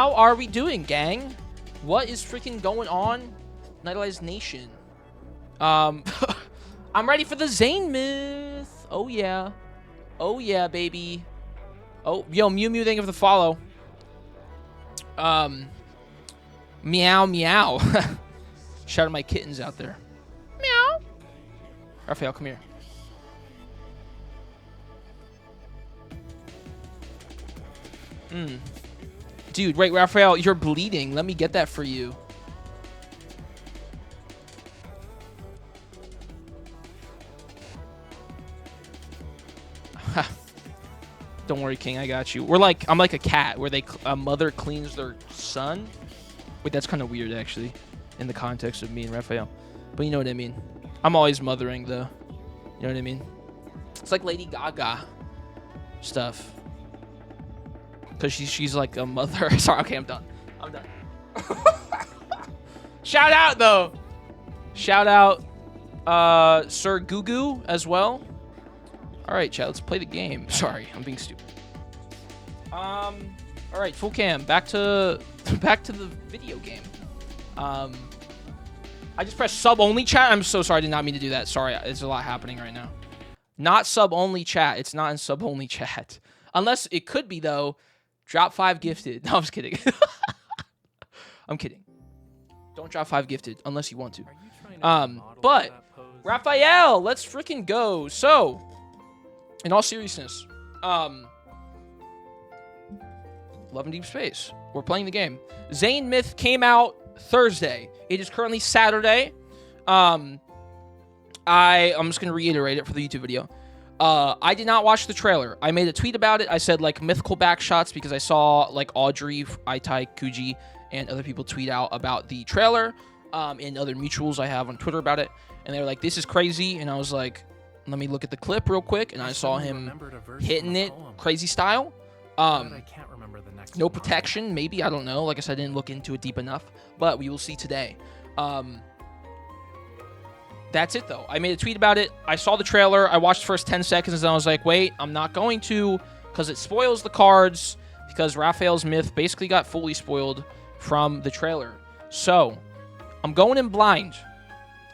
How are we doing, gang? What is freaking going on? Nightalize Nation. I'm ready for the Zayne myth. Oh, yeah. Oh, yeah, baby. Oh, yo, Mew Mew, thank you for the follow. Meow, meow. Shout out my kittens out there. Meow. Raphael, come here. Dude, wait, Raphael, you're bleeding. Let me get that for you. Don't worry, King, I got you. I'm like a cat where a mother cleans their son. Wait, that's kind of weird, actually, in the context of me and Raphael. But you know what I mean. I'm always mothering, though. You know what I mean? It's like Lady Gaga stuff. Because she's like a mother. Sorry, okay, I'm done. I'm done. Shout out, though. Shout out, Sir Gugu as well. All right, chat, let's play the game. Sorry, I'm being stupid. All right, full cam. Back to the video game. I just pressed sub only chat. I'm so sorry. I did not mean to do that. Sorry, there's a lot happening right now. Not sub only chat. It's not in sub only chat. Unless it could be though. Drop 5 gifted. No, I'm just kidding. I'm kidding. Don't drop 5 gifted unless you want to. But Raphael, let's freaking go. So, in all seriousness, Love and Deepspace. We're playing the game. Zayne Myth came out Thursday. It is currently Saturday. I'm just gonna reiterate it for the YouTube video. I did not watch the trailer. I made a tweet about it. I said like mythical back shots because I saw like Audrey, Itai, Kuji, and other people tweet out about the trailer. And other mutuals I have on Twitter about it, and they were like, "This is crazy," and I was like, "Let me look at the clip real quick," and I saw him hitting it crazy style. No protection, maybe, I don't know. Like I said, I didn't look into it deep enough, but we will see today. That's it, though. I made a tweet about it. I saw the trailer. I watched the first 10 seconds, and I was like, wait, I'm not going to, because it spoils the cards, because Raphael's myth basically got fully spoiled from the trailer. So, I'm going in blind.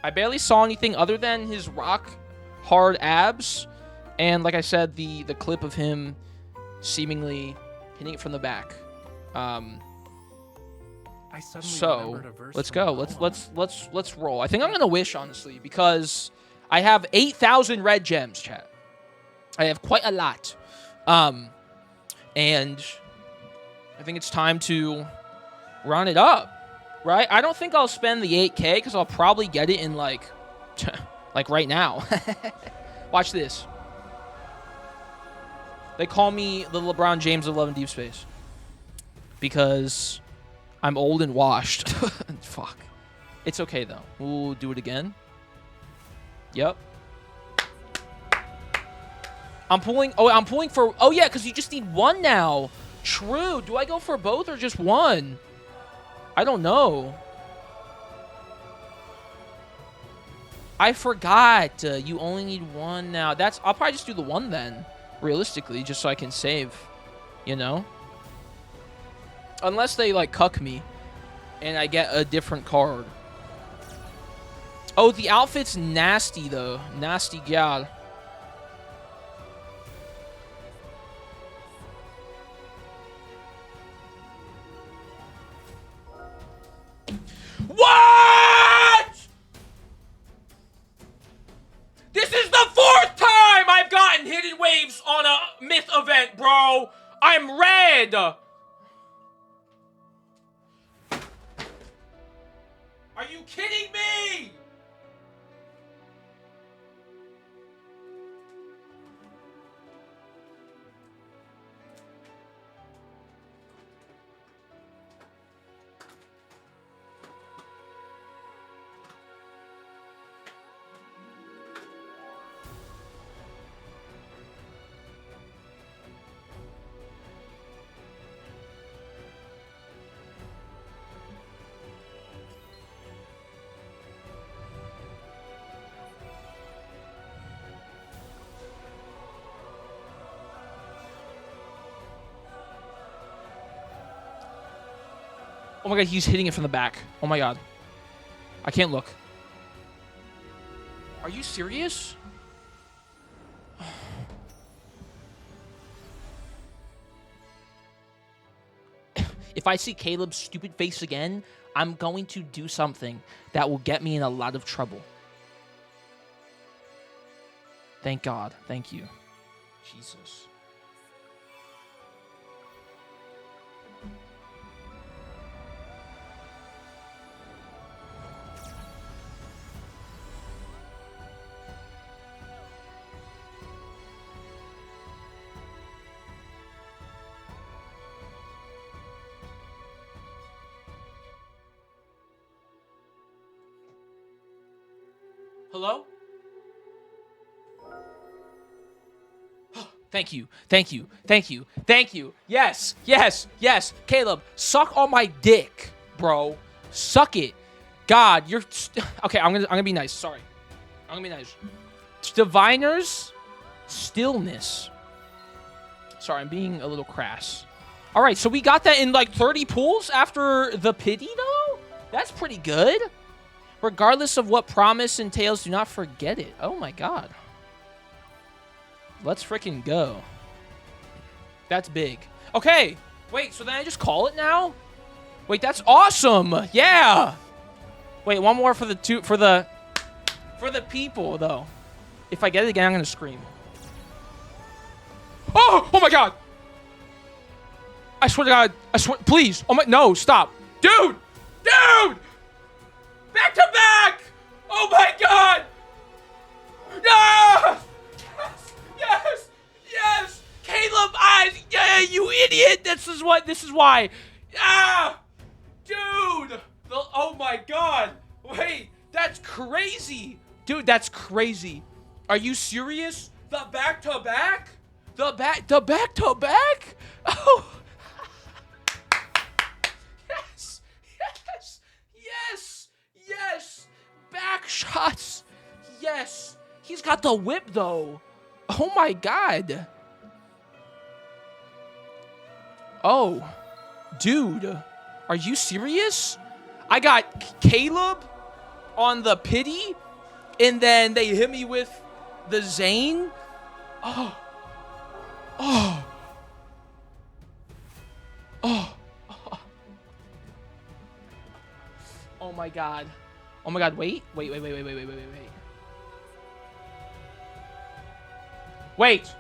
I barely saw anything other than his rock-hard abs, and like I said, the clip of him seemingly hitting it from the back. So let's go. Let's roll. I think I'm gonna wish, honestly, because I have 8,000 red gems, chat. I have quite a lot, and I think it's time to run it up, right? I don't think I'll spend the 8K because I'll probably get it in like right now. Watch this. They call me the LeBron James of Love and Deepspace because I'm old and washed. Fuck. It's okay, though. We'll do it again. Yep. I'm pulling... Oh, I'm pulling for... Oh, yeah, because you just need one now. True. Do I go for both or just one? I don't know. I forgot. You only need one now. I'll probably just do the one then. Realistically, just so I can save. You know? Unless they, like, cuck me and I get a different card. Oh, the outfit's nasty, though. Nasty gal. What?! This is the 4th time I've gotten hidden waves on a myth event, bro! I'm red! Are you kidding me? Oh my god, he's hitting it from the back. Oh my god. I can't look. Are you serious? If I see Caleb's stupid face again, I'm going to do something that will get me in a lot of trouble. Thank God. Thank you. Jesus. Hello? Thank you. Thank you. Thank you. Thank you. Yes. Yes. Yes. Caleb, suck on my dick, bro. Suck it. God, you're okay. I'm gonna be nice. Sorry. I'm gonna be nice. Diviners, stillness. Sorry, I'm being a little crass. All right, so we got that in like 30 pulls after the pity, though. That's pretty good. Regardless of what promise entails, do not forget it. Oh my God. Let's freaking go. That's big. Okay. Wait, so then I just call it now? Wait, that's awesome. Yeah. Wait, one more for the people though. If I get it again, I'm gonna scream. Oh my God. I swear to God. I swear, please. Oh my, no, stop. Dude. Back to back. Oh my God. No. Yes! Caleb, yeah, you idiot! This is why. Ah! Dude! Oh my God! Wait, that's crazy! Dude, that's crazy. Are you serious? The back-to-back? The back-to-back? Oh! Yes! Back shots! Yes! He's got the whip, though. Oh my God. Oh. Dude. Are you serious? I got Caleb on the pity, and then they hit me with the Zayne. Oh. Oh my God. Oh my God. Wait. Wait.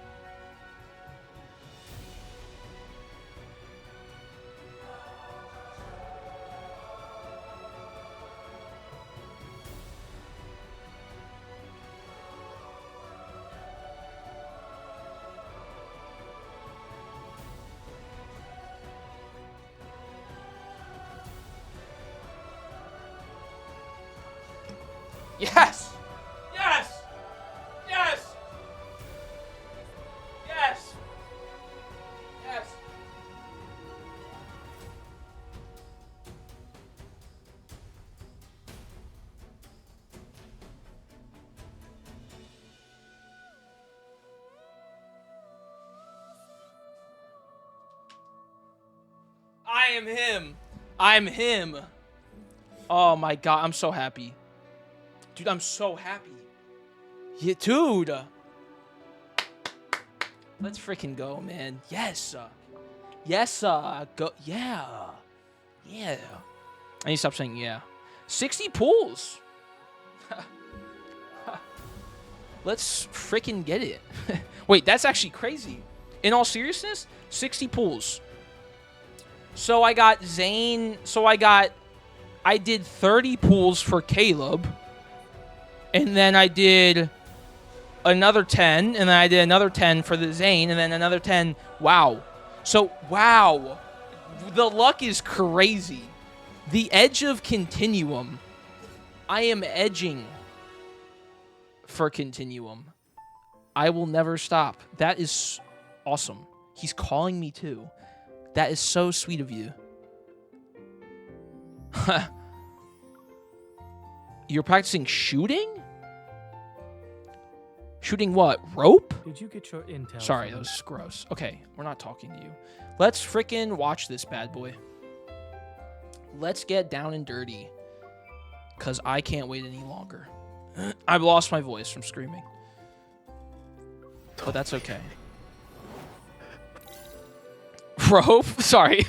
Yes. I'm him. Oh my God, I'm so happy. Dude, I'm so happy. Yeah, dude. Let's freaking go, man. Yes. Yes, go. Yeah. I need to stop saying yeah. 60 pulls. Let's freaking get it. Wait, that's actually crazy. In all seriousness, 60 pulls. So I got Zayne. I did 30 pulls for Caleb. And then I did another 10. And then I did another 10 for the Zayne. And then another 10. Wow. So, wow. The luck is crazy. The edge of Continuum. I am edging for Continuum. I will never stop. That is awesome. He's calling me too. That is so sweet of you. You're practicing shooting? Shooting what? Rope? Did you get your intel? Sorry, that was gross. Okay, we're not talking to you. Let's freaking watch this bad boy. let's get down and dirty. Because I can't wait any longer. I've lost my voice from screaming. But that's okay. Bro, sorry.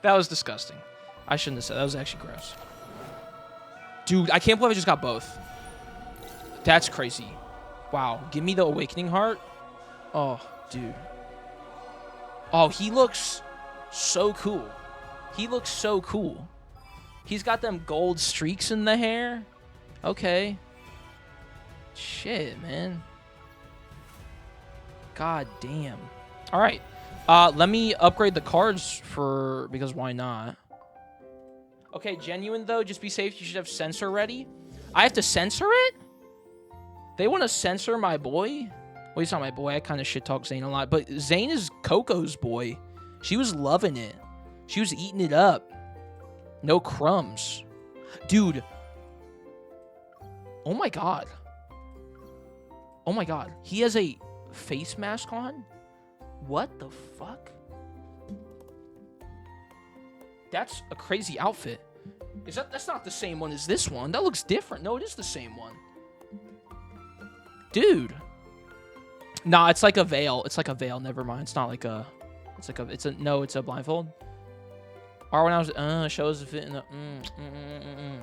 That was disgusting. I shouldn't have said that. That was actually gross. Dude, I can't believe I just got both. That's crazy. Wow. Give me the Awakening Heart. Oh, dude. Oh, he looks so cool. He looks so cool. He's got them gold streaks in the hair. Okay. Shit, man. God damn. All right. Let me upgrade the cards because why not? Okay, genuine though. Just be safe. You should have censor ready. I have to censor it? They want to censor my boy? Well, he's not my boy. I kind of shit talk Zayne a lot. But Zayne is Coco's boy. She was loving it. She was eating it up. No crumbs. Dude. Oh my god. Oh my god. He has a face mask on? What the fuck? That's a crazy outfit. That's not the same one as this one. That looks different. No, it is the same one. Dude. Nah, it's like a veil. It's like a veil. Never mind. It's not like a... No, it's a blindfold. Or when I was... shows if it in the...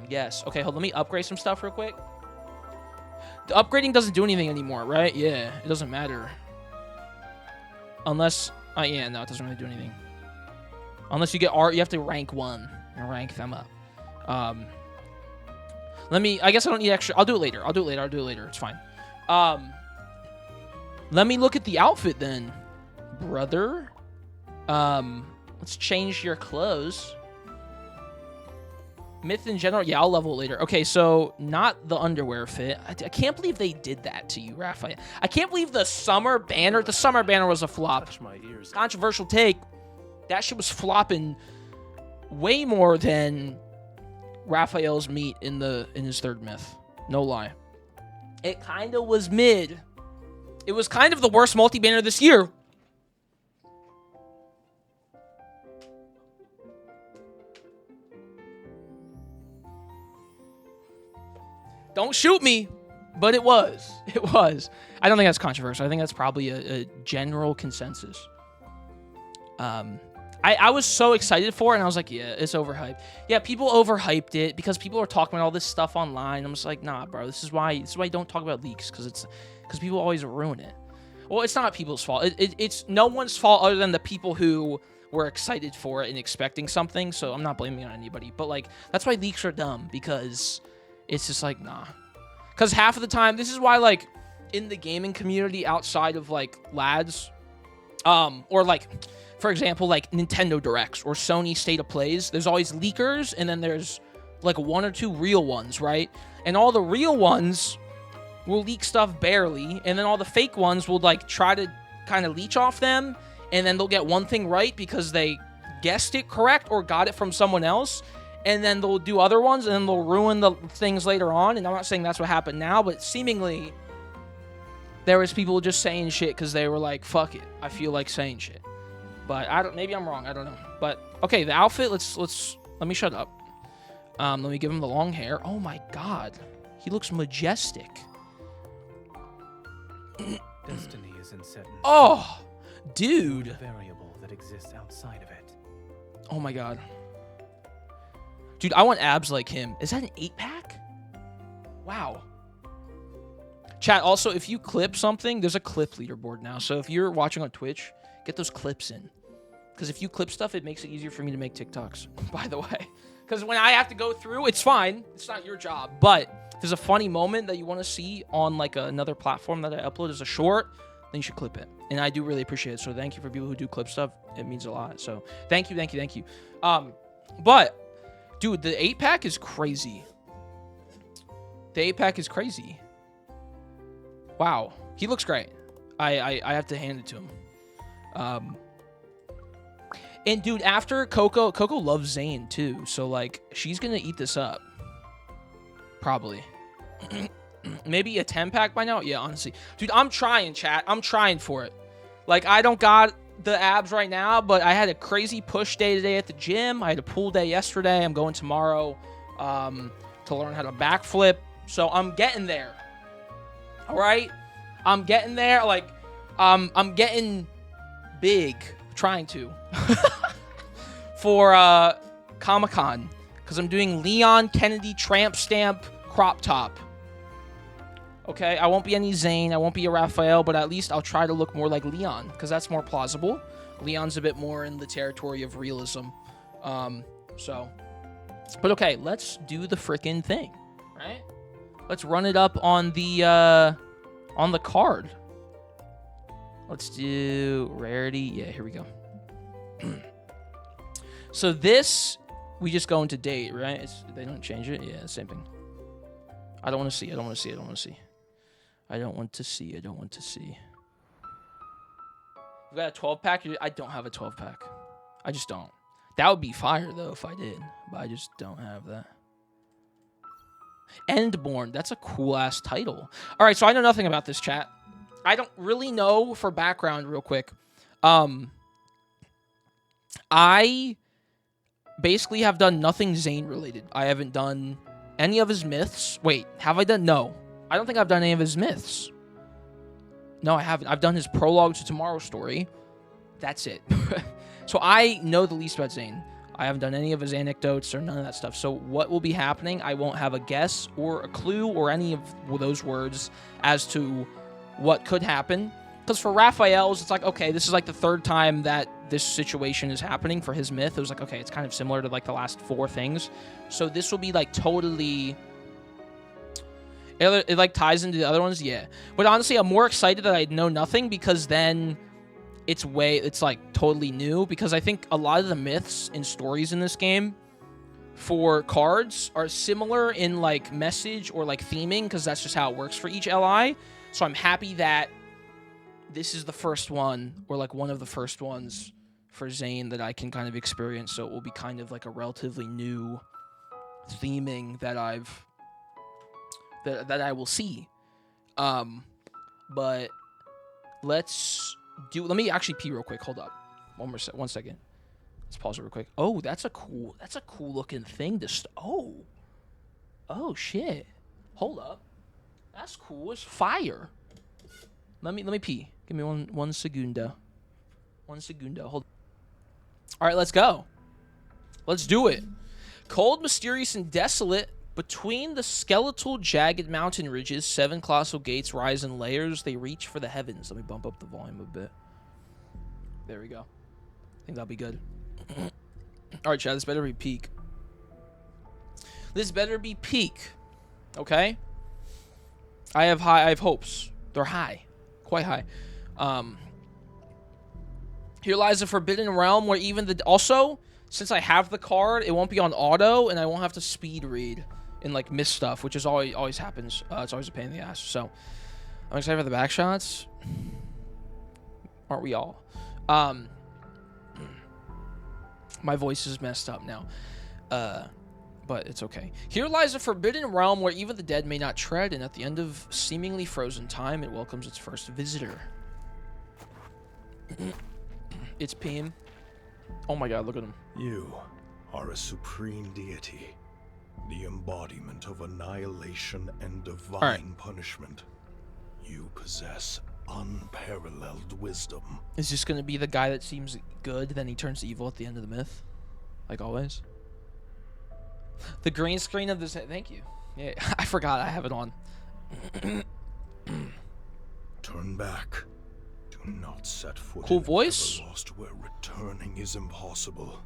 Yes. Okay, hold on. Let me upgrade some stuff real quick. The upgrading doesn't do anything anymore, right? Yeah, it doesn't matter. Unless... yeah, no, it doesn't really do anything. Unless you get art, you have to rank 1 and rank them up. Let me... I guess I don't need extra... I'll do it later. I'll do it later. It's fine. Let me look at the outfit then, brother. Let's change your clothes. Myth in general, yeah, I'll level it later. Okay, so not the underwear fit. I can't believe they did that to you, Raphael. I can't believe the summer banner. The summer banner was a flop. My ears. Controversial take. That shit was flopping way more than Raphael's meat in his third myth. No lie. It kind of was mid. It was kind of the worst multi-banner this year. Don't shoot me, but it was. It was. I don't think that's controversial. I think that's probably a general consensus. I was so excited for it, and I was like, yeah, it's overhyped. Yeah, people overhyped it because people are talking about all this stuff online. I'm just like, nah, bro. This is why you don't talk about leaks, because people always ruin it. Well, it's not people's fault. It's no one's fault other than the people who were excited for it and expecting something. So I'm not blaming it on anybody. But like, that's why leaks are dumb, because it's just like, nah. Because half of the time, this is why, like, in the gaming community outside of, like, lads, or, like, for example, like, Nintendo Directs or Sony State of Plays, there's always leakers, and then there's, like, 1 or 2 real ones, right? And all the real ones will leak stuff barely, and then all the fake ones will, like, try to kind of leech off them, and then they'll get one thing right because they guessed it correct or got it from someone else, and then they'll do other ones, and then they'll ruin the things later on. And I'm not saying that's what happened now, but seemingly there was people just saying shit because they were like, fuck it, I feel like saying shit. But maybe I'm wrong, I don't know. But okay, the outfit, let me shut up. Let me give him the long hair. Oh my god, he looks majestic. Destiny is in set. Oh, dude. The variable that exists outside of it. Oh my god. Dude, I want abs like him. Is that an 8-pack? Wow. Chat, also, if you clip something, there's a clip leaderboard now. So if you're watching on Twitch, get those clips in. Because if you clip stuff, it makes it easier for me to make TikToks, by the way. Because when I have to go through, it's fine. It's not your job. But if there's a funny moment that you want to see on like another platform that I upload as a short, then you should clip it. And I do really appreciate it. So thank you for people who do clip stuff. It means a lot. So thank you. But... dude, the 8-pack is crazy. The 8-pack is crazy. Wow. He looks great. I have to hand it to him. And dude, after Coco loves Zayne too. So like, she's going to eat this up. Probably. Maybe a 10-pack by now? Yeah, honestly. Dude, I'm trying, chat. I'm trying for it. Like, I don't got the abs right now, but I had a crazy push day today at the gym. I had a pool day yesterday. I'm going tomorrow to learn how to backflip. So I'm getting there. All right? I'm getting there. Like, I'm getting big, trying to, for Comic-Con, because I'm doing Leon Kennedy tramp stamp crop top. Okay, I won't be any Zayne, I won't be a Raphael, but at least I'll try to look more like Leon, because that's more plausible. Leon's a bit more in the territory of realism. But okay, let's do the frickin' thing, right? Let's run it up on the card. Let's do rarity. Yeah, here we go. So this, we just go into date, right? They don't change it. Yeah, same thing. I don't want to see. I don't want to see. I don't want to see. I don't want to see. I don't want to see. You got a 12-pack? I don't have a 12-pack. I just don't. That would be fire, though, if I did. But I just don't have that. Endborn. That's a cool-ass title. All right, so I know nothing about this, chat. I don't really know, for background real quick. I basically have done nothing Zayne-related. I haven't done any of his myths. Wait, have I done? No. I don't think I've done any of his myths. No, I haven't. I've done his prologue to Tomorrow's Story. That's it. So I know the least about Zayne. I haven't done any of his anecdotes or none of that stuff. So what will be happening, I won't have a guess or a clue or any of those words as to what could happen. Because for Raphael's, it's like, okay, this is like the third time that this situation is happening for his myth. It was like, okay, it's kind of similar to like the last 4 things. So this will be like totally... It like ties into the other ones, yeah. But honestly, I'm more excited that I know nothing, because then it's like totally new. Because I think a lot of the myths and stories in this game for cards are similar in like message or like theming, because that's just how it works for each LI. So I'm happy that this is the first one, or like one of the first ones for Zayne that I can kind of experience. So it will be kind of like a relatively new theming that that I will see. But let's do... Let me actually pee real quick. Hold up. 1 second. Let's pause it real quick. Oh, that's a cool looking thing to... Oh, shit. Hold up. That's cool. It's fire. Let me pee. Give me one segundo. 1 segundo. Hold. All right, let's go. Let's do it. Cold, mysterious, and desolate. Between the skeletal, jagged mountain ridges, 7 colossal gates rise in layers. They reach for the heavens. Let me bump up the volume a bit. There we go. I think that'll be good. All right, Chad. This better be peak. This better be peak. Okay? I have hopes. They're high. Quite high. Here lies a forbidden realm where even the... Also, since I have the card, it won't be on auto, and I won't have to speed read and like miss stuff, which is always happens. It's always a pain in the ass. So I'm excited for the back shots. Aren't we all? My voice is messed up now. But it's okay. Here lies a forbidden realm where even the dead may not tread, and at the end of seemingly frozen time, it welcomes its first visitor. It's Pim. Oh my god, look at him. You are a supreme deity, the embodiment of annihilation and divine punishment. You possess unparalleled wisdom. Is this going to be the guy that seems good, then he turns evil at the end of the myth? Like always? The green screen of this... Thank you. Yeah, I forgot I have it on. Turn back. Do not set foot cool in voice. Lost where returning is impossible.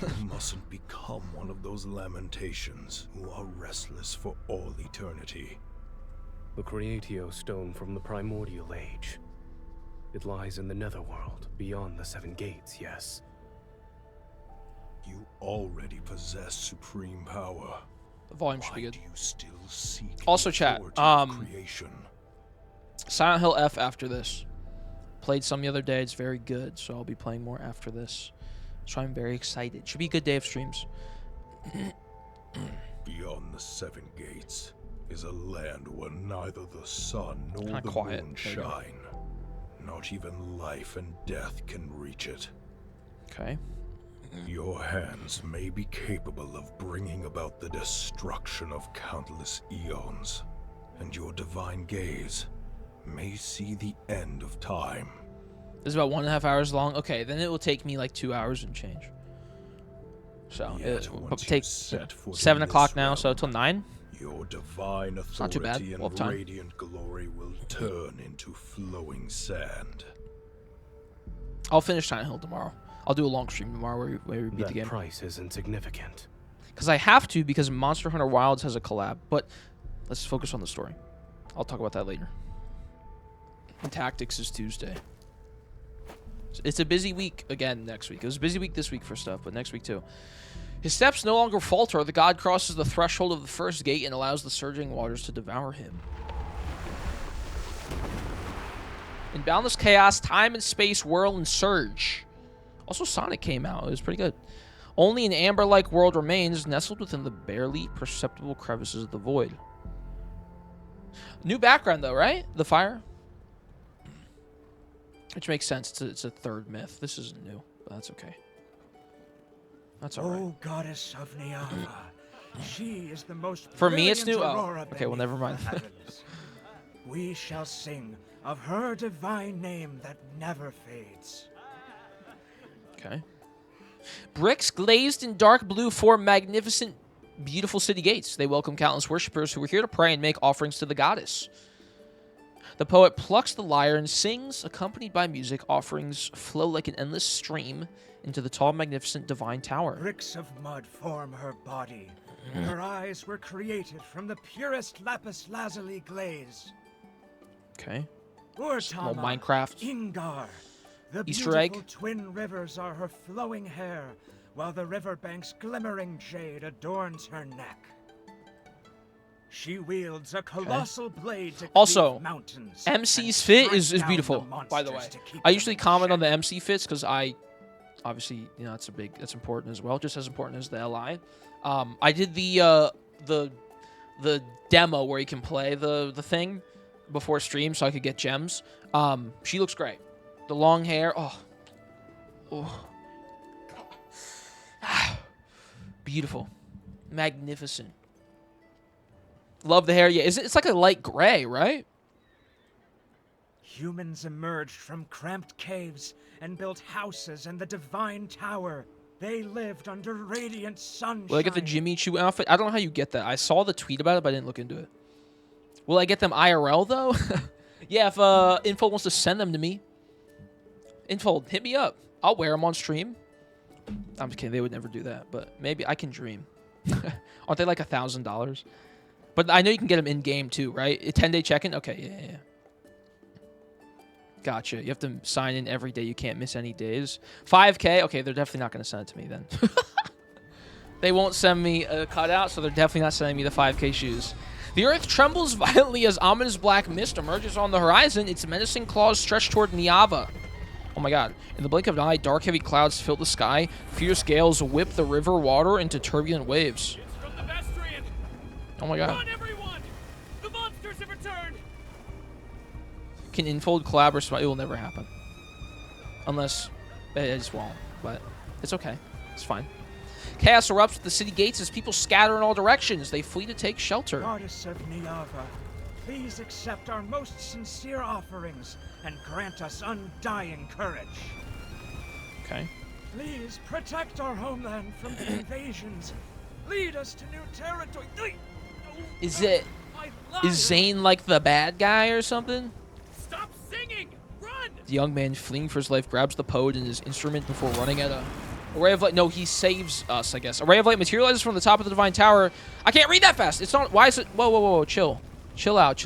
You mustn't become one of those lamentations who are restless for all eternity. The Creatio stone from the primordial age. It lies in the netherworld, beyond the 7 gates, yes. You already possess supreme power. The volume should be good. Do you still seek also, chat. creation? Silent Hill F after this. Played some the other day. It's very good, so I'll be playing more after this. So I'm very excited. Should be a good day of streams. Beyond the 7 gates is a land where neither the sun nor the moon shine. Not even life and death can reach it. Okay. Your hands may be capable of bringing about the destruction of countless eons, and your divine gaze may see the end of time. This is about 1.5 hours long. Okay, then it will take me like 2 hours and change. So Yet it will once you take set foot 7 in o'clock this now, so realm, till 9. your divine not too bad. authority We'll have and time. radiant glory will turn into flowing sand. I'll finish Silent Hill tomorrow. I'll do a long stream tomorrow where we beat That the game. price is insignificant. Because I have to, because Monster Hunter Wilds has a collab. But let's focus on the story. I'll talk about that later. And Tactics is Tuesday. It's a busy week again next week. It was a busy week this week for stuff, but next week too. His steps no longer falter. The god crosses the threshold of the first gate and allows the surging waters to devour him. In boundless chaos, time and space whirl and surge. Also, Sonic came out. It was pretty good. Only an amber-like world remains, nestled within the barely perceptible crevices of the void. New background, though, right? The fire? Which makes sense. It's a third myth. This isn't new, but that's okay. That's all right. Oh, goddess of Niava, she is the most For me, it's brilliant new. Oh, aurora okay, well, beneath never mind. the heavens. We shall sing of her divine name that never fades. Okay. Bricks glazed in dark blue form magnificent, beautiful city gates. They welcome countless worshippers who are here to pray and make offerings to the goddess. The poet plucks the lyre and sings, accompanied by music. Offerings flow like an endless stream into the tall, magnificent divine tower. Bricks of mud form her body. Her eyes were created from the purest lapis lazuli glaze. Okay. Urtama, Little Minecraft Ingar. The Easter egg. beautiful twin rivers are her flowing hair, while the riverbank's glimmering jade adorns her neck. She wields a colossal blade to Also, cleave mountains. MC's and fit strike is down beautiful, the by the way. monsters to keep I them usually in comment on check. the MC fits because obviously, that's important as well, just as important as the LI. I did the demo where you can play the thing before stream so I could get gems. She looks great. The long hair, beautiful, magnificent. Love the hair. Yeah, it's like a light gray, right? Humans emerged from cramped caves and built houses in the divine tower. They lived under radiant sunshine. Will I get the Jimmy Choo outfit? I don't know how you get that. I saw the tweet about it, but I didn't look into it. Will I get them IRL, though? Yeah, if Info wants to send them to me. Info, hit me up. I'll wear them on stream. I'm just kidding. They would never do that, but maybe I can dream. Aren't they like $1,000? But I know you can get them in-game, too, right? A 10-day check-in? Okay, yeah. Gotcha. You have to sign in every day. You can't miss any days. 5K? Okay, they're definitely not going to send it to me then. They won't send me a cutout, so they're definitely not sending me the 5K shoes. The earth trembles violently as ominous black mist emerges on the horizon. Its menacing claws stretch toward Niava. Oh my god. In the blink of an eye, dark heavy clouds fill the sky. Fierce gales whip the river water into turbulent waves. It's from the Vestrian. Oh my god. Run, everyone! The monsters have returned! Can Infold collab or it will never happen. Unless it just won't. But it's okay. It's fine. Chaos erupts at the city gates as people scatter in all directions. They flee to take shelter. Goddess of Niava, please accept our most sincere offerings and grant us undying courage. Okay. Please protect our homeland from the invasions. Lead us to new territory. Is My Zayne like the bad guy or something? Stop singing! Run! The young man fleeing for his life grabs the poet and his instrument before running at a ray of light. No, he saves us, I guess. A ray of light materializes from the top of the divine tower. I can't read that fast. It's not. Why is it? Whoa. Chill. Chill out.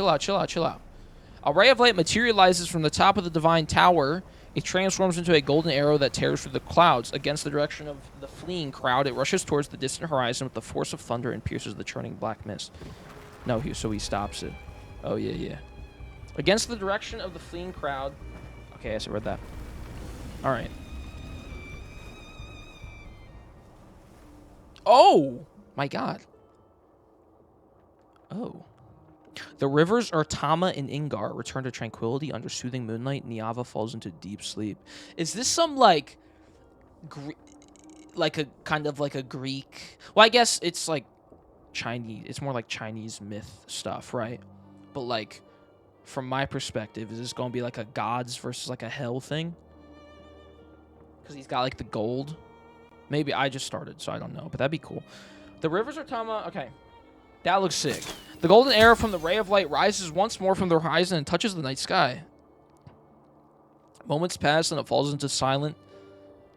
A ray of light materializes from the top of the divine tower. It transforms into a golden arrow that tears through the clouds. Against the direction of the fleeing crowd, it rushes towards the distant horizon with the force of thunder and pierces the churning black mist. No, so he stops it. Oh, yeah. Against the direction of the fleeing crowd. Okay, I read that. All right. Oh, my God. Oh. The rivers Urtama and Ingar return to tranquility under soothing moonlight. Niava falls into deep sleep. Is this some like a kind of like a Greek? Well, I guess it's like Chinese. It's more like Chinese myth stuff, right? But like, from my perspective, is this going to be like a gods versus like a hell thing? Because he's got like the gold. Maybe I just started, so I don't know, but that'd be cool. The rivers Urtama. Okay, that looks sick. The golden arrow from the ray of light rises once more from the horizon and touches the night sky. Moments pass and it falls into silent.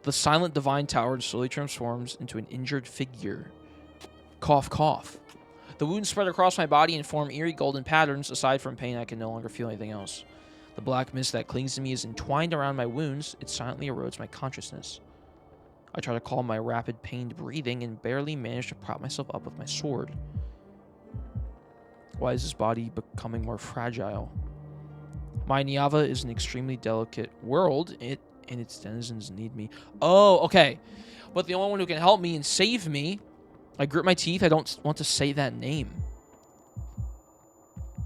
The silent divine tower slowly transforms into an injured figure. Cough, cough. The wounds spread across my body and form eerie golden patterns. Aside from pain, I can no longer feel anything else. The black mist that clings to me is entwined around my wounds. It silently erodes my consciousness. I try to calm my rapid, pained breathing and barely manage to prop myself up with my sword. Why is this body becoming more fragile? My Niava is an extremely delicate world. It and its denizens need me. Oh, okay. But the only one who can help me and save me... I grit my teeth. I don't want to say that name.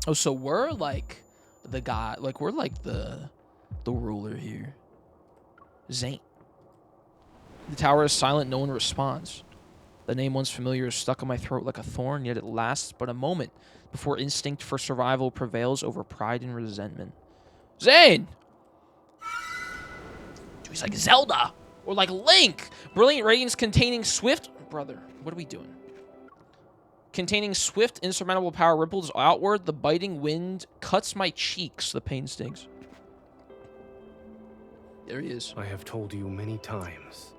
Oh, so we're like the guy... Like, we're like the ruler here. Zayne. The tower is silent. No one responds. The name once familiar is stuck in my throat like a thorn, yet it lasts but a moment before instinct for survival prevails over pride and resentment. Zayne! Dude, he's like Zelda! Or like Link! Brilliant radiance containing swift... Brother, what are we doing? Containing swift, insurmountable power ripples outward. The biting wind cuts my cheeks. The pain stings. There he is. I have told you many times,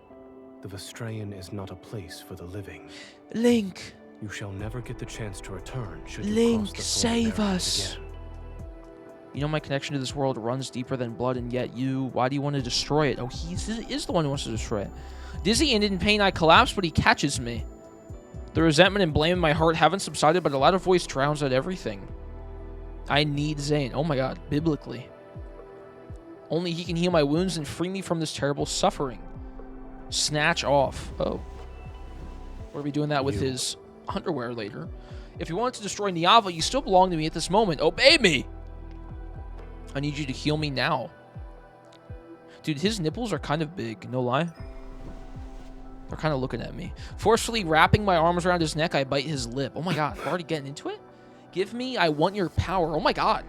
the Vestrayan is not a place for the living. Link! You shall never get the chance to return should you Link, cross the save Thorn us! again. You know my connection to this world runs deeper than blood, and yet you... Why do you want to destroy it? Oh, he is the one who wants to destroy it. Dizzy and in pain, I collapse, but he catches me. The resentment and blame in my heart haven't subsided, but a loud voice drowns out everything. I need Zayne. Oh my god, biblically. Only he can heal my wounds and free me from this terrible suffering. Snatch off. Oh. What are we doing that with his underwear later? If you wanted to destroy Niava, you still belong to me at this moment. Obey me! I need you to heal me now. Dude, his nipples are kind of big, no lie. They're kind of looking at me. Forcefully wrapping my arms around his neck, I bite his lip. Oh my god, we're already getting into it? Give me, I want your power. Oh my god.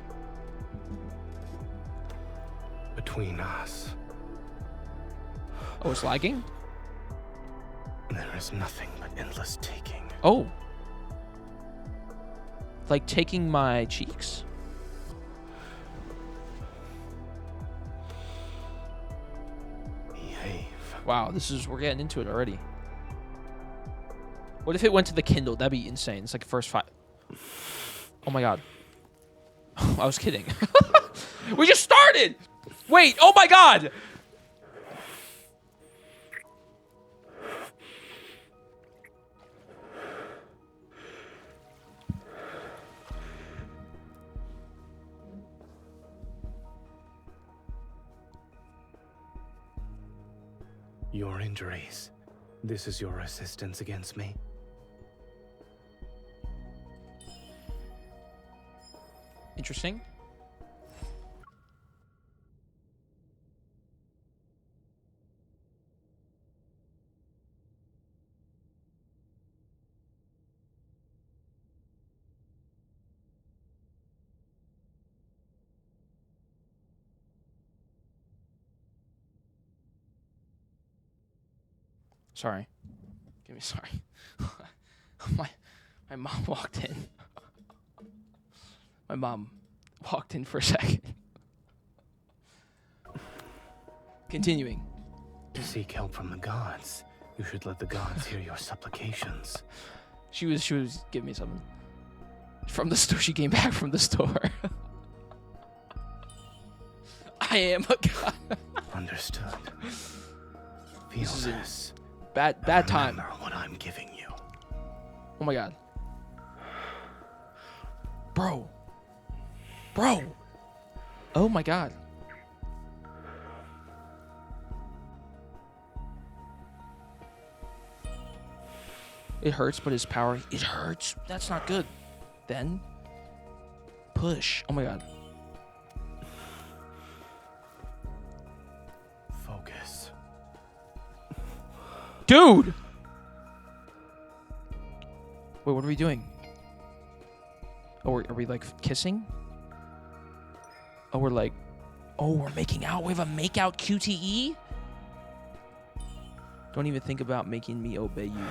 Between us, Oh, it's lagging? there is nothing but endless taking. Oh. Like taking my cheeks? Behave. Wow, we're getting into it already. What if it went to the Kindle? That'd be insane. It's like the first 5. Oh my god. I was kidding. We just started! Wait, oh my god! Your injuries. This is your resistance against me? Interesting. Sorry. Sorry. my mom walked in. My mom walked in for a second. Continuing. To seek help from the gods, you should let the gods hear your supplications. She was giving me something. From the store. She came back from the store. I am a god. Understood. Feel this. Bad time. Remember what I'm giving you. Oh my god. Bro. Oh my god. It hurts, but his power... It hurts. That's not good. Then... push. Oh my god. Focus. Dude! Wait, what are we doing? Oh, are we like kissing? Oh, we're like... Oh, we're making out? We have a make-out QTE? Don't even think about making me obey you.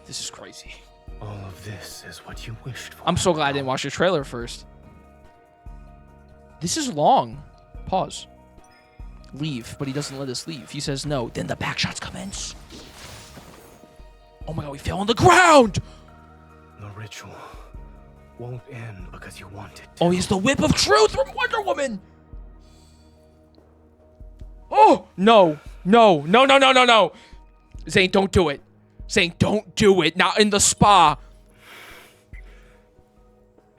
This is crazy. All of this is what you wished for. I'm so glad I didn't watch the trailer first. This is long. Pause. Leave, but he doesn't let us leave. He says no. Then the back shots commence. Oh my god, we fell on the ground! The ritual won't end because you want it to. Oh, he's the whip of truth from Wonder Woman! Oh! No. No. No, no, no, no, no! Zayne, don't do it. Zayne, don't do it. Not in the spa.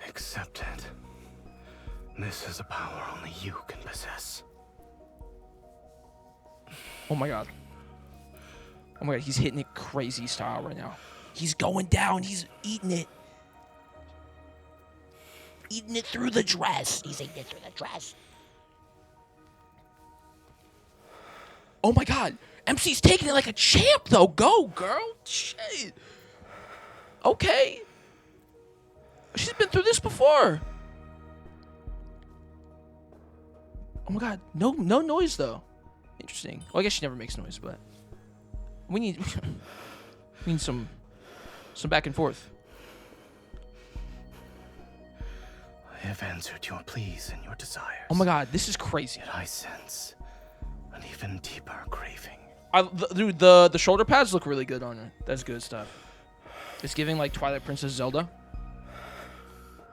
Accept it. This is a power only you can possess. Oh my god. Oh my god, he's hitting it crazy style right now. He's going down. He's eating it. Eating it through the dress. He's eating it through the dress. Oh my god. MC's taking it like a champ, though. Go, girl. Shit. Okay. She's been through this before. Oh my god. No noise, though. Interesting. Well, I guess she never makes noise, but... We need some back and forth. I have answered your pleas and your desires. Oh my god, this is crazy. Yet I sense an even deeper craving. Dude, the shoulder pads look really good on her. That's good stuff. It's giving like Twilight Princess Zelda.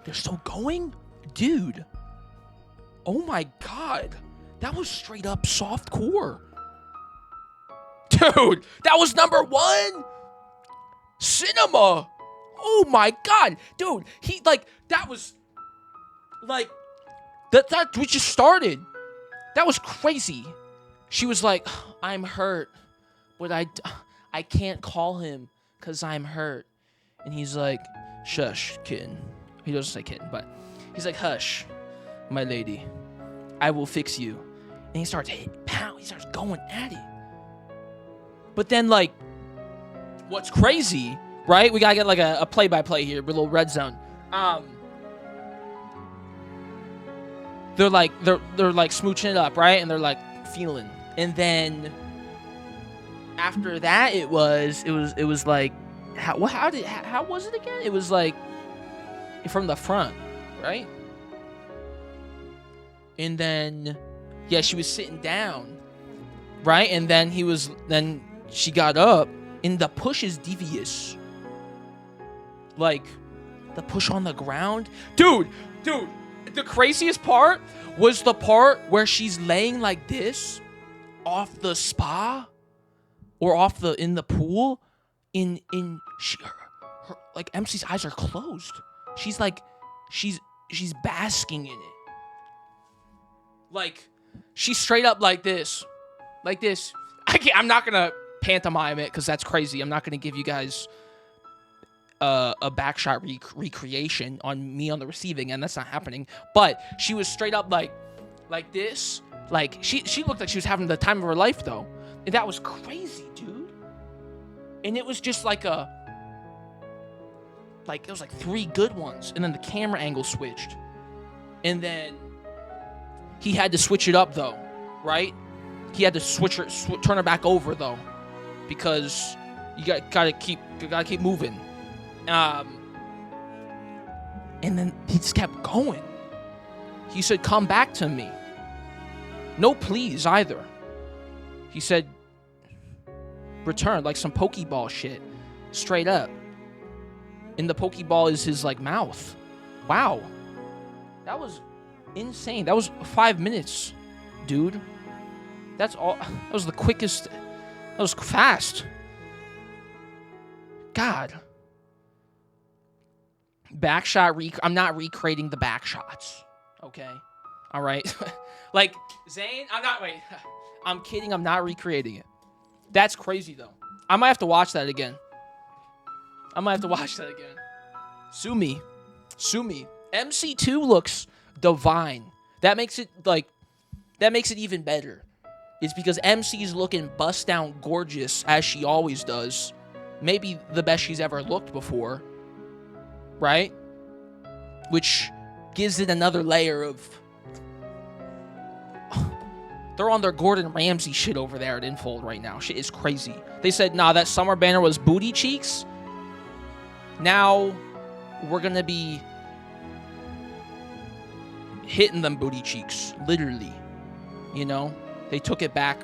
They're still going? Dude. Oh my god. That was straight up soft core. Dude, that was #1 cinema. Oh my god. Dude, he like that was like that we just started. That was crazy. She was like, I'm hurt, but I can't call him because I'm hurt. And he's like, shush, kitten. He doesn't say kitten, but he's like, hush, my lady. I will fix you. And he starts he starts going at it. But then, like, what's crazy, right? We gotta get like a play-by-play here, a little red zone. They're like smooching it up, right? And they're like feeling. And then after that, it was like how was it again? It was like from the front, right? And then yeah, she was sitting down, right? And then she got up, and the push is devious. Like the push on the ground, dude. The craziest part was the part where she's laying like this off the spa or in the pool her like MC's eyes are closed. She's like she's basking in it. Like she's straight up like this. I'm not gonna pantomime it because that's crazy. I'm not gonna give you guys a backshot recreation on me on the receiving end. That's not happening. But she was straight up like this. Like she looked like she was having the time of her life though. And that was crazy, dude. And it was just it was like 3 good ones. And then the camera angle switched. And then he had to switch it up though, right? He had to turn her back over though, because you gotta keep moving. And then he just kept going. He said, "Come back to me." No please either. He said, "Return," like some Pokeball shit, straight up. And the Pokeball is his like mouth. Wow, that was insane. That was 5 minutes, dude. That's all. That was the quickest. That was fast. God. Backshot. I'm not recreating the backshots. Okay. All right. Like Zayne. I'm kidding. I'm not recreating it. That's crazy though. I might have to watch that again. Sue me. MC2 looks divine. That makes it even better. It's because MC's looking bust down gorgeous as she always does. Maybe the best she's ever looked before. Right? Which gives it another layer of... They're on their Gordon Ramsay shit over there at Infold right now. Shit is crazy. They said, nah, that summer banner was booty cheeks. Now, we're gonna be hitting them booty cheeks. Literally. You know? They took it back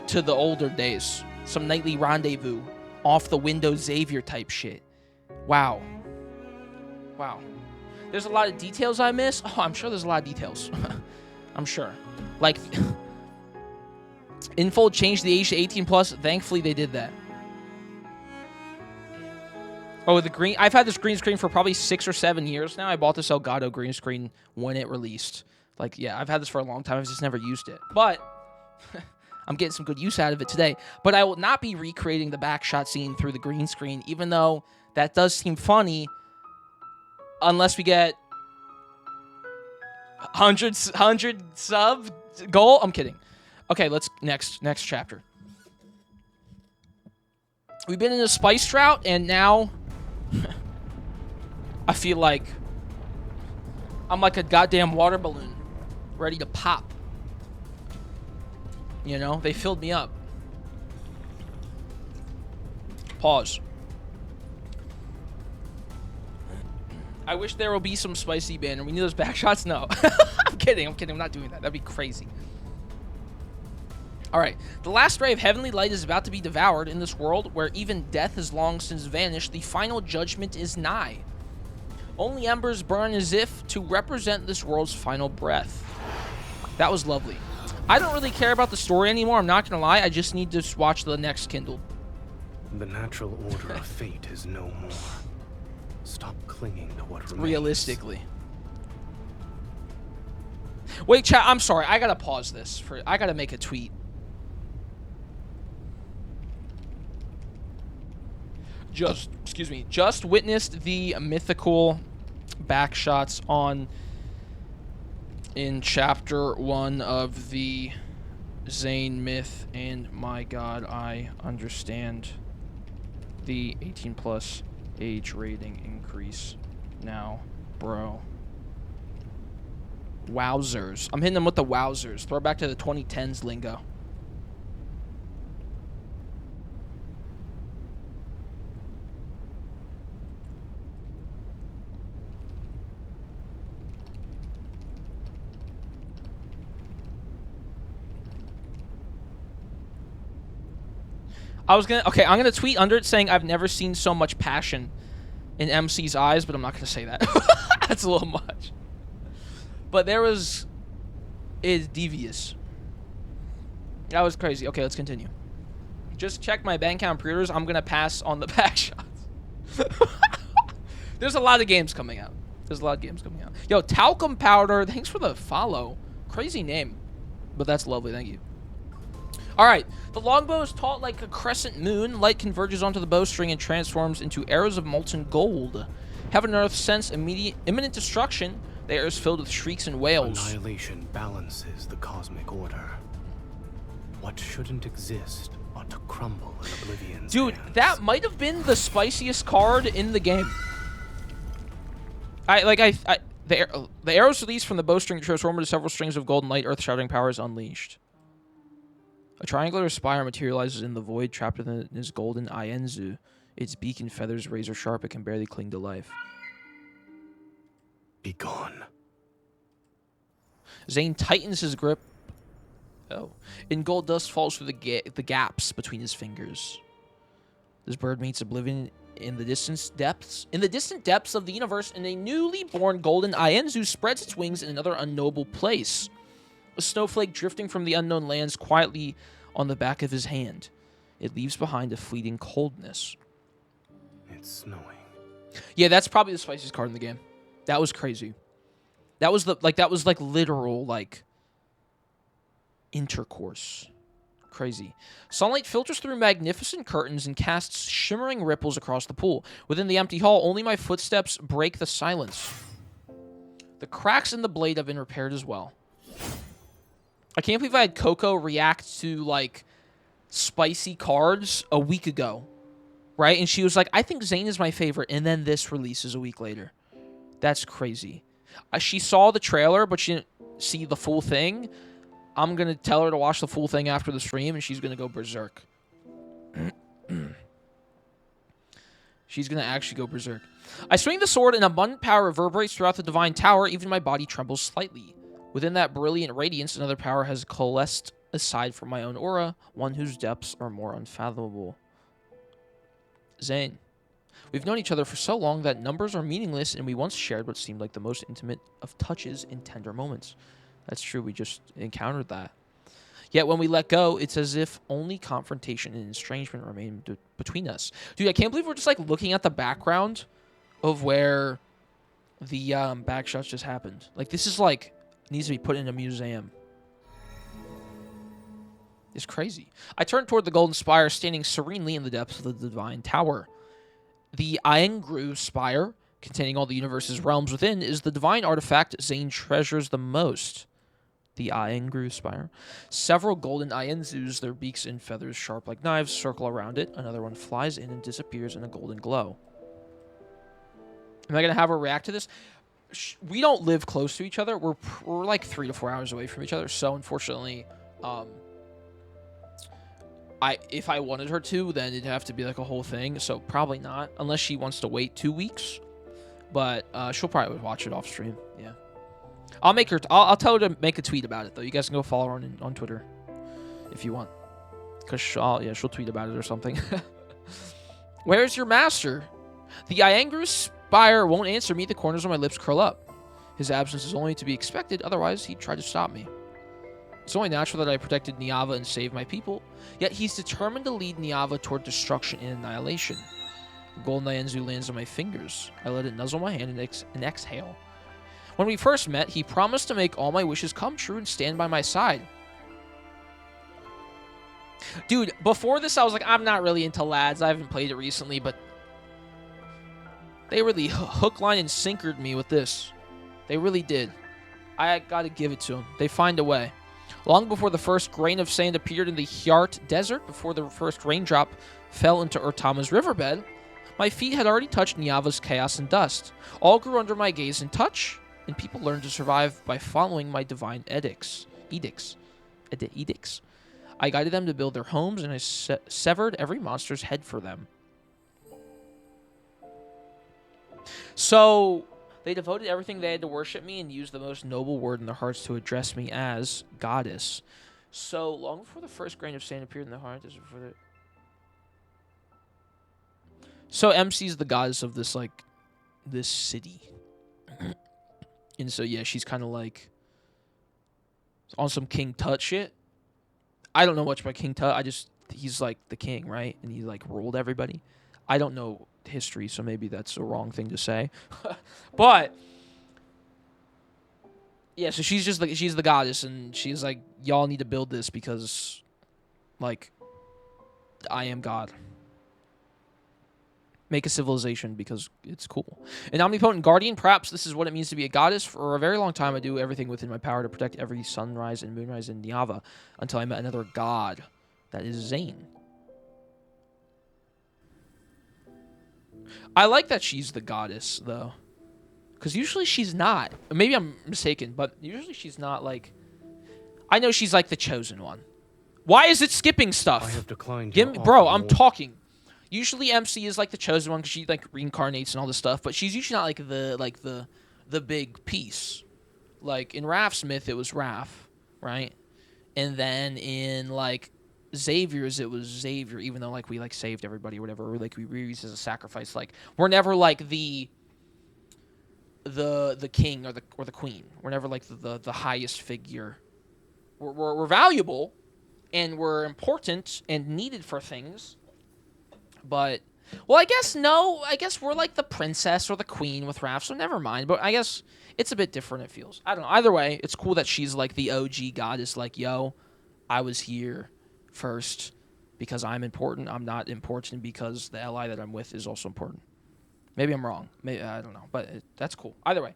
to the older days. Some nightly rendezvous. Off the window Xavier type shit. Wow. Wow. There's a lot of details I miss. Oh, I'm sure there's a lot of details. I'm sure. Like, Infold changed the age to 18 plus. Thankfully, they did that. Oh, the green. I've had this green screen for probably 6 or 7 years now. I bought this Elgato green screen when it released. Like, yeah, I've had this for a long time. I've just never used it. But I'm getting some good use out of it today. But I will not be recreating the backshot scene through the green screen, even though that does seem funny, unless we get 100 sub goal. I'm kidding. Okay, let's next chapter. We've been in a spice drought, and now I feel like I'm like a goddamn water balloon ready to pop. You know, they filled me up. Pause. I wish there will be some spicy banner. We need those backshots? No. I'm kidding. I'm not doing that. That'd be crazy. Alright. The last ray of heavenly light is about to be devoured in this world where even death has long since vanished. The final judgment is nigh. Only embers burn as if to represent this world's final breath. That was lovely. I don't really care about the story anymore. I'm not going to lie. I just need to watch the next Kindle. The natural order of fate is no more. Stop clinging to what remains. Realistically. Wait, chat. I'm sorry. I got to pause this. I got to make a tweet. Just witnessed the mythical backshots in chapter 1 of the Zayne myth, and my god, I understand the 18 plus age rating increase now, bro. Wowzers. I'm hitting them with the wowzers. Throw back to the 2010s lingo. I'm gonna tweet under it saying I've never seen so much passion in MC's eyes, but I'm not gonna say that. That's a little much. But it's devious. That was crazy. Okay, let's continue. Just check my bank account pre-orders. I'm gonna pass on the back shots. There's a lot of games coming out. Yo, talcum powder. Thanks for the follow. Crazy name, but that's lovely. Thank you. All right, the longbow is taut like a crescent moon. Light converges onto the bowstring and transforms into arrows of molten gold. Heaven and earth sense imminent destruction. The air is filled with shrieks and wails. Annihilation balances the cosmic order. What shouldn't exist ought to crumble in oblivion's Dude, hands. that might have been the spiciest card in the game. The arrows released from the bowstring transform into several strings of golden light. Earth-shattering power is unleashed. A triangular spire materializes in the void, trapped within his golden Ienzu. Its beak and feathers razor sharp, it can barely cling to life. Be gone. Zayne tightens his grip. Oh. And gold dust falls through the gaps between his fingers. This bird meets oblivion in the distant depths of the universe, and a newly born golden Ienzu spreads its wings in another unknowable place. A snowflake drifting from the unknown lands quietly on the back of his hand. It leaves behind a fleeting coldness. It's snowing. Yeah, that's probably the spiciest card in the game. That was crazy. That was literal intercourse. Crazy. Sunlight filters through magnificent curtains and casts shimmering ripples across the pool. Within the empty hall, only my footsteps break the silence. The cracks in the blade have been repaired as well. I can't believe I had Coco react to, like, spicy cards a week ago. Right? And she was like, I think Zayne is my favorite. And then this releases a week later. That's crazy. She saw the trailer, but she didn't see the full thing. I'm going to tell her to watch the full thing after the stream, and she's going to go berserk. She's going to actually go berserk. I swing the sword, and abundant power reverberates throughout the Divine Tower. Even my body trembles slightly. Within that brilliant radiance, another power has coalesced aside from my own aura, one whose depths are more unfathomable. Zayne. We've known each other for so long that numbers are meaningless, and we once shared what seemed like the most intimate of touches in tender moments. That's true, we just encountered that. Yet when we let go, it's as if only confrontation and estrangement remain between us. Dude, I can't believe we're just, like, looking at the background of where the backshots just happened. Like, this is, like, needs to be put in a museum. It's crazy. I turned toward the Golden Spire, standing serenely in the depths of the Divine Tower. The Iengru Spire, containing all the universe's realms within, is the divine artifact Zayne treasures the most. The Iengru Spire. Several golden Ienzus, their beaks and feathers sharp like knives, circle around it. Another one flies in and disappears in a golden glow. Am I going to have her react to this? We don't live close to each other. We're like 3 to 4 hours away from each other. So, unfortunately, if I wanted her to, then it'd have to be like a whole thing. So, probably not. Unless she wants to wait 2 weeks. But she'll probably watch it off stream. Yeah. I'll tell her to make a tweet about it, though. You guys can go follow her on Twitter if you want. Because she'll tweet about it or something. Where's your master? The Iengru Spire won't answer me. The corners of my lips curl up. His absence is only to be expected. Otherwise, he'd try to stop me. It's only natural that I protected Niava and saved my people. Yet he's determined to lead Niava toward destruction and annihilation. A golden Ienzu lands on my fingers. I let it nuzzle my hand and exhale. When we first met, he promised to make all my wishes come true and stand by my side. Dude, before this, I was like, I'm not really into lads. I haven't played it recently, but they really hook, line, and sinkered me with this. They really did. I gotta give it to them. They find a way. Long before the first grain of sand appeared in the Hyart Desert, before the first raindrop fell into Urtama's riverbed, my feet had already touched Niava's chaos and dust. All grew under my gaze and touch, and people learned to survive by following my divine edicts. I guided them to build their homes, and I severed every monster's head for them. So they devoted everything they had to worship me and used the most noble word in their hearts to address me as goddess. So long before the first grain of sand appeared in the heart, so MC's the goddess of this, like, this city. And so, yeah, she's kind of like on some King Tut shit. I don't know much about King Tut. He's like the king, right? And he like ruled everybody. I don't know history, so maybe that's a wrong thing to say. But yeah, so she's the goddess, and she's like, y'all need to build this because, like, I am God. Make a civilization because it's cool. An omnipotent guardian, perhaps this is what it means to be a goddess. For a very long time, I do everything within my power to protect every sunrise and moonrise in Niava until I met another god. That is Zayne. I like that she's the goddess, though. Because usually she's not. Maybe I'm mistaken, but usually she's not, like... I know she's, like, the chosen one. Why is it skipping stuff? I have declined. Bro, I'm talking. Usually MC is like the chosen one because she like reincarnates and all this stuff, but she's usually not like the big piece. Like in Raph's myth, it was Raph, right? And then in like Xavier's, it was Xavier. Even though like we like saved everybody or whatever, or like we were used as a sacrifice. Like we're never like the king or the queen. We're never like the highest figure. We're valuable, and we're important and needed for things. But, well, I guess no. I guess we're like the princess or the queen with Raph, so never mind. But I guess it's a bit different, it feels. I don't know. Either way, it's cool that she's like the OG goddess. Like, yo, I was here first because I'm important. I'm not important because the ally that I'm with is also important. Maybe I'm wrong. Maybe I don't know. But that's cool. Either way.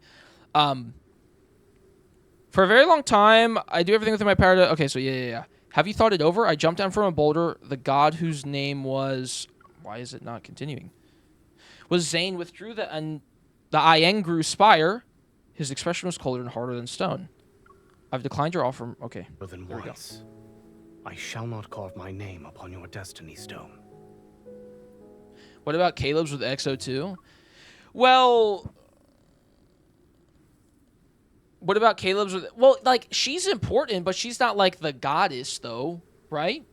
For a very long time, I do everything within my power to... Okay, so yeah. Have you thought it over? I jumped down from a boulder. The god whose name was... Why is it not continuing? Was Zayne withdrew the Iengru spire. His expression was colder and harder than stone. I've declined your offer. Okay, More than there we go. once. I shall not carve my name upon your destiny stone. What about Caleb's with XO2? Well... What about Caleb's with... Well, like, she's important, but she's not, like, the goddess, though, right?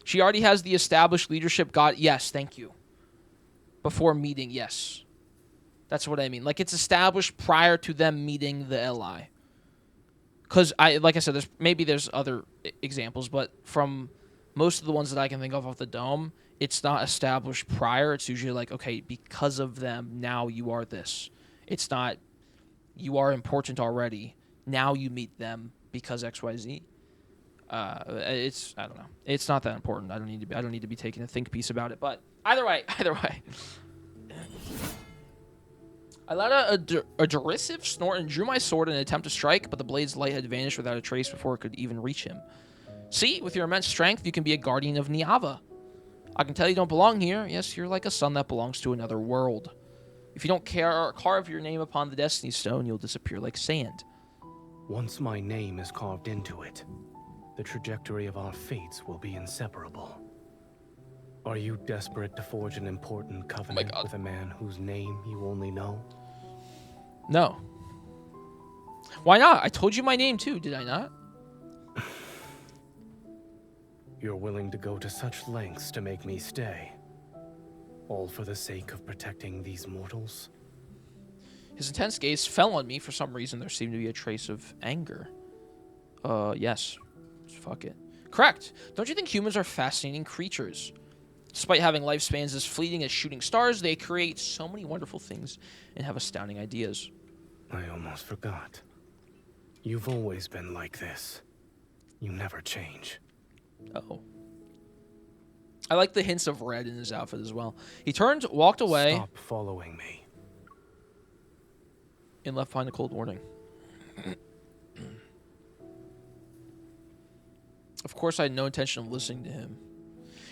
She already has the established leadership god... Yes, thank you. Before meeting, yes. That's what I mean. Like, it's established prior to them meeting the Li. Because, like I said, there's other examples, but from most of the ones that I can think of off the dome, it's not established prior. It's usually like, okay, because of them, now you are this. It's not... You are important already. Now you meet them because XYZ. I don't know. It's not that important. I don't need to be taking a think piece about it. But either way. I let out a derisive snort and drew my sword in an attempt to strike, but the blade's light had vanished without a trace before it could even reach him. See, with your immense strength, you can be a guardian of Niava. I can tell you don't belong here. Yes, you're like a sun that belongs to another world. If you don't carve your name upon the Destiny Stone, you'll disappear like sand. Once my name is carved into it, the trajectory of our fates will be inseparable. Are you desperate to forge an important covenant with a man whose name you only know? No. Why not? I told you my name too, did I not? You're willing to go to such lengths to make me stay. All for the sake of protecting these mortals? His intense gaze fell on me. For some reason, there seemed to be a trace of anger. Yes. Fuck it. Correct. Don't you think humans are fascinating creatures? Despite having lifespans as fleeting as shooting stars, they create so many wonderful things and have astounding ideas. I almost forgot. You've always been like this. You never change. Uh-oh. I like the hints of red in his outfit as well. He turned, walked away, Stop following me. and left behind a cold warning. Of course, I had no intention of listening to him.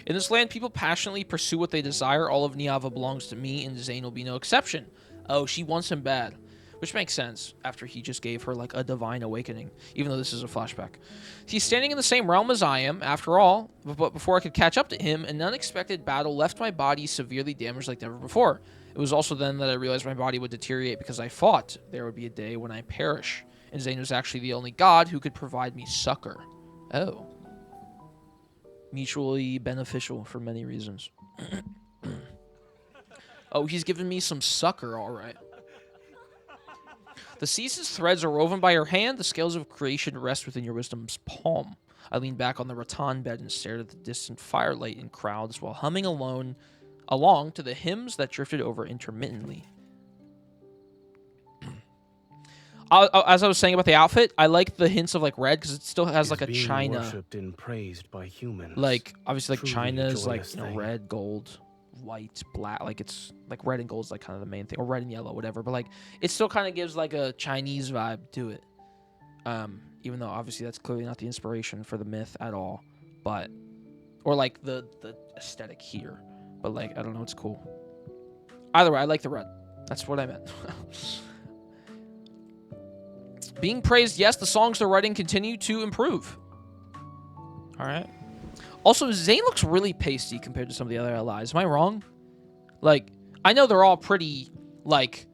In this land, people passionately pursue what they desire. All of Niava belongs to me, and Zayne will be no exception. Oh, she wants him bad. Which makes sense, after he just gave her, like, a divine awakening, even though this is a flashback. He's standing in the same realm as I am, after all, but before I could catch up to him, an unexpected battle left my body severely damaged like never before. It was also then that I realized my body would deteriorate because I fought. There would be a day when I perish, and Zayne was actually the only god who could provide me succor. Oh. Mutually beneficial for many reasons. Oh, he's giving me some succor, all right. The season's threads are woven by your hand. The scales of creation rest within your wisdom's palm. I leaned back on the rattan bed and stared at the distant firelight in crowds while humming along to the hymns that drifted over intermittently. As I was saying about the outfit, I like the hints of like red because it still has like a China. Worshipped and praised by humans. Like obviously, like Truly China is like joyous thing. red, gold, white, black. Like it's like red and gold is like kind of the main thing, or red and yellow, whatever. But like it still kind of gives like a Chinese vibe to it. Even though obviously that's clearly not the inspiration for the myth at all, but or like the aesthetic here. But like I don't know, it's cool. Either way, I like the red. That's what I meant. Being praised, yes, the songs they're writing continue to improve. All right. Also, Zayne looks really pasty compared to some of the other allies. Am I wrong? Like, I know they're all pretty, like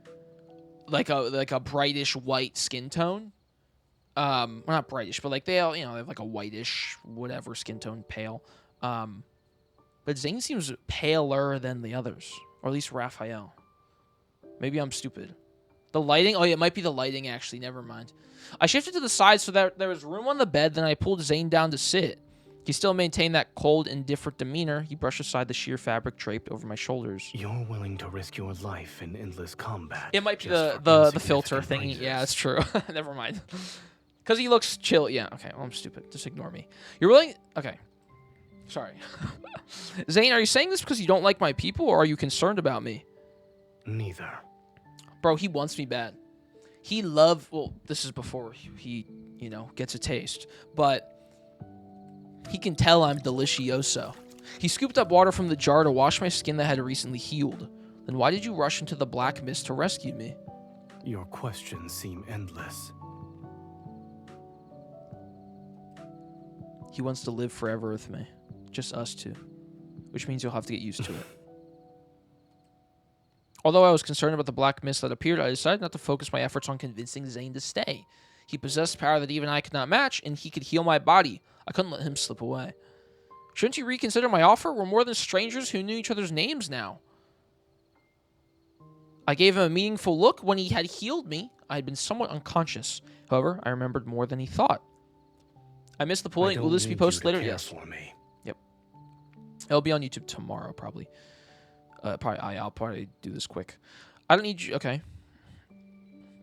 a brightish white skin tone. Well, not brightish, but like they all, they have like a whitish whatever skin tone, pale. But Zayne seems paler than the others, or at least Raphael. Maybe I'm stupid. The lighting? Oh, yeah, it might be the lighting, actually. Never mind. I shifted to the side so that there was room on the bed, then I pulled Zayne down to sit. He still maintained that cold, indifferent demeanor. He brushed aside the sheer fabric draped over my shoulders. You're willing to risk your life in endless combat. It might be just the for filter insignificant thing. wages. Yeah, that's true. Never mind. Because he looks chill. Yeah, okay. Well, I'm stupid. Just ignore me. You're willing... Okay. Sorry. Zayne, are you saying this because you don't like my people, or are you concerned about me? Neither. Bro, he wants me bad. He loved... Well, this is before he, you know, gets a taste. But he can tell I'm delicioso. He scooped up water from the jar to wash my skin that had recently healed. Then why did you rush into the black mist to rescue me? Your questions seem endless. He wants to live forever with me. Just us two. Which means you'll have to get used to it. Although I was concerned about the black mist that appeared, I decided not to focus my efforts on convincing Zayne to stay. He possessed power that even I could not match, and he could heal my body. I couldn't let him slip away. Shouldn't you reconsider my offer? We're more than strangers who knew each other's names now. I gave him a meaningful look. When he had healed me, I had been somewhat unconscious. However, I remembered more than he thought. I missed the point. Will this be posted later? Yes. For me. Yep. It'll be on YouTube tomorrow, probably. I'll probably do this quick. I don't need you. Okay.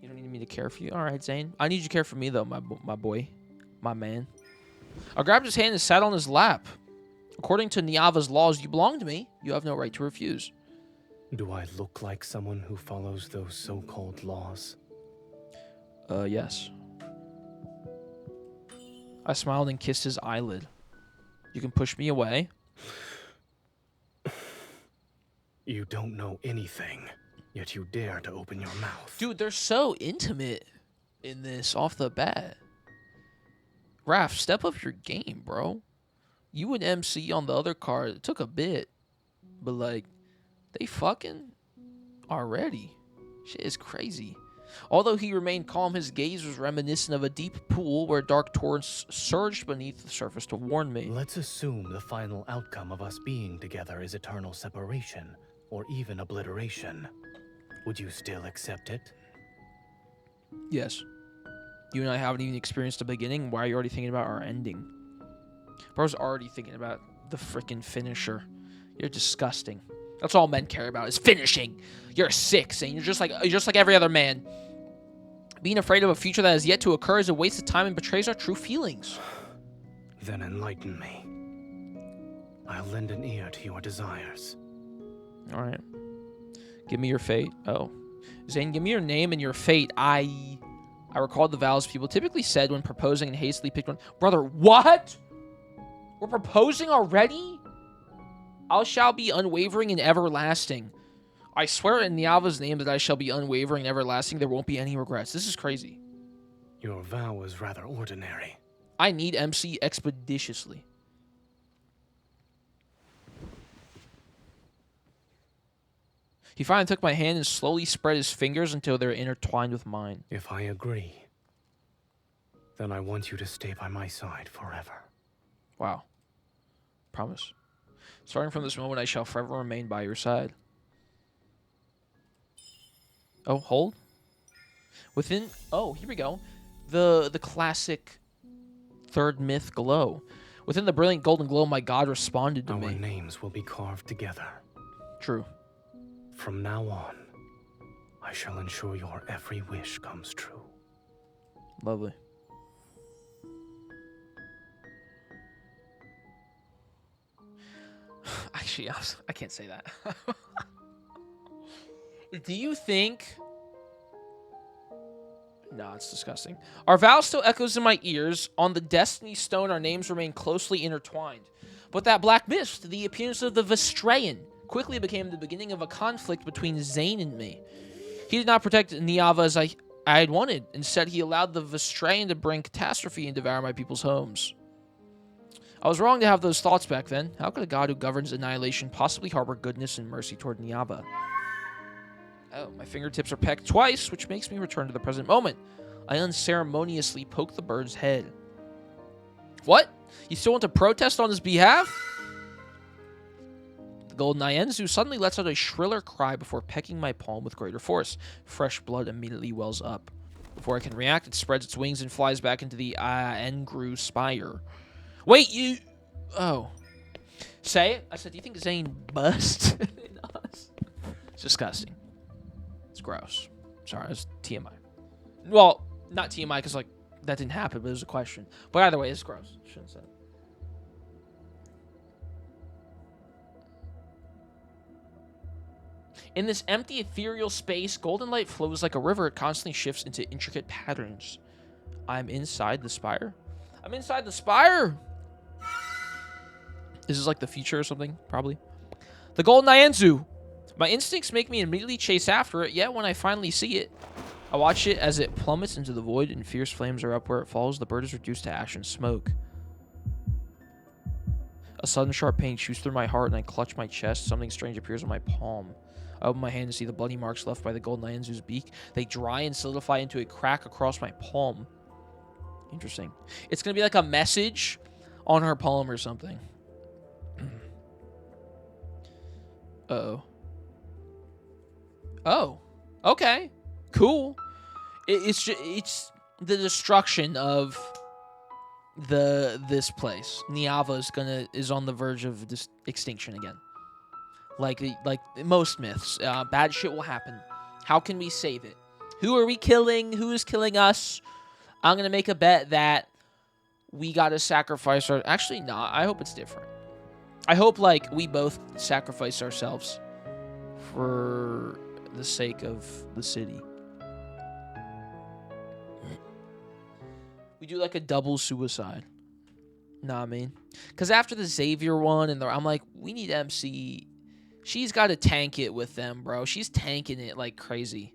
You don't need me to care for you. All right, Zayne. I need you to care for me, though, my boy. My man. I grabbed his hand and sat on his lap. According to Niava's laws, you belong to me. You have no right to refuse. Do I look like someone who follows those so-called laws? Yes. I smiled and kissed his eyelid. You can push me away. You don't know anything, yet you dare to open your mouth. Dude, they're so intimate in this off the bat. Raph, step up your game, bro. You and MC on the other card, it took a bit. But, like, they fucking already. Shit is crazy. Although he remained calm, his gaze was reminiscent of a deep pool where dark torrents surged beneath the surface to warn me. Let's assume the final outcome of us being together is eternal separation, or even obliteration. Would you still accept it? Yes. You and I haven't even experienced the beginning. Why are you already thinking about our ending? Bro's already thinking about the freaking finisher. You're disgusting. That's all men care about is finishing. You're sick, Zayne. You're just like every other man. Being afraid of a future that has yet to occur is a waste of time and betrays our true feelings. Then enlighten me. I'll lend an ear to your desires. All right. Give me your fate. Oh. Zayne, give me your name and your fate. I recalled the vows people typically said when proposing and hastily picked one. Brother, what? We're proposing already? I shall be unwavering and everlasting. I swear in Niava's name that I shall be unwavering and everlasting. There won't be any regrets. This is crazy. Your vow is rather ordinary. I need MC expeditiously. He finally took my hand and slowly spread his fingers until they're intertwined with mine. If I agree, then I want you to stay by my side forever. Wow. Promise. Starting from this moment, I shall forever remain by your side. Oh, hold. Within... Oh, here we go. The classic third myth glow. Within the brilliant golden glow, my god responded to me. Our names will be carved together. True. From now on, I shall ensure your every wish comes true. Lovely. Actually, I can't say that. Do you think... No, it's disgusting. Our vow still echoes in my ears. On the Destiny Stone, our names remain closely intertwined. But that black mist, the appearance of the Vestrayan, quickly became the beginning of a conflict between Zayne and me. He did not protect Niava as I had wanted. Instead, he allowed the Vestrayan to bring catastrophe and devour my people's homes. I was wrong to have those thoughts back then. How could a god who governs annihilation possibly harbor goodness and mercy toward Niava? Oh, my fingertips are pecked twice, which makes me return to the present moment. I unceremoniously poke the bird's head. What? You still want to protest on his behalf? The golden Nyenzu suddenly lets out a shriller cry before pecking my palm with greater force. Fresh blood immediately wells up. Before I can react, it spreads its wings and flies back into the Engru spire. Wait, you... Oh. Say it. I said, do you think Zayne busted in us? It's disgusting. It's gross. Sorry, it's TMI. Well, not TMI, because, like, that didn't happen, but it was a question. But either way, it's gross. Shouldn't say it. In this empty, ethereal space, golden light flows like a river. It constantly shifts into intricate patterns. I'm inside the spire. I'm inside the spire! This is like the future or something, probably. The golden Nyanzu. My instincts make me immediately chase after it, yet when I finally see it, I watch it as it plummets into the void and fierce flames are up where it falls. The bird is reduced to ash and smoke. A sudden sharp pain shoots through my heart and I clutch my chest. Something strange appears on my palm. I open my hand and see the bloody marks left by the golden Nyanzu's beak. They dry and solidify into a crack across my palm. Interesting. It's going to be like a message on her palm or something. Uh-oh. Oh. Okay. Cool. It's the destruction of this place. Niava is on the verge of this extinction again. Like most myths, bad shit will happen. How can we save it? Who are we killing? Who is killing us? I'm gonna make a bet that we gotta sacrifice our. Actually, not. I hope it's different. I hope like we both sacrifice ourselves for the sake of the city. We do like a double suicide. Nah, I mean, because after the Xavier one and I'm like, we need MC. She's got to tank it with them, bro. She's tanking it like crazy.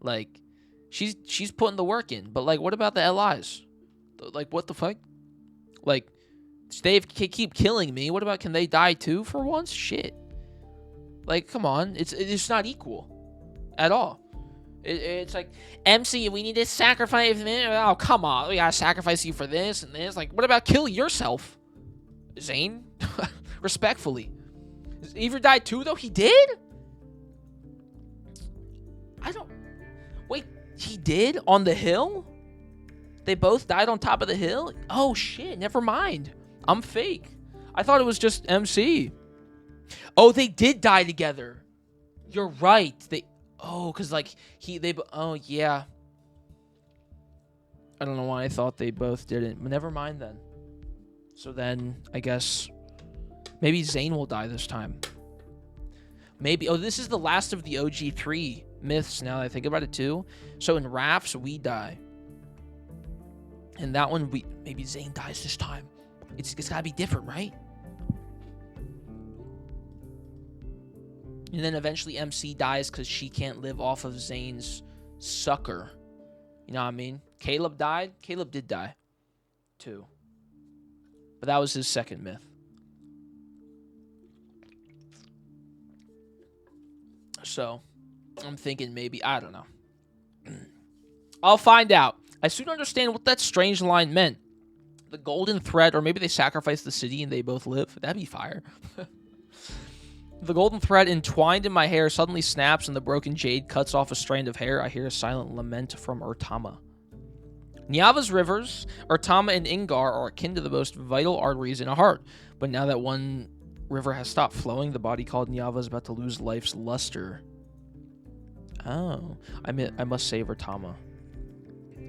Like, she's putting the work in. But like, what about the LIs? Like, what the fuck? Like, they keep killing me. What about, can they die too for once? Shit. Like, come on. It's not equal at all. It's like, MC, we need to sacrifice. Oh, come on. We gotta sacrifice you for this and this. Like, what about kill yourself? Zayne? Respectfully. Xavier died too, though? He did? I don't... Wait, he did? On the hill? They both died on top of the hill? Oh, shit. Never mind. I'm fake. I thought it was just MC. Oh, they did die together. You're right. Oh, because, like, oh, yeah. I don't know why I thought they both didn't. But never mind, then. So then, I guess... Maybe Zayne will die this time. Maybe. Oh, this is the last of the OG3 myths, now that I think about it, too. So in Rafts, we die. And that one, maybe Zayne dies this time. It's got to be different, right? And then eventually MC dies because she can't live off of Zayne's sucker. You know what I mean? Caleb died. Caleb did die, too. But that was his second myth. So, I'm thinking maybe, I don't know. I'll find out. I soon understand what that strange line meant. The golden thread, or maybe they sacrifice the city and they both live. That'd be fire. The golden thread entwined in my hair suddenly snaps and the broken jade cuts off a strand of hair. I hear a silent lament from Urtama. Niava's rivers, Urtama and Ingar, are akin to the most vital arteries in a heart. But now that one river has stopped flowing, the body called Niava is about to lose life's luster. Oh, I must save Urtama.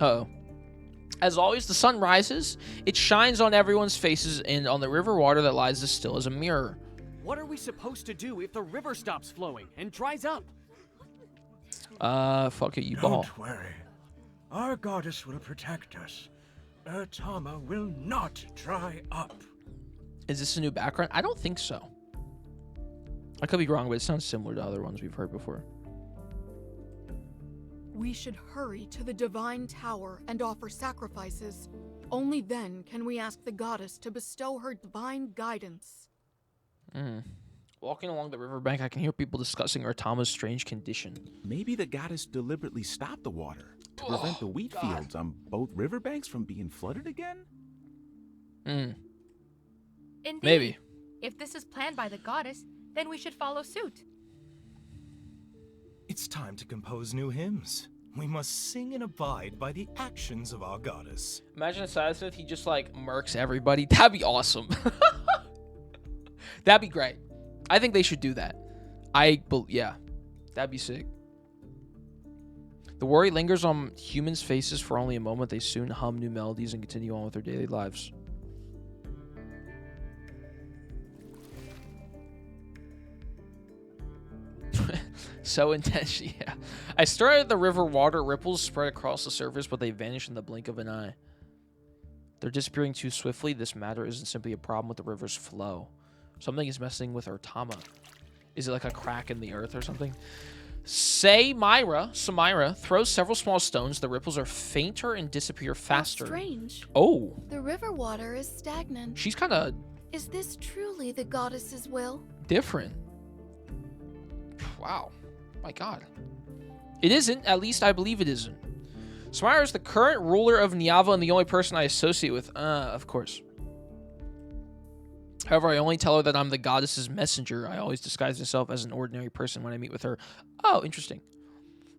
Uh-oh. As always, the sun rises. It shines on everyone's faces and on the river water that lies as still as a mirror. What are we supposed to do if the river stops flowing and dries up? Fuck it, you ball. Don't worry. Our goddess will protect us. Urtama will not dry up. Is this a new background? I don't think so. I could be wrong, but it sounds similar to other ones we've heard before. We should hurry to the divine tower and offer sacrifices. Only then can we ask the goddess to bestow her divine guidance. Walking along the riverbank, I can hear people discussing Urtama's strange condition. Maybe the goddess deliberately stopped the water to prevent the wheat fields on both riverbanks from being flooded again? Indeed. Maybe. If this is planned by the goddess, then we should follow suit. It's time to compose new hymns. We must sing and abide by the actions of our goddess. Imagine Assassin's Creed, he just like murks everybody. That'd be awesome. That'd be great. I think they should do that. Yeah, that'd be sick. The worry lingers on humans' faces for only a moment. They soon hum new melodies and continue on with their daily lives. So intense, yeah. I stared at the river water ripples spread across the surface, but they vanish in the blink of an eye. They're disappearing too swiftly. This matter isn't simply a problem with the river's flow. Something is messing with Artama. Is it like a crack in the earth or something? Samira throws several small stones. The ripples are fainter and disappear faster. How strange. Oh. The river water is stagnant. She's kind of... Is this truly the goddess's will? different. Wow. My god. It isn't. At least I believe it isn't. Samira is the current ruler of Niava and the only person I associate with. Of course. However, I only tell her that I'm the goddess's messenger. I always disguise myself as an ordinary person when I meet with her. Oh, interesting.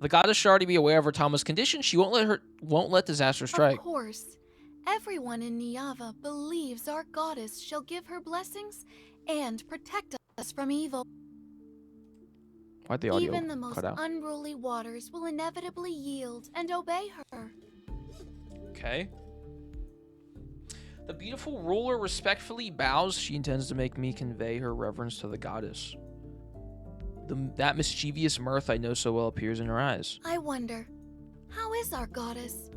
The goddess should already be aware of Artama's condition. She won't let disaster strike. Of course. Everyone in Niava believes our goddess shall give her blessings and protect us from evil. Why'd the audio Even the most cut out? unruly waters will inevitably yield and obey her. Okay. The beautiful ruler respectfully bows. She intends to make me convey her reverence to the goddess. That mischievous mirth I know so well appears in her eyes. I wonder, how is our goddess?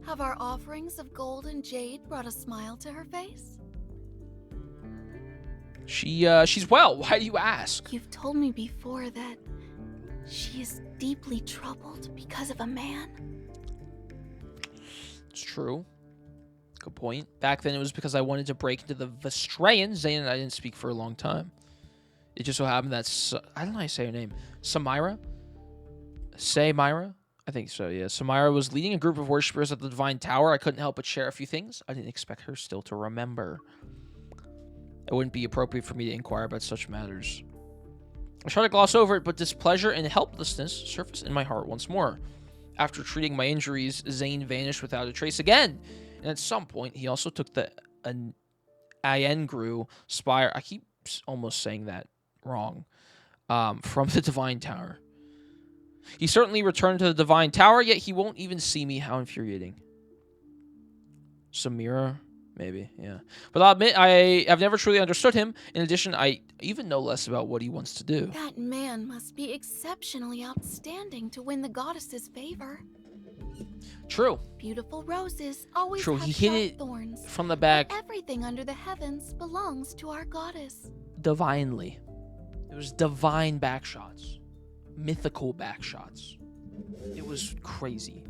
Have our offerings of gold and jade brought a smile to her face? She's well. Why do you ask? You've told me before that she is deeply troubled because of a man. It's true. Good point. Back then it was because I wanted to break into the Vestrayan. Zayne and I didn't speak for a long time. It just so happened that... I don't know how you say her name. Samira? Samira? I think so, yeah. Samira was leading a group of worshippers at the Divine Tower. I couldn't help but share a few things. I didn't expect her still to remember. It wouldn't be appropriate for me to inquire about such matters. I tried to gloss over it, but displeasure and helplessness surfaced in my heart once more. After treating my injuries, Zayne vanished without a trace again. And at some point, he also took the Iengru spire. I keep almost saying that wrong. From the Divine Tower. He certainly returned to the Divine Tower, yet he won't even see me. How infuriating. Samira? Maybe, yeah. But I'll admit, I've never truly understood him. In addition, I even know less about what he wants to do. That man must be exceptionally outstanding to win the goddess's favor. True. Beautiful roses always True. have He hit sharp it thorns. from the back. Everything under the heavens belongs to our goddess. Divinely. It was divine backshots. Mythical backshots. It was crazy.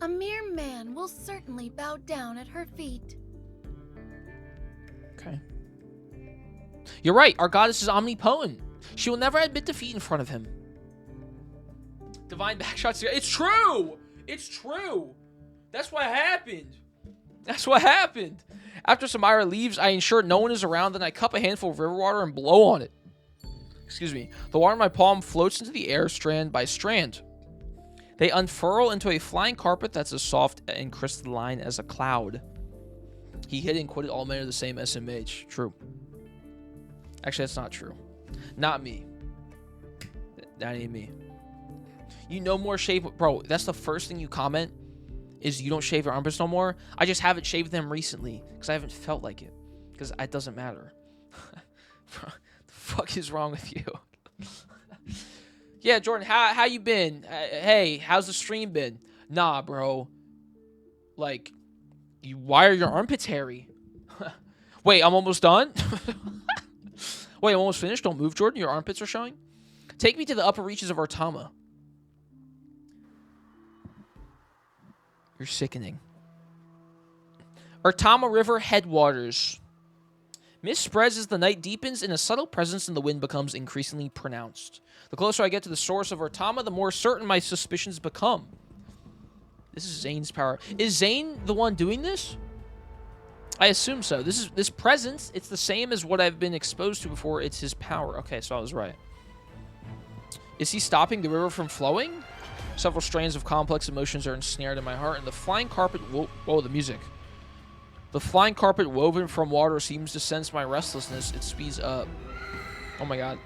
A mere man will certainly bow down at her feet. Okay. You're right. Our goddess is omnipotent. She will never admit defeat in front of him. Divine backshots. It's true. It's true. That's what happened. That's what happened. After Samira leaves, I ensure no one is around, then I cup a handful of river water and blow on it. Excuse me. The water in my palm floats into the air strand by strand. They unfurl into a flying carpet that's as soft and crystalline as a cloud. He hid and quitted all men of the same SMH. True. Actually, that's not true. Not me. That ain't me. You no more shave... Bro, that's the first thing you comment is you don't shave your armpits no more. I just haven't shaved them recently because I haven't felt like it. Because it doesn't matter. Bro, the fuck is wrong with you? Yeah, Jordan, how you been? Hey, how's the stream been? Nah, bro. Like, why are your armpits hairy? Wait, I'm almost done? Wait, I'm almost finished? Don't move, Jordan. Your armpits are showing? Take me to the upper reaches of Artama. You're sickening. Artama River headwaters. Mist spreads as the night deepens, and a subtle presence in the wind becomes increasingly pronounced. The closer I get to the source of Artama, the more certain my suspicions become. This is Zayne's power. Is Zayne the one doing this? I assume so. This presence, it's the same as what I've been exposed to before. It's his power. Okay, so I was right. Is he stopping the river from flowing? Several strains of complex emotions are ensnared in my heart, and the flying carpet... Whoa, the music. The flying carpet woven from water seems to sense my restlessness. It speeds up. Oh my god.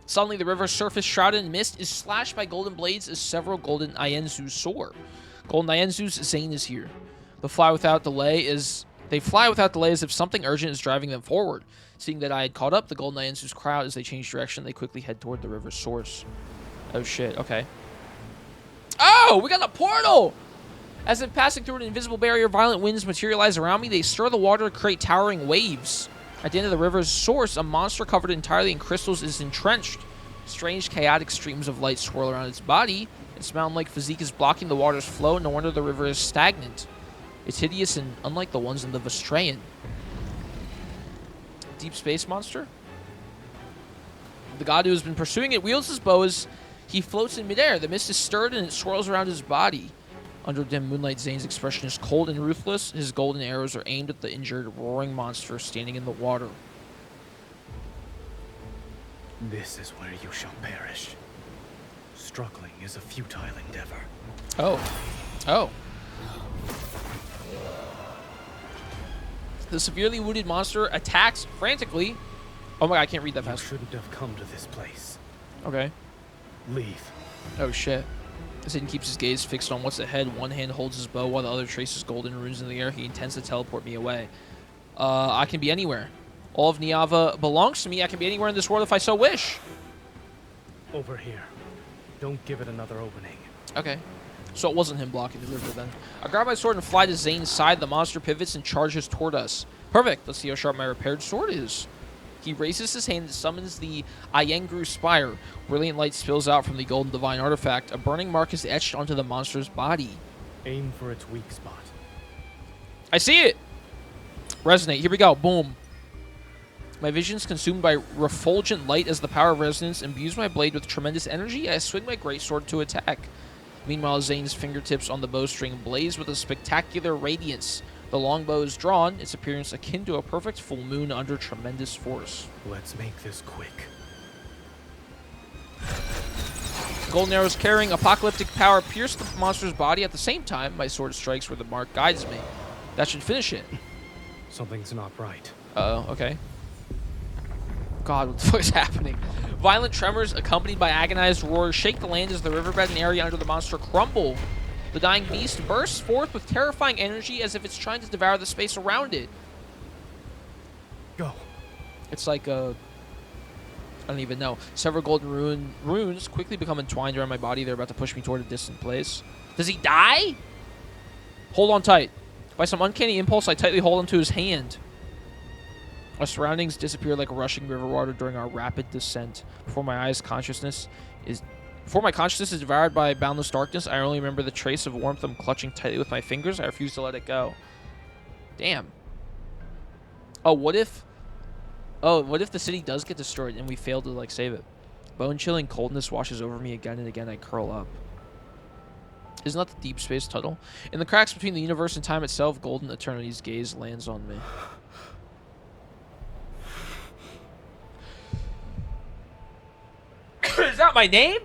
Suddenly, the river's surface, shrouded in mist, is slashed by golden blades as several golden Ienzus soar. Golden Ienzus, Zayne is here. The fly without delay is They fly without delay as if something urgent is driving them forward. Seeing that I had caught up, the Golden Lances cry out as they change direction. They quickly head toward the river's source. Oh, shit. Okay. Oh, we got a portal! As if passing through an invisible barrier, violent winds materialize around me. They stir the water to create towering waves. At the end of the river's source, a monster covered entirely in crystals is entrenched. Strange, chaotic streams of light swirl around its body. Its mountain-like physique is blocking the water's flow. No wonder the river is stagnant. It's hideous and unlike the ones in the Vestrayan. Deep space monster? The god who has been pursuing it wields his bow as he floats in midair. The mist is stirred and it swirls around his body. Under dim moonlight, Zayne's expression is cold and ruthless. His golden arrows are aimed at the injured, roaring monster standing in the water. This is where you shall perish. Struggling is a futile endeavor. Oh. Oh. The severely wounded monster attacks frantically. Oh my god, I can't read that fast. You shouldn't have come to this place. Okay. Leave. Oh shit. Zayne keeps his gaze fixed on what's ahead. One hand holds his bow while the other traces golden runes in the air. He intends to teleport me away. I can be anywhere. All of Niava belongs to me. I can be anywhere in this world if I so wish. Over here. Don't give it another opening. Okay. So it wasn't him blocking the river then. I grab my sword and fly to Zayne's side. The monster pivots and charges toward us. Perfect. Let's see how sharp my repaired sword is. He raises his hand and summons the Ayengru Spire. Brilliant light spills out from the golden divine artifact. A burning mark is etched onto the monster's body. Aim for its weak spot. I see it! Resonate. Here we go. Boom. My vision is consumed by refulgent light as the power of resonance imbues my blade with tremendous energy. I swing my greatsword to attack. Meanwhile, Zayne's fingertips on the bowstring blaze with a spectacular radiance. The longbow is drawn, its appearance akin to a perfect full moon under tremendous force. Let's make this quick. Golden arrows carrying apocalyptic power pierce the monster's body. At the same time, my sword strikes where the mark guides me. That should finish it. Something's not right. Uh-oh, okay. God, what the fuck is happening? Violent tremors accompanied by agonized roars shake the land as the riverbed and area under the monster crumble. The dying beast bursts forth with terrifying energy as if it's trying to devour the space around it. Go. It's like I don't even know. Several golden runes quickly become entwined around my body. They're about to push me toward a distant place. Does he die? Hold on tight. By some uncanny impulse, I tightly hold onto his hand. Our surroundings disappear like rushing river water during our rapid descent. Before my consciousness is devoured by boundless darkness, I only remember the trace of warmth I'm clutching tightly with my fingers. I refuse to let it go. Damn. Oh, what if the city does get destroyed and we fail to, like, save it? Bone-chilling coldness washes over me again and again. I curl up. Isn't that the deep space tunnel? In the cracks between the universe and time itself, golden eternity's gaze lands on me. Is that my name?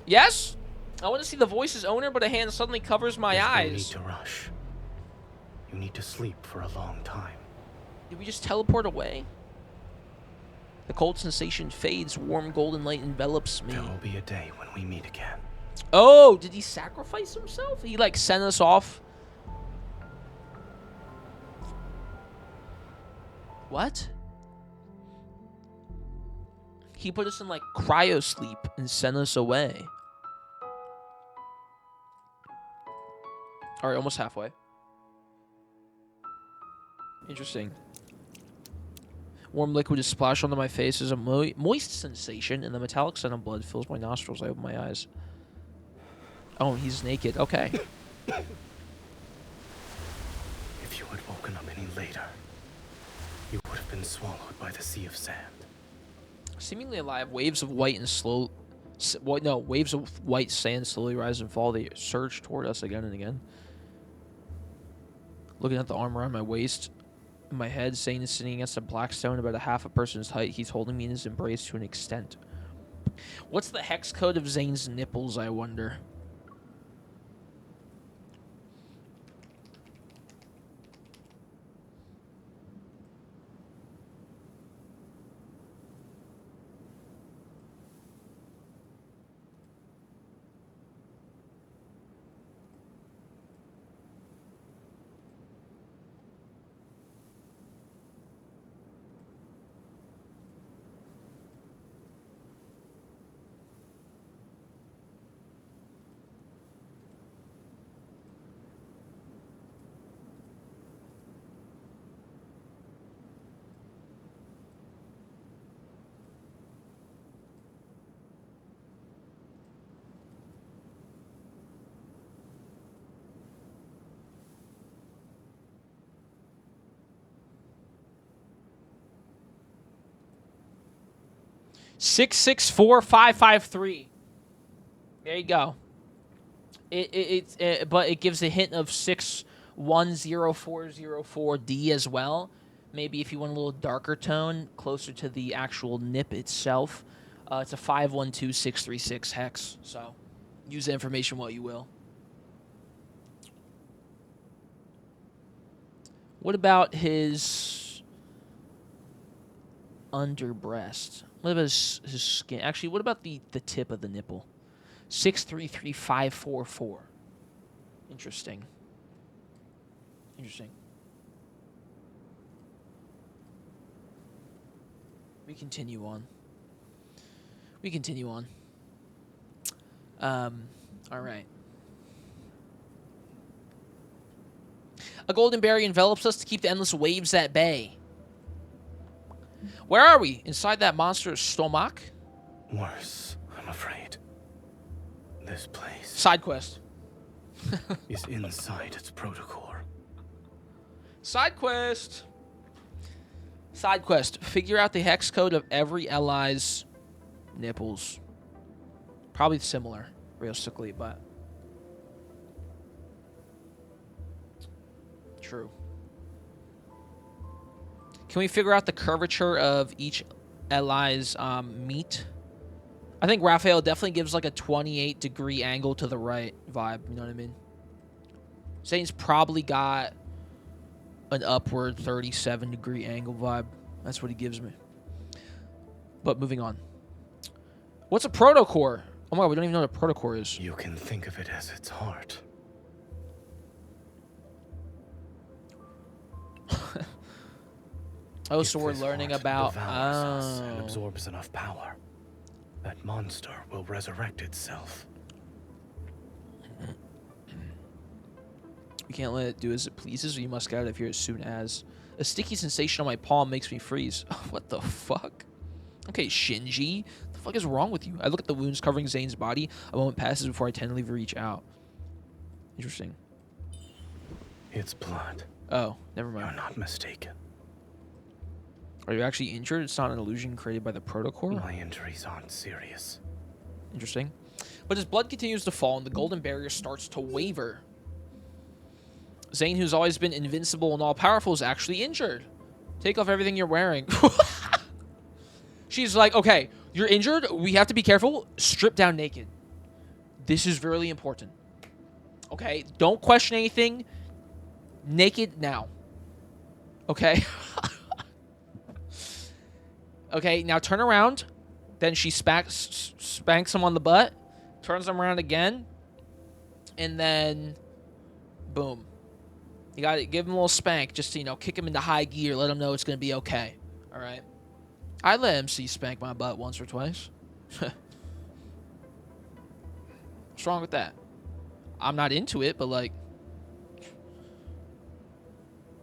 Yes? I want to see the voice's owner, but a hand suddenly covers my eyes. You need to rush. You need to sleep for a long time. Did we just teleport away? The cold sensation fades. Warm golden light envelops me. There will be a day when we meet again. Oh, did he sacrifice himself? He, like, sent us off? What? He put us in, like, cryo sleep and sent us away. Alright, almost halfway. Interesting. Warm liquid is splashed onto my face as a moist sensation, and the metallic scent of blood fills my nostrils. I open my eyes. Oh, he's naked. Okay. If you had woken up any later, you would have been swallowed by the sea of sand. Seemingly alive, waves of white and waves of white sand slowly rise and fall. They surge toward us again and again. Looking at the arm around my waist, in my head, Zayne is sitting against a black stone about a half a person's height. He's holding me in his embrace to an extent. What's the hex code of Zayne's nipples, I wonder? 664553. There you go. But it gives a hint of 610404D as well. Maybe if you want a little darker tone, closer to the actual nip itself. It's a 512636 hex. So use the information what you will. What about his underbreast? What about his skin? Actually, what about the tip of the nipple? 633544. Interesting. Interesting. We continue on. All right. A golden berry envelops us to keep the endless waves at bay. Where are we? Inside that monster's stomach? Worse, I'm afraid. This place Side quest. is inside its protocore. Side quest. Side quest. Figure out the hex code of every ally's nipples. Probably similar, realistically, but true. Can we figure out the curvature of each ally's meat? I think Raphael definitely gives like a 28-degree angle to the right vibe. You know what I mean? Zayne's probably got an upward 37-degree angle vibe. That's what he gives me. But moving on. What's a protocore? Oh my god, we don't even know what a protocore is. You can think of it as its heart. Oh, so we're learning about... us and absorbs enough power, that monster will resurrect itself. You can't let it do as it pleases, or you must get out of here as soon as... A sticky sensation on my palm makes me freeze. What the fuck? Okay, Shinji. What the fuck is wrong with you? I look at the wounds covering Zayne's body. A moment passes before I tentatively reach out. Interesting. It's blood. Oh, never mind. You're not mistaken. Are you actually injured? It's not an illusion created by the protocore? My injuries aren't serious. Interesting. But as blood continues to fall and the golden barrier starts to waver, Zayne, who's always been invincible and all-powerful, is actually injured. Take off everything you're wearing. She's like, okay, you're injured. We have to be careful. Strip down naked. This is really important. Okay? Don't question anything. Naked now. Okay? Okay, now turn around. Then she spanks him on the butt. Turns him around again. And then, boom. You got to give him a little spank. Just to, you know, kick him into high gear. Let him know it's going to be okay. All right? I let MC spank my butt once or twice. What's wrong with that? I'm not into it, but, like,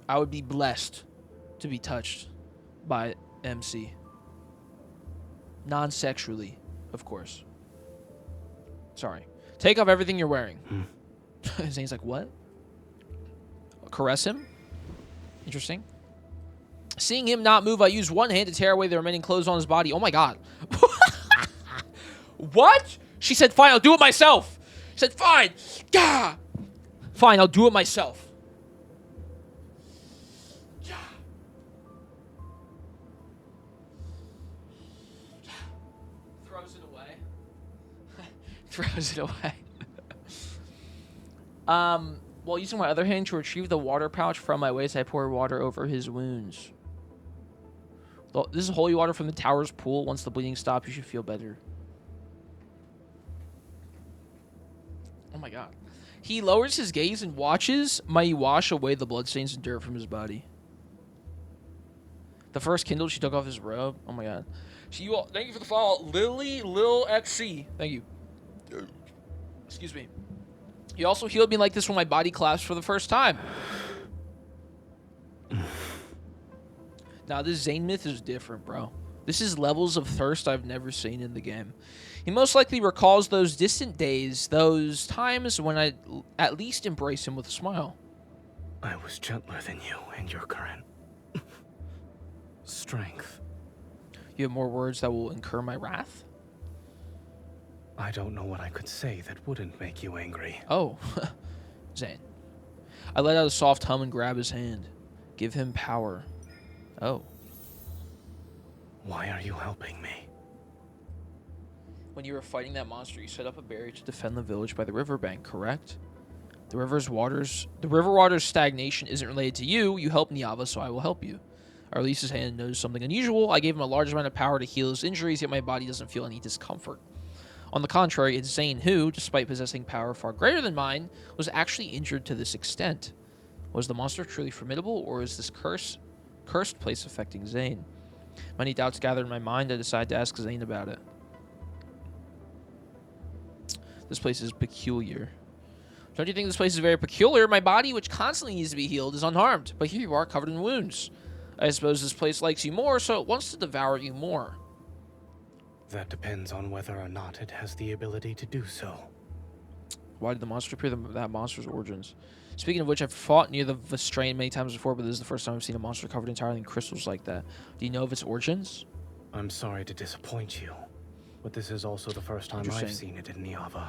I would be blessed to be touched by MC. Non-sexually, of course. Sorry. Take off everything you're wearing. Zayne's like, what? Caress him? Interesting. Seeing him not move, I use one hand to tear away the remaining clothes on his body. Oh my god. What? She said, fine, I'll do it myself. She said, fine. Gah! Fine, I'll do it myself. Throws it away. Throws it away. While using my other hand to retrieve the water pouch from my waist, I pour water over his wounds. This is holy water from the tower's pool. Once the bleeding stops, you should feel better. Oh my god. He lowers his gaze and watches Mai wash away the bloodstains and dirt from his body. The first kindled, she took off his robe. Oh my god. Thank you for the follow. Lil XC. Thank you. Excuse me. You also healed me like this when my body collapsed for the first time. Now, this Zayne myth is different, bro. This is levels of thirst I've never seen in the game. He most likely recalls those distant days, those times when I at least embrace him with a smile. I was gentler than you in your current strength. You have more words that will incur my wrath? I don't know what I could say that wouldn't make you angry. Oh. Zayne. I let out a soft hum and grab his hand. Give him power. Oh. Why are you helping me? When you were fighting that monster, you set up a barrier to defend the village by the riverbank, correct? The river water's stagnation isn't related to you. You helped Niava, so I will help you. I released his hand and noticed something unusual. I gave him a large amount of power to heal his injuries, yet my body doesn't feel any discomfort. On the contrary, it's Zayne who, despite possessing power far greater than mine, was actually injured to this extent. Was the monster truly formidable, or is this cursed place affecting Zayne? Many doubts gathered in my mind. I decided to ask Zayne about it. This place is peculiar. Don't you think this place is very peculiar? My body, which constantly needs to be healed, is unharmed. But here you are, covered in wounds. I suppose this place likes you more, so it wants to devour you more. That depends on whether or not it has the ability to do so. Why did the monster appear? That monster's origins. Speaking of which, I've fought near the Vestrain many times before, but this is the first time I've seen a monster covered entirely in crystals like that. Do you know of its origins? I'm sorry to disappoint you, but this is also the first time I've seen it in Niava.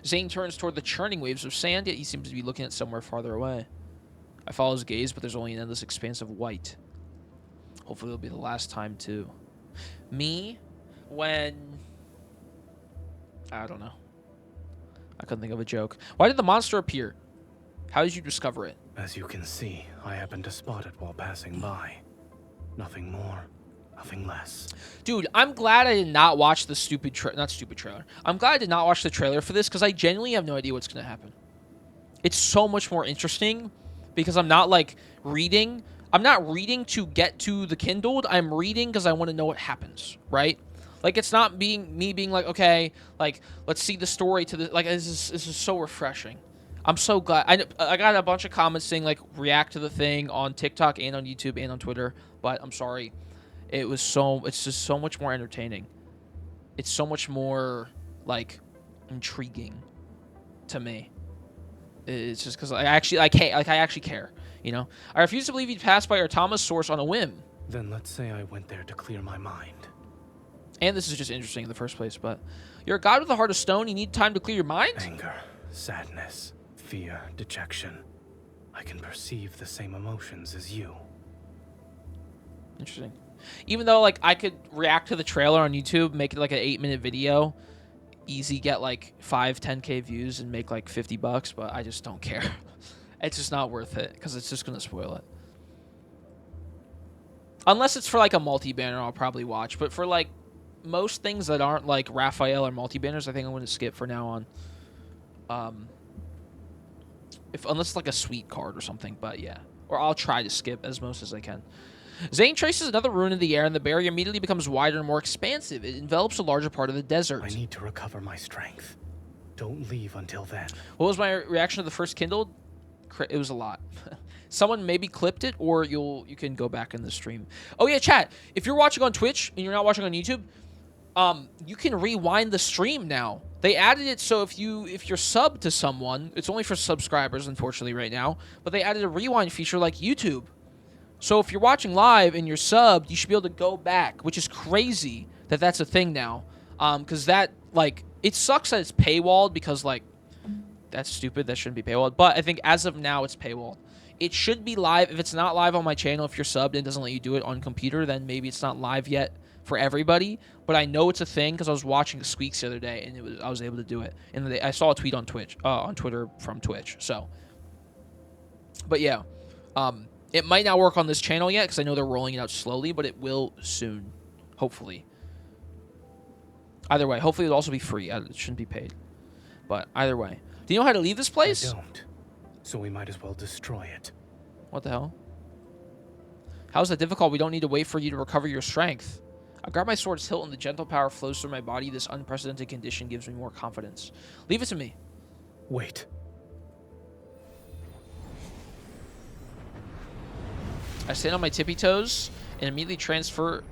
Zayne turns toward the churning waves of sand, yet he seems to be looking at somewhere farther away. I follow his gaze, but there's only an endless expanse of white. Hopefully it'll be the last time, too. Me, when... I don't know. I couldn't think of a joke. Why did the monster appear? How did you discover it? As you can see, I happened to spot it while passing by. Nothing more, nothing less. Dude, I'm glad I did not watch the trailer. I'm glad I did not watch the trailer for this, because I genuinely have no idea what's going to happen. It's so much more interesting, because I'm not, like, reading. I'm not reading to get to the Kindled. I'm reading because I want to know what happens, right? Like, it's not me being like, okay, like, let's see the story to the... Like, this is so refreshing. I'm so glad. I got a bunch of comments saying, like, react to the thing on TikTok and on YouTube and on Twitter, but I'm sorry. It's just so much more entertaining. It's so much more, like, intriguing to me. It's just because I actually care, you know? I refuse to believe you passed by Artama's source on a whim. Then let's say I went there to clear my mind. And this is just interesting in the first place, but you're a god with a heart of stone. You need time to clear your mind? Anger, sadness, fear, dejection. I can perceive the same emotions as you. Interesting. Even though, like, I could react to the trailer on YouTube, make it like an 8-minute video, easy get like 5-10K views and make like $50, but I just don't care. It's just not worth it because it's just gonna spoil it. Unless it's for like a multi-banner, I'll probably watch. But for like most things that aren't like Raphael or multi-banners, I think I'm gonna skip for now on. Unless it's like a sweet card or something, but yeah. Or I'll try to skip as most as I can. Zayne traces another rune in the air, and the barrier immediately becomes wider and more expansive. It envelops a larger part of the desert. I need to recover my strength. Don't leave until then. What was my reaction to the first Kindled? It was a lot. Someone maybe clipped it, or you can go back in the stream. Oh yeah, chat. If you're watching on Twitch and you're not watching on YouTube, you can rewind the stream now. They added it so if you're subbed to someone, it's only for subscribers, unfortunately, right now. But they added a rewind feature like YouTube. So if you're watching live and you're subbed, you should be able to go back, which is crazy that that's a thing now. Because that, like, it sucks that it's paywalled because, like, that's stupid. That shouldn't be paywalled. But I think as of now, it's paywalled. It should be live. If it's not live on my channel, if you're subbed and it doesn't let you do it on computer, then maybe it's not live yet for everybody. But I know it's a thing because I was watching Squeaks the other day and I was able to do it. And I saw a tweet on Twitter from Twitch. So, but yeah, it might not work on this channel yet because I know they're rolling it out slowly, but it will soon, hopefully. Either way, hopefully it'll also be free. It shouldn't be paid. But either way. Do you know how to leave this place? I don't. So we might as well destroy it. What the hell? How is that difficult? We don't need to wait for you to recover your strength. I grab my sword's hilt and the gentle power flows through my body. This unprecedented condition gives me more confidence. Leave it to me. Wait. I stand on my tippy toes and immediately transform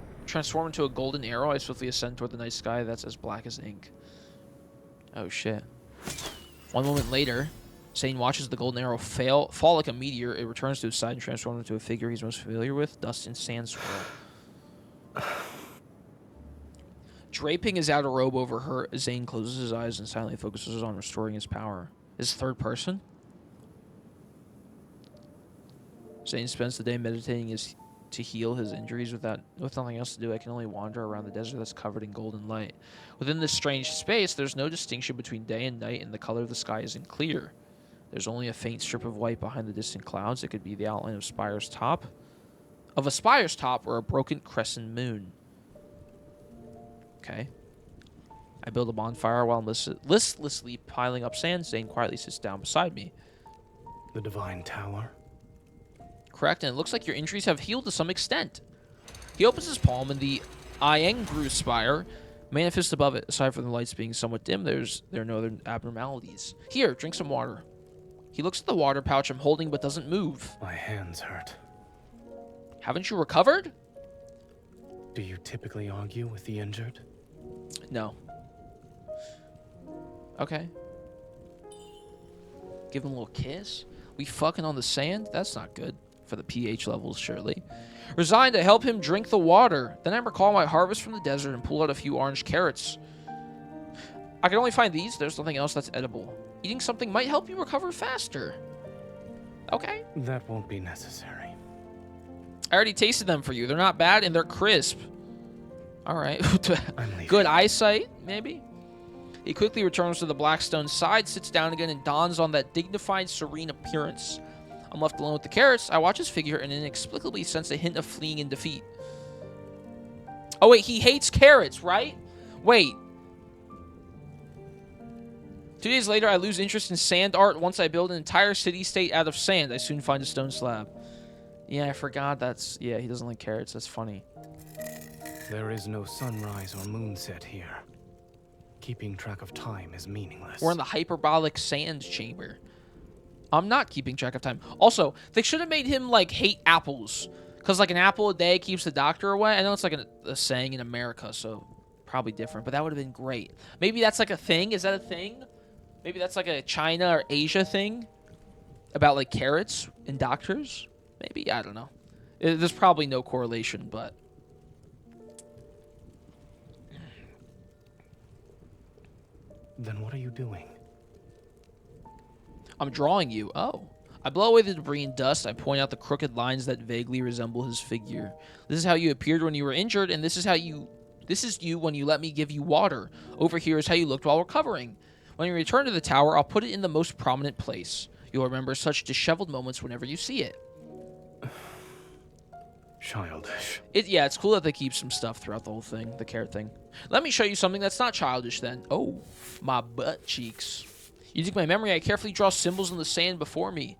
into a golden arrow. I swiftly ascend toward the night sky that's as black as ink. Oh shit. One moment later, Zayne watches the golden arrow fall like a meteor. It returns to his side and transforms into a figure he's most familiar with, Dust and Sand Swirl. Draping his outer robe over her, Zayne closes his eyes and silently focuses on restoring his power. Is third person? Zayne spends the day meditating to heal his injuries with nothing else to do. I can only wander around the desert that's covered in golden light. Within this strange space, there's no distinction between day and night, and the color of the sky isn't clear. There's only a faint strip of white behind the distant clouds. It could be the outline of a spire's top, or a broken crescent moon. Okay. I build a bonfire while listlessly piling up sand. Zayne quietly sits down beside me. The Divine Tower? Correct, and it looks like your injuries have healed to some extent. He opens his palm, and the Iengru spire manifests above it. Aside from the lights being somewhat dim, there are no other abnormalities. Here, drink some water. He looks at the water pouch I'm holding but doesn't move. My hands hurt. Haven't you recovered? Do you typically argue with the injured? No. Okay. Give him a little kiss. We fucking on the sand? That's not good for the pH levels, surely. Resigned, I help him drink the water. Then I recall my harvest from the desert and pull out a few orange carrots. I can only find these. There's nothing else that's edible. Eating something might help you recover faster. Okay. That won't be necessary. I already tasted them for you. They're not bad and they're crisp. All right. Good eyesight, maybe? He quickly returns to the Blackstone side, sits down again, and dons on that dignified, serene appearance. I'm left alone with the carrots. I watch his figure and inexplicably sense a hint of fleeing in defeat. Oh, wait. He hates carrots, right? Wait. 2 days later, I lose interest in sand art once I build an entire city-state out of sand. I soon find a stone slab. Yeah, I forgot that's... Yeah, he doesn't like carrots. That's funny. There is no sunrise or moonset here. Keeping track of time is meaningless. We're in the hyperbolic sand chamber. I'm not keeping track of time. Also, they should have made him, like, hate apples. Because, like, an apple a day keeps the doctor away. I know it's, like, a saying in America, so probably different. But that would have been great. Maybe that's, like, a thing. Is that a thing? Maybe that's, like, a China or Asia thing? About, like, carrots and doctors? Maybe? I don't know. There's probably no correlation, but... Then what are you doing? I'm drawing you. Oh. I blow away the debris and dust. I point out the crooked lines that vaguely resemble his figure. This is how you appeared when you were injured, and this is you when you let me give you water. Over here is how you looked while recovering. When you return to the tower, I'll put it in the most prominent place. You'll remember such disheveled moments whenever you see it. Childish. Yeah, it's cool that they keep some stuff throughout the whole thing, the carrot thing. Let me show you something that's not childish then. Oh, my butt cheeks. Using my memory, I carefully draw symbols in the sand before me.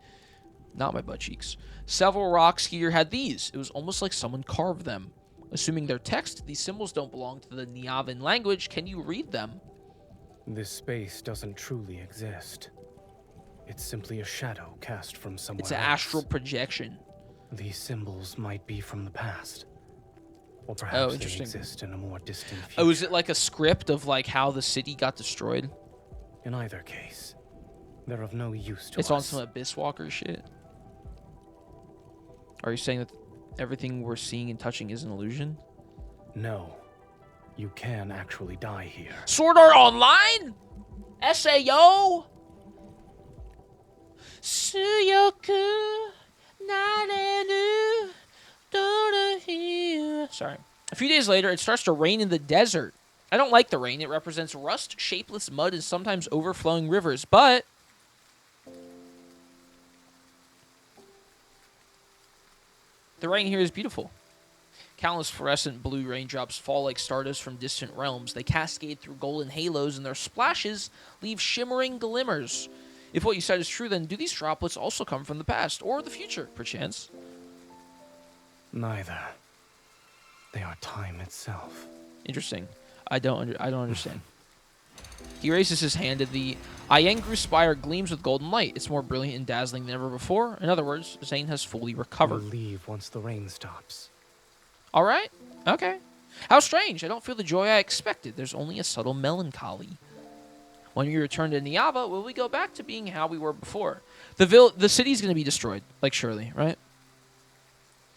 Not my butt cheeks. Several rocks here had these. It was almost like someone carved them. Assuming they're text, these symbols don't belong to the Niavan language. Can you read them? This space doesn't truly exist. It's simply a shadow cast from somewhere It's an astral projection. These symbols might be from the past. Or perhaps they exist in a more distant future. Oh, is it like a script of like how the city got destroyed? In either case, they're of no use to us. It's on some Abyss Walker shit. Are you saying that everything we're seeing and touching is an illusion? No. You can actually die here. Sword Art Online? SAO? Suyoku Narenu Dora. Sorry. A few days later, it starts to rain in the desert. I don't like the rain. It represents rust, shapeless mud, and sometimes overflowing rivers, but... the rain here is beautiful. Countless fluorescent blue raindrops fall like stardust from distant realms. They cascade through golden halos, and their splashes leave shimmering glimmers. If what you said is true, then do these droplets also come from the past, or the future, perchance? Neither. They are time itself. Interesting. I don't understand. He raises his hand, and the Iengru spire gleams with golden light. It's more brilliant and dazzling than ever before. In other words, Zayne has fully recovered. We'll leave once the rain stops. All right. Okay. How strange. I don't feel the joy I expected. There's only a subtle melancholy. When we return to Niava, will we go back to being how we were before? The city's going to be destroyed, like surely, right?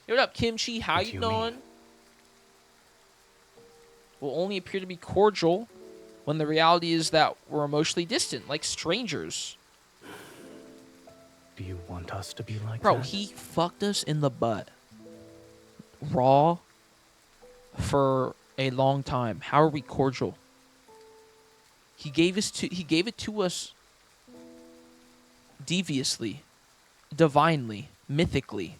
Hey, what up, Kimchi? How you doing? Will only appear to be cordial when the reality is that we're emotionally distant, like strangers. Do you want us to be like Bro, that? he fucked us in the butt. Raw. For a long time. How are we cordial? He gave it to us deviously, divinely, mythically.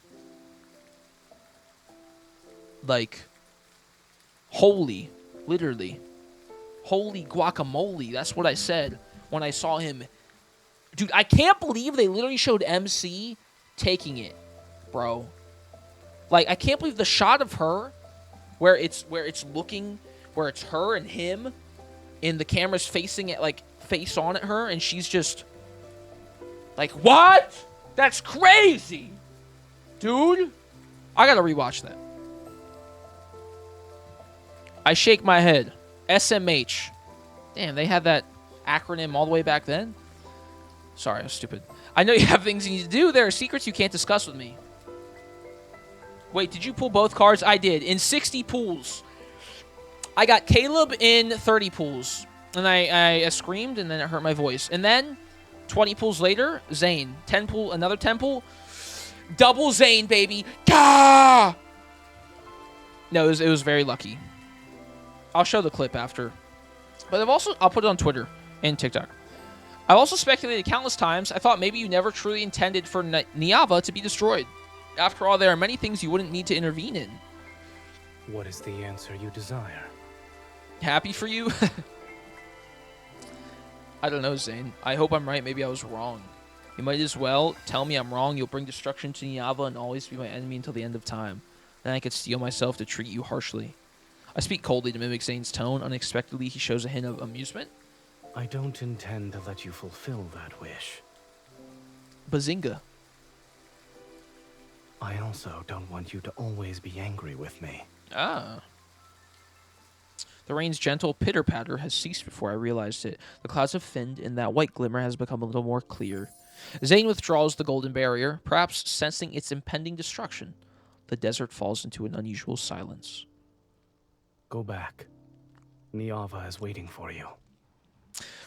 Like holy, literally. Holy guacamole. That's what I said when I saw him. Dude, I can't believe they literally showed MC taking it, bro. Like, I can't believe the shot of her where it's her and him and the camera's facing it, like, face on at her, and she's just like, what? That's crazy. Dude, I gotta rewatch that. I shake my head. SMH. Damn, they had that acronym all the way back then? Sorry, I was stupid. I know you have things you need to do. There are secrets you can't discuss with me. Wait, did you pull both cards? I did. In 60 pulls. I got Caleb in 30 pulls. And I screamed, and then it hurt my voice. And then, 20 pulls later, Zayne. 10 pull, another 10 pull. Double Zayne, baby. Gah! No, it was very lucky. I'll show the clip after. But I'll put it on Twitter and TikTok. I've also speculated countless times. I thought maybe you never truly intended for Niava to be destroyed. After all, there are many things you wouldn't need to intervene in. What is the answer you desire? Happy for you? I don't know, Zayne. I hope I'm right. Maybe I was wrong. You might as well tell me I'm wrong. You'll bring destruction to Niava and always be my enemy until the end of time. Then I could steel myself to treat you harshly. I speak coldly to mimic Zayne's tone. Unexpectedly, he shows a hint of amusement. I don't intend to let you fulfill that wish. Bazinga. I also don't want you to always be angry with me. Ah. The rain's gentle pitter-patter has ceased before I realized it. The clouds have thinned, and that white glimmer has become a little more clear. Zayne withdraws the golden barrier, perhaps sensing its impending destruction. The desert falls into an unusual silence. Go back. Niava is waiting for you.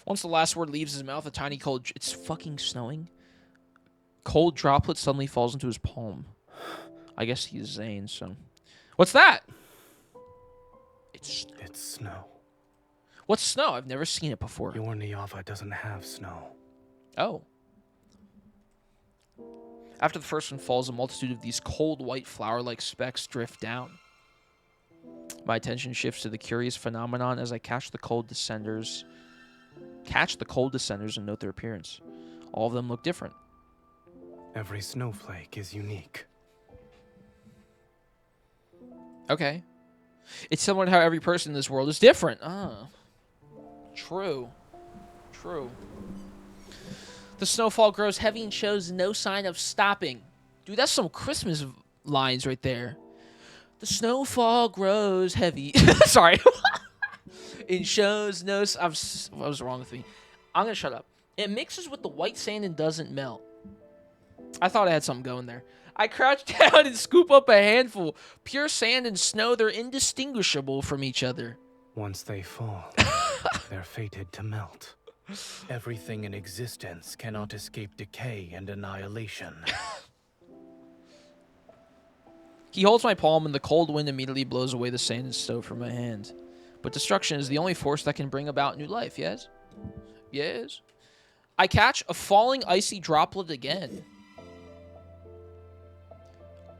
Once the last word leaves his mouth, a tiny cold... It's fucking snowing. Cold droplet suddenly falls into his palm. I guess he's Zayne, so... What's that? It's snow. What's snow? I've never seen it before. Your Niava doesn't have snow. Oh. After the first one falls, a multitude of these cold white flower-like specks drift down. My attention shifts to the curious phenomenon as I catch the cold descenders and note their appearance. All of them look different. Every snowflake is unique. Okay. It's similar to how every person in this world is different. Ah. True. True. The snowfall grows heavy and shows no sign of stopping. Dude, that's some Christmas lines right there. The snowfall grows heavy. Sorry. It shows no... What was wrong with me? I'm going to shut up. It mixes with the white sand and doesn't melt. I thought I had something going there. I crouch down and scoop up a handful. Pure sand and snow, they're indistinguishable from each other. Once they fall, they're fated to melt. Everything in existence cannot escape decay and annihilation. He holds my palm, and the cold wind immediately blows away the sand and snow from my hand. But destruction is the only force that can bring about new life, yes? Yes? I catch a falling icy droplet again.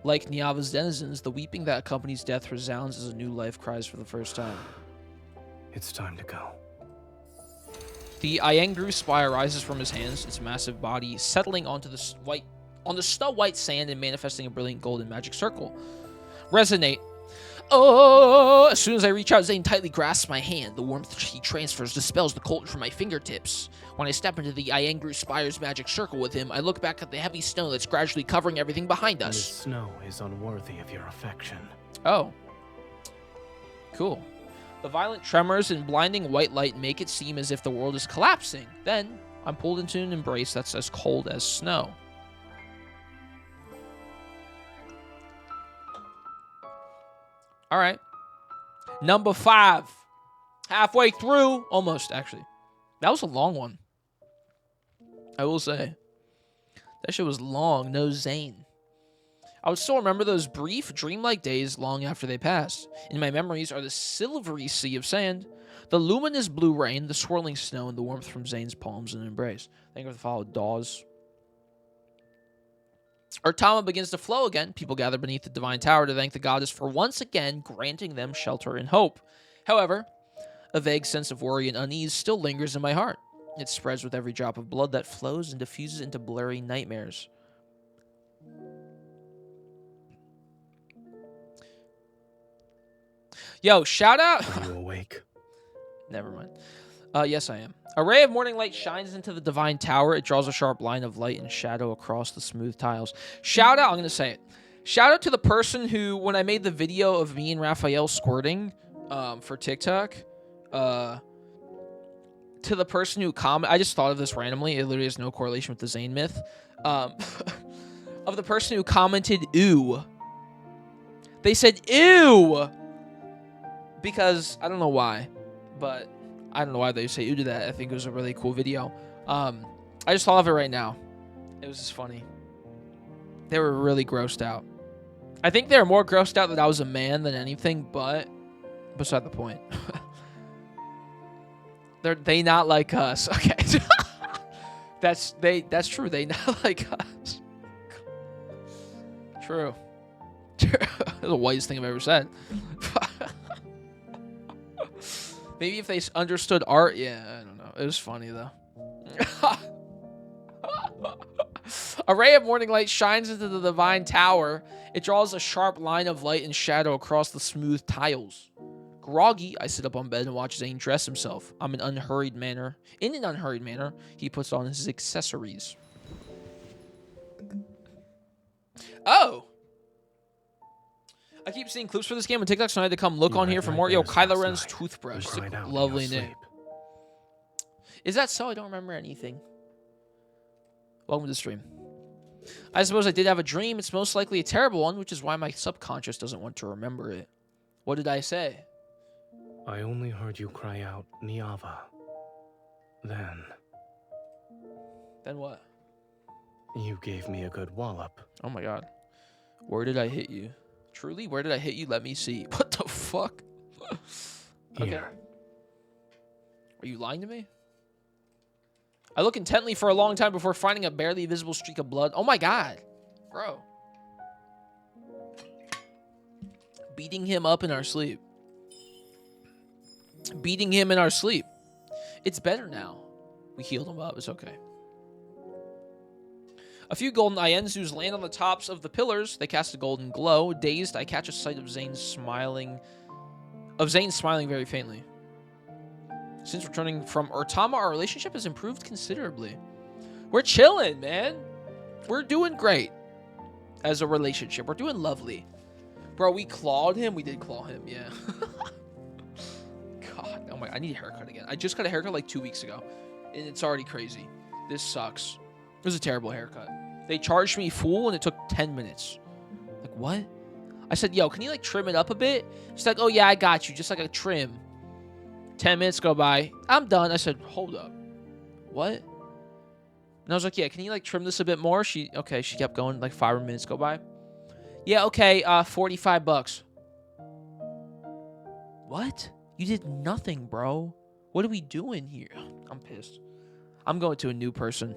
Like Niava's denizens, the weeping that accompanies death resounds as a new life cries for the first time. It's time to go. The Iengru spire rises from his hands, its massive body settling onto the snow-white sand and manifesting a brilliant golden magic circle. Resonate. Oh! As soon as I reach out, Zayne tightly grasps my hand. The warmth he transfers dispels the cold from my fingertips. When I step into the Iengru spire's magic circle with him, I look back at the heavy snow that's gradually covering everything behind us. This snow is unworthy of your affection. Oh. Cool. The violent tremors and blinding white light make it seem as if the world is collapsing. Then, I'm pulled into an embrace that's as cold as snow. All right. Number 5. Halfway through. Almost, actually. That was a long one. I will say. That shit was long. No Zayne. I would still remember those brief, dreamlike days long after they passed. In my memories are the silvery sea of sand, the luminous blue rain, the swirling snow, and the warmth from Zayne's palms and embrace. Thank you for the follow, Dawes. Urtama begins to flow again. People gather beneath the divine tower to thank the goddess for once again granting them shelter and hope. However, a vague sense of worry and unease still lingers in my heart. It spreads with every drop of blood that flows and diffuses into blurry nightmares. Yo, shout out. Are you awake? Never mind. Yes, I am. A ray of morning light shines into the divine tower. It draws a sharp line of light and shadow across the smooth tiles. Shout out, I'm going to say it. Shout out to the person who, when I made the video of me and Raphael squirting for TikTok, to the person who commented, I just thought of this randomly. It literally has no correlation with the Zayne myth. Of the person who commented, ew. They said, ew. Because, I don't know why, but I don't know why they say ew to that. I think it was a really cool video. I just thought of it right now. It was just funny. They were really grossed out. I think they were more grossed out that I was a man than anything, but beside the point. They not like us. Okay. That's true. They not like us. True. The whitest thing I've ever said. Maybe if they understood art, yeah, I don't know. It was funny, though. A ray of morning light shines into the divine tower. It draws a sharp line of light and shadow across the smooth tiles. Groggy, I sit up on bed and watch Zayne dress himself. In an unhurried manner, he puts on his accessories. Oh! I keep seeing clips for this game on TikTok, so I had to come look on here for more. Yo, Kylo Ren's toothbrush. It's a lovely name. Is that so? I don't remember anything. Welcome to the stream. I suppose I did have a dream. It's most likely a terrible one, which is why my subconscious doesn't want to remember it. What did I say? I only heard you cry out, Niava. Then what? You gave me a good wallop. Oh my god. Where did I hit you? Truly? Where did I hit you? Let me see. What the fuck? Okay. Here. Are you lying to me? I look intently for a long time before finding a barely visible streak of blood. Oh my god. Bro. Beating him up in our sleep. Beating him in our sleep. It's better now. We healed him up. It's okay. A few golden Ienzus land on the tops of the pillars. They cast a golden glow. Dazed, I catch a sight of Zayne smiling very faintly. Since returning from Urtama, our relationship has improved considerably. We're chilling, man. We're doing great as a relationship. We're doing lovely. Bro, we clawed him. We did claw him, yeah. God, oh my, I need a haircut again. I just got a haircut like 2 weeks ago, and it's already crazy. This sucks. It was a terrible haircut. They charged me full, and it took 10 minutes. Like, what? I said, yo, can you, like, trim it up a bit? She's like, oh, yeah, I got you. Just like a trim. 10 minutes go by. I'm done. I said, hold up. What? And I was like, yeah, can you, like, trim this a bit more? She kept going. Like, 5 minutes go by. Yeah, okay, $45. What? You did nothing, bro. What are we doing here? I'm pissed. I'm going to a new person.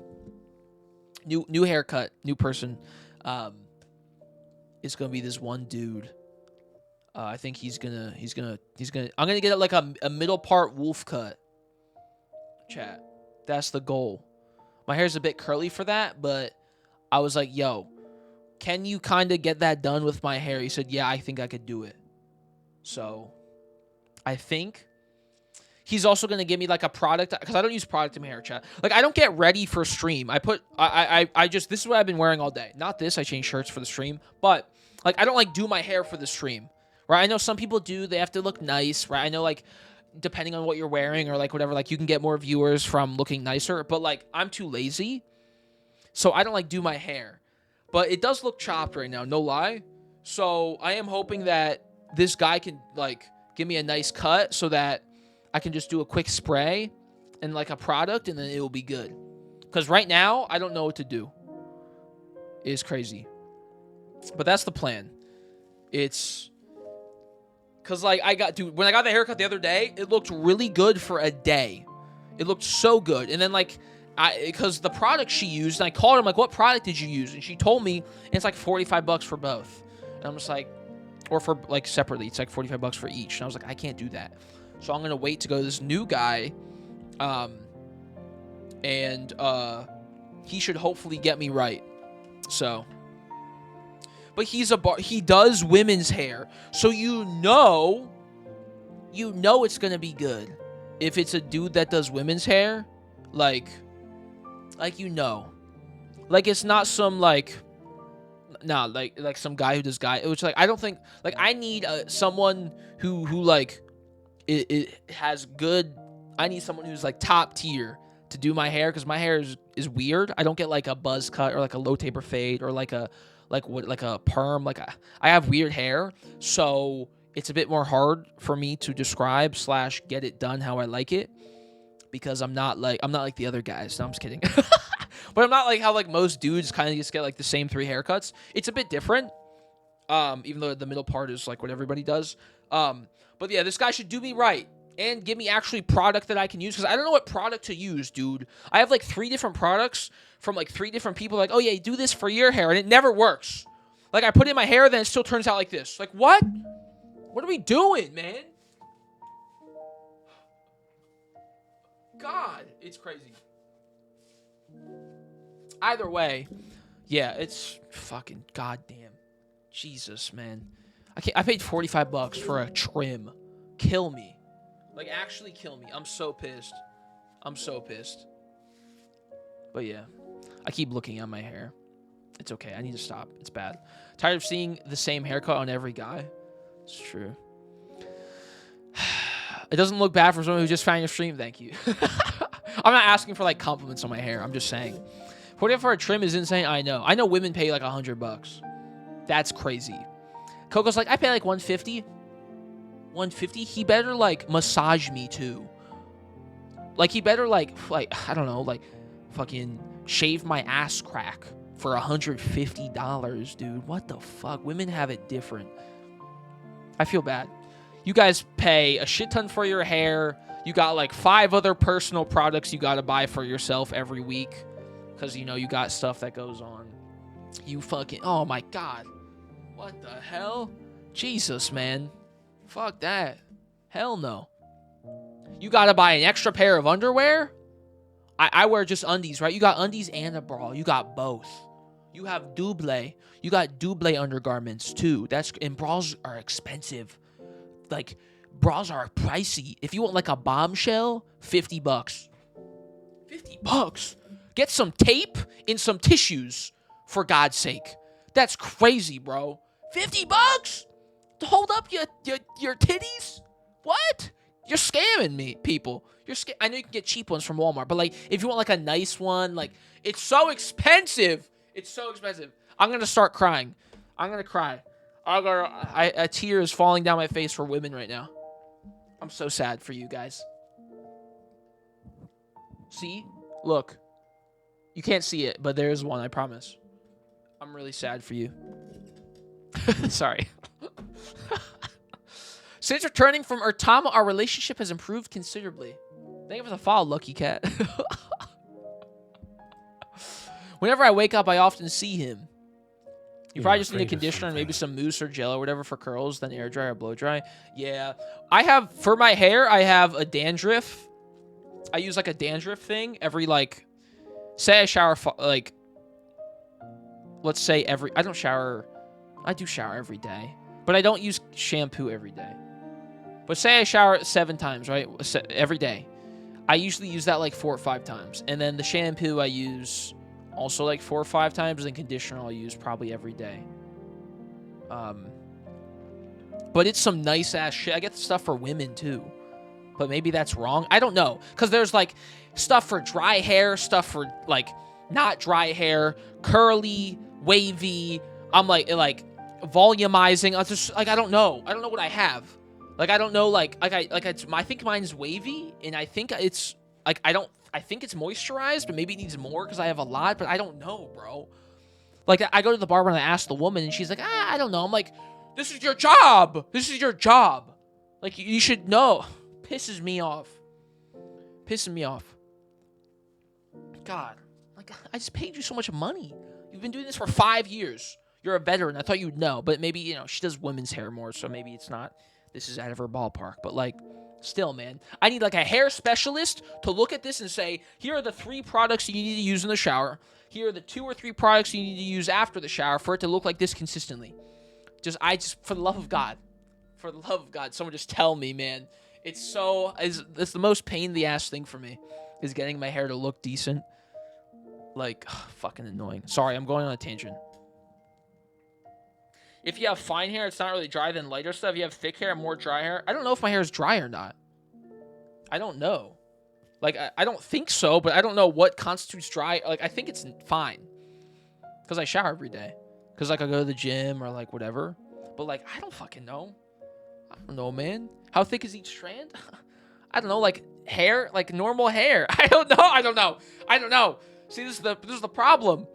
New haircut, new person. It's gonna be this one dude. I think he's gonna. I'm gonna get like a middle part wolf cut. Chat. That's the goal. My hair's a bit curly for that, but I was like, yo, can you kind of get that done with my hair? He said, yeah, I think I could do it. So, I think. He's also going to give me, like, a product, because I don't use product in my hair, chat. Like, I don't get ready for stream. I just, this is what I've been wearing all day. Not this, I change shirts for the stream. But, like, I don't, like, do my hair for the stream, right? I know some people do. They have to look nice, right? I know, like, depending on what you're wearing or, like, whatever, like, you can get more viewers from looking nicer. But, like, I'm too lazy, so I don't, like, do my hair. But it does look chopped right now, no lie. So I am hoping that this guy can, like, give me a nice cut so that I can just do a quick spray and, like, a product, and then it will be good. Because right now, I don't know what to do. It's crazy. But that's the plan. It's... Because, like, dude, when I got the haircut the other day, it looked really good for a day. It looked so good. And then, like, because the product she used, and I called her, I'm like, what product did you use? And she told me, and it's like $45 for both. And I'm just like, or for, like, separately, it's like $45 for each. And I was like, I can't do that. So I'm going to wait to go to this new guy. And he should hopefully get me right. So... But he does women's hair. So you know it's going to be good. If it's a dude that does women's hair, like you know. Like it's not some like some guy who does which like I don't think like I need someone who like it has good. I need someone who's like top tier to do my hair cuz my hair is weird. I don't get like a buzz cut or like a low taper fade or like a perm. Like I have weird hair, so it's a bit more hard for me to describe / get it done how I like it, because I'm not like the other guys. No, I'm just kidding. But I'm not like how like most dudes kind of just get like the same 3 haircuts. It's a bit different, even though the middle part is like what everybody does. But yeah, this guy should do me right and give me actually product that I can use, because I don't know what product to use, dude. I have like 3 different products from like 3 different people, like, oh yeah, do this for your hair, and it never works. Like I put it in my hair, then it still turns out like this. Like what? What are we doing, man? God, it's crazy. Either way, yeah, it's fucking goddamn. Jesus, man. I paid $45 for a trim. Kill me. Like, actually kill me. I'm so pissed. I'm so pissed. But yeah, I keep looking at my hair. It's okay. I need to stop. It's bad. Tired of seeing the same haircut on every guy. It's true. It doesn't look bad for someone who just found your stream. Thank you. I'm not asking for like compliments on my hair. I'm just saying. $45 for a trim is insane. I know. I know women pay like $100. That's crazy. Coco's like, I pay like $150. $150. He better like massage me too. Like he better like I don't know, like fucking shave my ass crack for $150, dude. What the fuck? Women have it different. I feel bad. You guys pay a shit ton for your hair. You got like 5 other personal products you got to buy for yourself every week, because you know you got stuff that goes on. You fucking, oh my god, what the hell? Jesus, man. Fuck that. Hell no. You gotta buy an extra pair of underwear? I wear just undies, right? You got undies and a bra. You got both. You have double. You got double undergarments too. And bras are expensive. Like, bras are pricey. If you want like a bombshell, $50. $50? Get some tape and some tissues, for God's sake. That's crazy, bro. $50 to hold up your titties? What? You're scamming me, people. I know you can get cheap ones from Walmart, but like if you want like a nice one, like it's so expensive. It's so expensive. I'm gonna start crying. I'm gonna cry. A tear is falling down my face for women right now. I'm so sad for you guys. See? Look. You can't see it, but there's one, I promise. I'm really sad for you. Sorry. Since returning from Urtama, our relationship has improved considerably. Thank you for the follow, Lucky Cat. Whenever I wake up, I often see him. You probably just need a conditioner and maybe some mousse or gel or whatever for curls, then air dry or blow dry. Yeah. For my hair, I have a dandruff. I use like a dandruff thing every like, say I shower like, let's say I do shower every day, but I don't use shampoo every day. But say I shower 7 times, right? Every day. I usually use that like 4 or 5 times. And then the shampoo I use also like 4 or 5 times. And then conditioner I'll use probably every day. But it's some nice ass shit. I get the stuff for women too. But maybe that's wrong. I don't know. Because there's like stuff for dry hair, stuff for like not dry hair, curly, wavy. I'm like volumizing. I just like I don't know. I don't know what I have. Like I don't know. I think mine's wavy, and I think it's like I think it's moisturized, but maybe it needs more because I have a lot. But I don't know, bro. Like I go to the barber and I ask the woman, and she's like, I don't know. I'm like, this is your job. This is your job. Like you should know. Pisses me off. Pissing me off. God, like I just paid you so much money. You've been doing this for 5 years. You're a veteran. I thought you'd know, but maybe, you know, she does women's hair more, so maybe it's not, this is out of her ballpark. But like, still, man, I need like a hair specialist to look at this and say, here are the 3 products you need to use in the shower. Here are the 2 or 3 products you need to use after the shower for it to look like this consistently. For the love of God, someone just tell me, man. It's the most pain in the ass thing for me, is getting my hair to look decent. Like, fucking annoying. Sorry, I'm going on a tangent. If you have fine hair, it's not really dry than lighter stuff. If you have thick hair, more dry hair. I don't know if my hair is dry or not. I don't know. Like, I don't think so, but I don't know what constitutes dry. Like, I think it's fine. Because I shower every day. Because, like, I go to the gym or, like, whatever. But, like, I don't fucking know. I don't know, man. How thick is each strand? I don't know, like, hair? Like, normal hair. I don't know. See, this is the problem.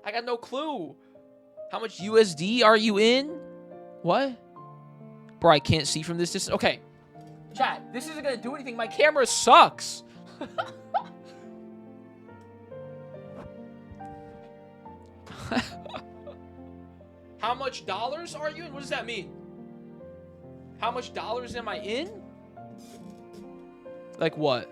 I got no clue. How much USD are you in? What? Bro, I can't see from this distance. Okay. Chat, this isn't going to do anything. My camera sucks. How much dollars are you in? What does that mean? How much dollars am I in? Like what?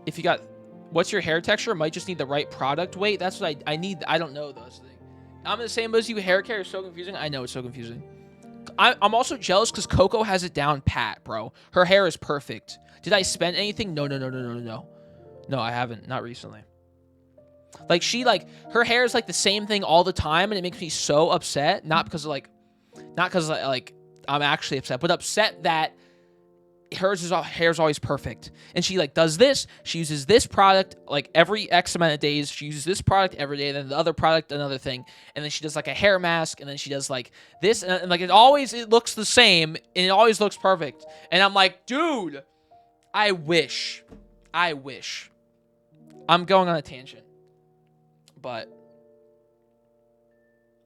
If you got, what's your hair texture? Might just need the right product weight. That's what I need. I don't know those things. I'm the same as you. Hair care is so confusing. I know it's so confusing. I'm also jealous because Coco has it down pat, bro. Her hair is perfect. Did I spend anything? No. No, I haven't. Not recently. Like, her hair is, like, the same thing all the time, and it makes me so upset. Not because, I'm actually upset, but upset that hair's always perfect. And she, like, does this. She uses this product, like, every X amount of days. She uses this product every day, then the other product, another thing. And then she does, like, a hair mask, and then she does, like, this. And like, it looks the same, and it always looks perfect. And I'm like, dude, I wish. I'm going on a tangent. But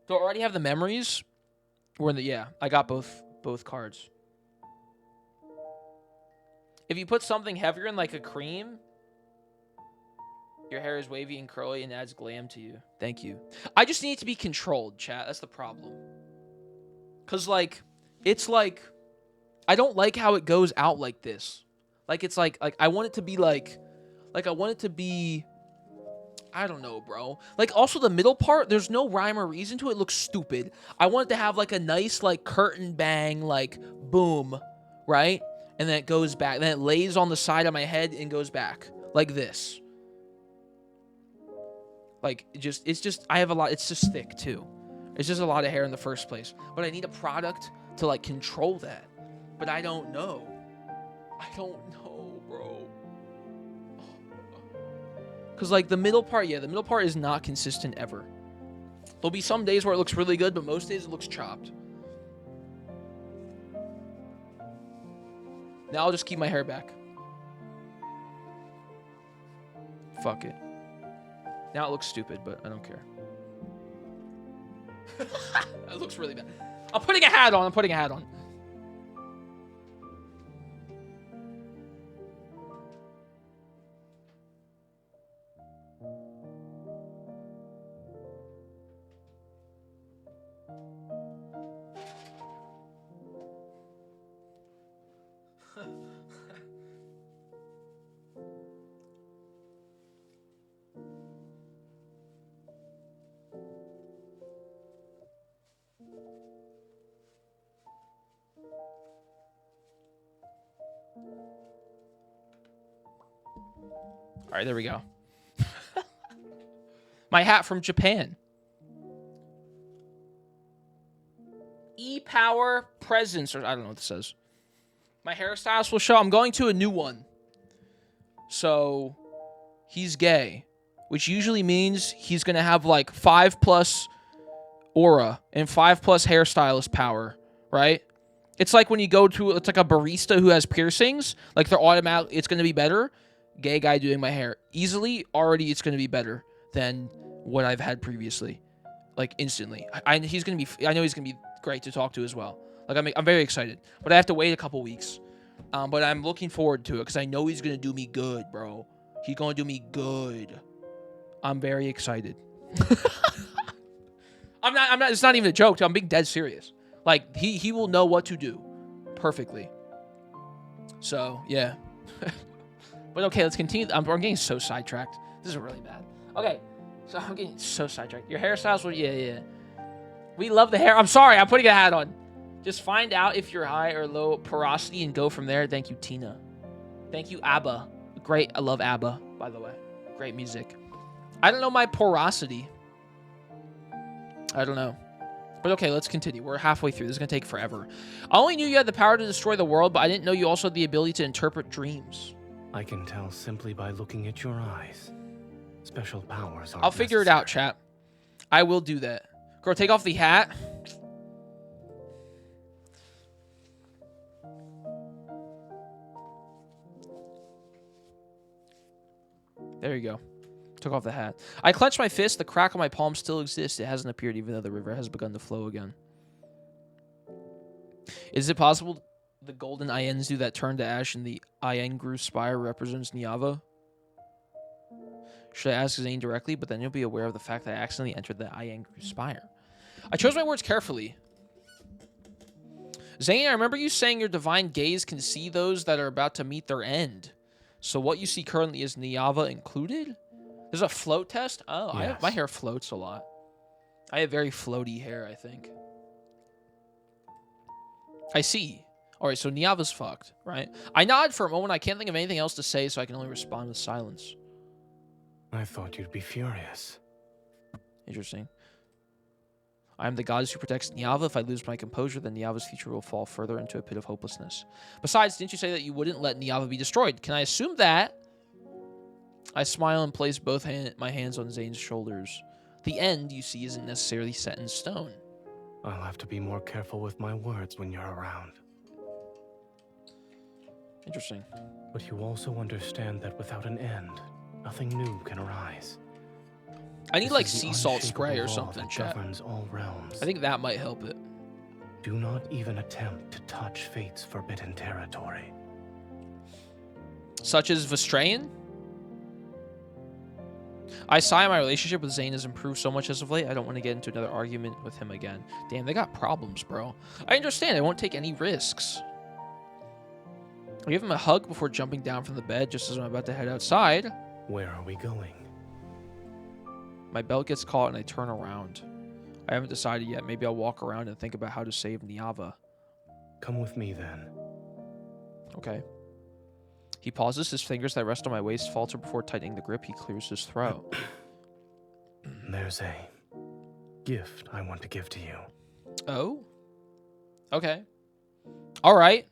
do I already have the memories? Yeah, I got both cards. If you put something heavier in, like a cream, your hair is wavy and curly and adds glam to you. Thank you. I just need it to be controlled, chat. That's the problem. Cause like, it's like, I don't like how it goes out like this. Like, it's like I want it to be I don't know, bro. Like, also the middle part, there's no rhyme or reason to it. It looks stupid. I want it to have, like, a nice, like, curtain bang, like, boom, right? And then it goes back. Then it lays on the side of my head and goes back. Like this. Like, it's just, I have a lot. It's just thick, too. It's just a lot of hair in the first place. But I need a product to, like, control that. But I don't know. Bro. Because, like, the middle part is not consistent ever. There'll be some days where it looks really good, but most days it looks chopped. Now I'll just keep my hair back. Fuck it. Now it looks stupid, but I don't care. It looks really bad. I'm putting a hat on. All right, there we go. My hat from Japan. E-Power Presence, or I don't know what this says. My hairstylist will show. I'm going to a new one. So, he's gay. Which usually means he's going to have like 5+ aura and 5+ hairstylist power, right? It's like when you go to, it's like a barista who has piercings. Like they're automatic, it's going to be better. Gay guy doing my hair. Easily, already it's going to be better than what I've had previously. Like instantly. He's going to be, I know he's going to be great to talk to as well. Like I'm very excited. But I have to wait a couple weeks. But I'm looking forward to it because I know he's going to do me good, bro. He's going to do me good. I'm very excited. I'm not, it's not even a joke. I'm being dead serious. Like, he will know what to do perfectly. So, yeah. But okay, let's continue. I'm getting so sidetracked. This is really bad. Okay, so I'm getting so sidetracked. Your hairstyles were, yeah. We love the hair. I'm sorry, I'm putting a hat on. Just find out if you're high or low porosity and go from there. Thank you, Tina. Thank you, ABBA. Great, I love ABBA, by the way. Great music. I don't know my porosity. I don't know. But okay, let's continue. We're halfway through. This is going to take forever. I only knew you had the power to destroy the world, but I didn't know you also had the ability to interpret dreams. I can tell simply by looking at your eyes. Special powers are. I'll figure it out, chat. I will do that. Girl, take off the hat. There you go. Took off the hat. I clenched my fist. The crack on my palm still exists. It hasn't appeared even though the river has begun to flow again. Is it possible the golden Ienzu that turned to ash in the Iengru spire represents Niava? Should I ask Zayne directly? But then you'll be aware of the fact that I accidentally entered the Iengru spire. I chose my words carefully. Zayne, I remember you saying your divine gaze can see those that are about to meet their end. So what you see currently is Niava included? There's a float test? Oh, yes. my hair floats a lot. I have very floaty hair, I think. I see. All right, so Niava's fucked, right? I nod for a moment. I can't think of anything else to say, so I can only respond with silence. I thought you'd be furious. Interesting. I am the goddess who protects Niava. If I lose my composure, then Niava's future will fall further into a pit of hopelessness. Besides, didn't you say that you wouldn't let Niava be destroyed? Can I assume that? I smile and place both my hands on Zayne's shoulders. The end, you see, isn't necessarily set in stone. I'll have to be more careful with my words when you're around. Interesting. But you also understand that without an end, nothing new can arise. I need like sea salt spray or something, chat. All realms. I think that might help it. Do not even attempt to touch fate's forbidden territory. Such as Vestrayan? I sigh, my relationship with Zayne has improved so much as of late. I don't want to get into another argument with him again. Damn, they got problems, bro. I understand. I won't take any risks. I give him a hug before jumping down from the bed just as I'm about to head outside. Where are we going? My belt gets caught and I turn around. I haven't decided yet. Maybe I'll walk around and think about how to save Niava. Come with me then. Okay. He pauses. His fingers that rest on my waist falter before tightening the grip. He clears his throat. There's a gift I want to give to you. Oh? Okay. All right.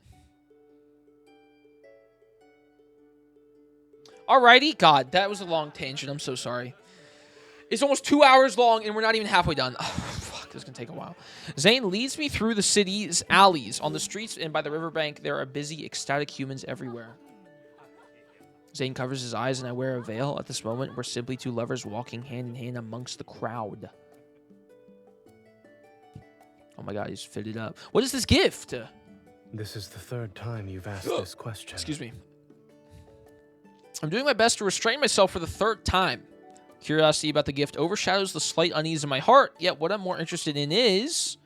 Alrighty. God, that was a long tangent. I'm so sorry. It's almost 2 hours long, and we're not even halfway done. Oh, fuck, this is going to take a while. Zayne leads me through the city's alleys. On the streets and by the riverbank, there are busy, ecstatic humans everywhere. Zayne covers his eyes, and I wear a veil. At this moment, we're simply two lovers walking hand in hand amongst the crowd. Oh my god, he's fitted up. What is this gift? This is the third time you've asked this question. Excuse me. I'm doing my best to restrain myself for the third time. Curiosity about the gift overshadows the slight unease in my heart, yet what I'm more interested in is...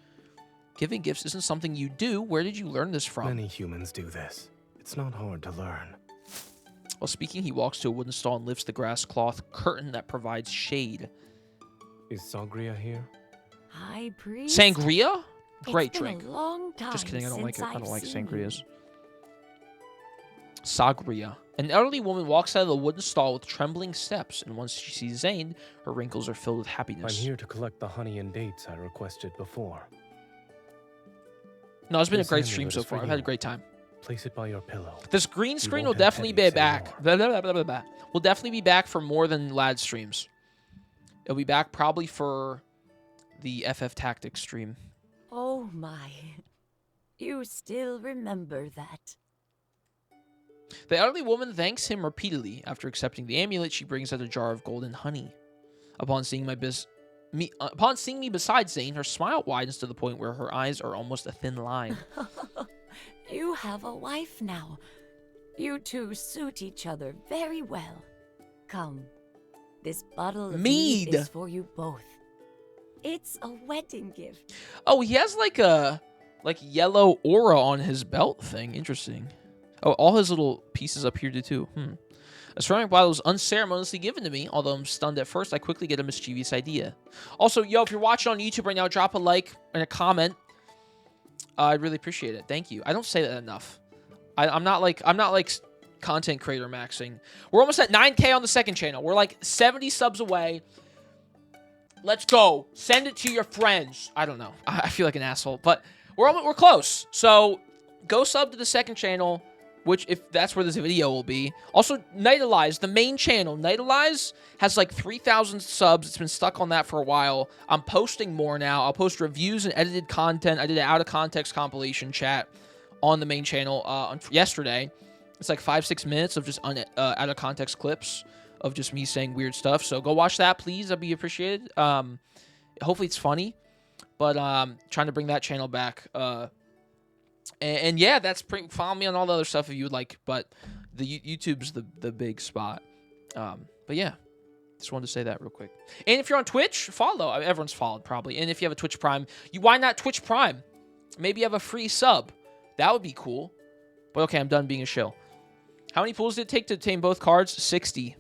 Giving gifts isn't something you do. Where did you learn this from? Many humans do this. It's not hard to learn. While speaking, he walks to a wooden stall and lifts the grass cloth curtain that provides shade. Is Sangria here? High priest. Sangria? Great It's been drink. a long time. Just kidding, I don't like it. I don't like sangrias. Sagria. An elderly woman walks out of the wooden stall with trembling steps, and once she sees Zayne, her wrinkles are filled with happiness. I'm here to collect the honey and dates I requested before. No, it's been a great stream so far. I've had a great time. Place it by your pillow. This green screen will definitely be back. We'll definitely be back for more than Lad streams. It'll be back probably for the FF Tactics stream. Oh my. You still remember that. The elderly woman thanks him repeatedly. After accepting the amulet, she brings out a jar of golden honey. Upon seeing me beside Zayne, her smile widens to the point where her eyes are almost a thin line. You have a wife now. You two suit each other very well. Come. This bottle of mead is for you both. It's a wedding gift. Oh, he has like a yellow aura on his belt thing. Interesting. Oh, all his little pieces up here do too. A ceramic bottle was unceremoniously given to me. Although I'm stunned at first, I quickly get a mischievous idea. Also, yo, if you're watching on YouTube right now, drop a like and a comment. I'd really appreciate it. Thank you. I don't say that enough. I'm not like content creator maxing. We're almost at 9K on the second channel. We're like 70 subs away. Let's go. Send it to your friends. I don't know. I feel like an asshole, but we're close. So go sub to the second channel, which if that's where this video will be. Also, Nightalize, the main channel. Nightalize has like 3,000 subs. It's been stuck on that for a while. I'm posting more now. I'll post reviews and edited content. I did an out-of-context compilation chat on the main channel yesterday. It's like 5-6 minutes of just out-of-context clips of just me saying weird stuff. So go watch that, please. That'd be appreciated. Hopefully it's funny. But trying to bring that channel back. And yeah, follow me on all the other stuff if you would like. But the YouTube's the big spot. But yeah, just wanted to say that real quick. And if you're on Twitch, follow. Everyone's followed probably. And if you have a Twitch Prime, why not Twitch Prime? Maybe you have a free sub. That would be cool. But okay, I'm done being a shill. How many pulls did it take to obtain both cards? 60.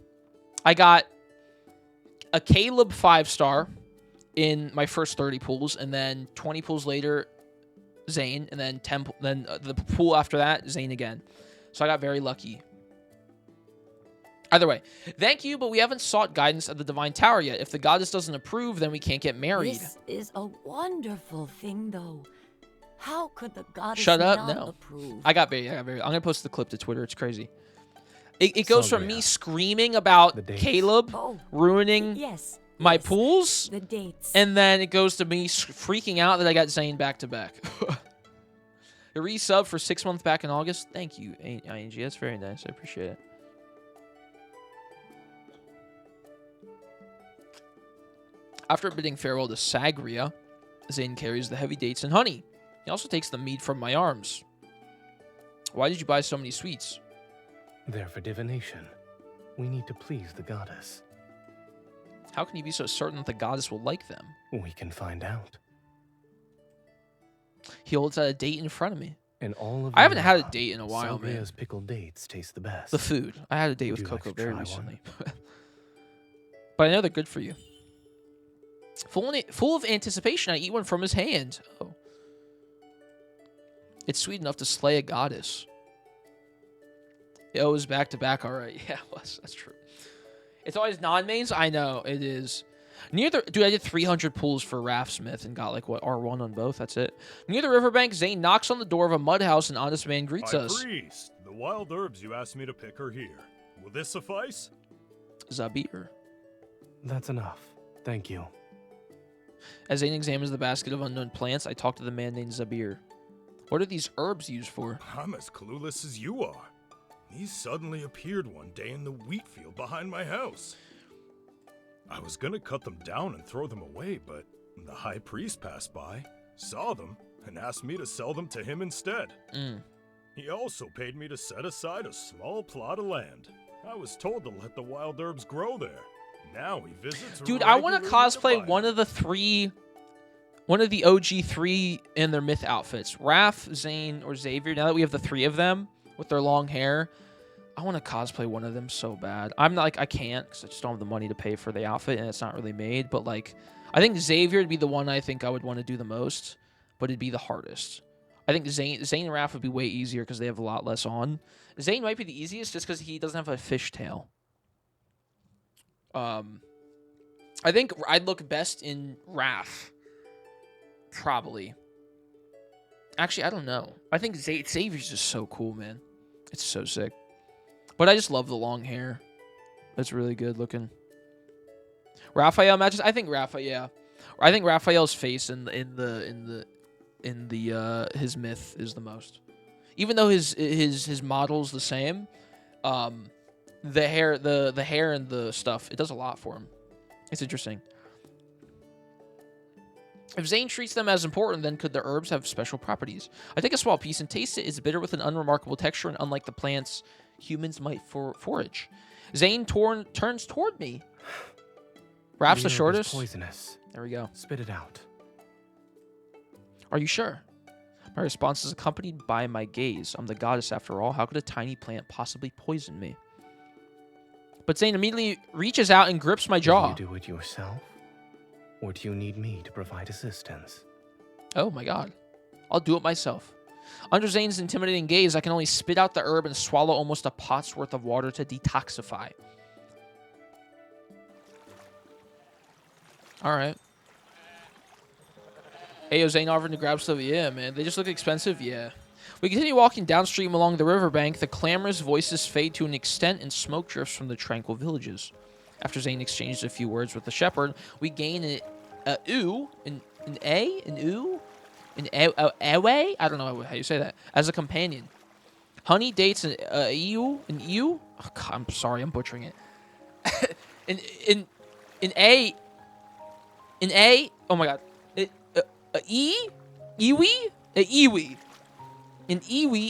I got a Caleb 5-star in my first 30 pulls, and then 20 pulls later, Zayne, and then the pool after that, Zayne again. So I got very lucky. Either way, thank you, but we haven't sought guidance at the Divine Tower yet. If the goddess doesn't approve, then we can't get married. This is a wonderful thing, though. How could the goddess Shut up? not No. approve? I got very. I'm gonna post the clip to Twitter. It's crazy. It goes from me screaming about Caleb ruining my pools, the dates, and then it goes to me freaking out that I got Zayne back to back. A resub for 6 months back in August. Thank you, ING. That's very nice. I appreciate it. After bidding farewell to Sagria, Zayne carries the heavy dates and honey. He also takes the mead from my arms. Why did you buy so many sweets? They're for divination. We need to please the goddess. How can you be so certain that the goddess will like them? We can find out. He holds out a date in front of me. And all of I haven't had a date in a while, man. Sagria's pickled dates taste the best. The food. I had a date with Coco very recently. But I know they're good for you. Full of anticipation, I eat one from his hand. Oh. It's sweet enough to slay a goddess. It was back to back, all right. Yeah, it was. That's true. It's always non-mains. I know it is. Dude, I did 300 pulls for Raftsmith and got like what R1 on both. That's it. Near the riverbank, Zayne knocks on the door of a mud house. An honest man greets us. Priest, the wild herbs you asked me to pick are here. Will this suffice? Zabir. That's enough. Thank you. As Zayne examines the basket of unknown plants, I talk to the man named Zabir. What are these herbs used for? I'm as clueless as you are. These suddenly appeared one day in the wheat field behind my house. I was gonna cut them down and throw them away, but the high priest passed by, saw them, and asked me to sell them to him instead. He also paid me to set aside a small plot of land. I was told to let the wild herbs grow there. Now he visits. Dude, I want to cosplay one of the OG 3 in their myth outfits. Raph, Zayne, or Xavier. Now that we have the 3 of them with their long hair, I want to cosplay one of them so bad. I'm not like, I can't because I just don't have the money to pay for the outfit and it's not really made. But like, I think Xavier would be the one I think I would want to do the most, but it'd be the hardest. I think Zayne and Raph would be way easier because they have a lot less on. Zayne might be the easiest just because he doesn't have a fishtail. I think I'd look best in Raph. Probably. Actually, I don't know. I think Xavier's just so cool, man. It's so sick. But I just love the long hair. That's really good looking. Raphael matches. I think Raphael. Yeah, I think Raphael's face in his myth is the most. Even though his model's the same, the hair and the stuff, it does a lot for him. It's interesting. If Zayne treats them as important, then could the herbs have special properties? I take a small piece and taste it. It's bitter with an unremarkable texture, and unlike the plants humans might forage. Zayne turns toward me. Raph's the shortest. Poisonous. There we go. Spit it out. Are you sure? My response is accompanied by my gaze. I'm the goddess after all. How could a tiny plant possibly poison me? But Zayne immediately reaches out and grips my jaw. Do you do it yourself? Or do you need me to provide assistance? Oh my god. I'll do it myself. Under Zayne's intimidating gaze, I can only spit out the herb and swallow almost a pot's worth of water to detoxify. Alright. Ayo, Zayne offered to grab stuff. Yeah, man. They just look expensive. Yeah. We continue walking downstream along the riverbank. The clamorous voices fade to an extent and smoke drifts from the tranquil villages. After Zayne exchanges a few words with the shepherd, we gain an ewe, an ewe? I don't know how you say that. As a companion. Honey dates an ewe? Oh, God, I'm sorry, I'm butchering it. Oh my God. Iwi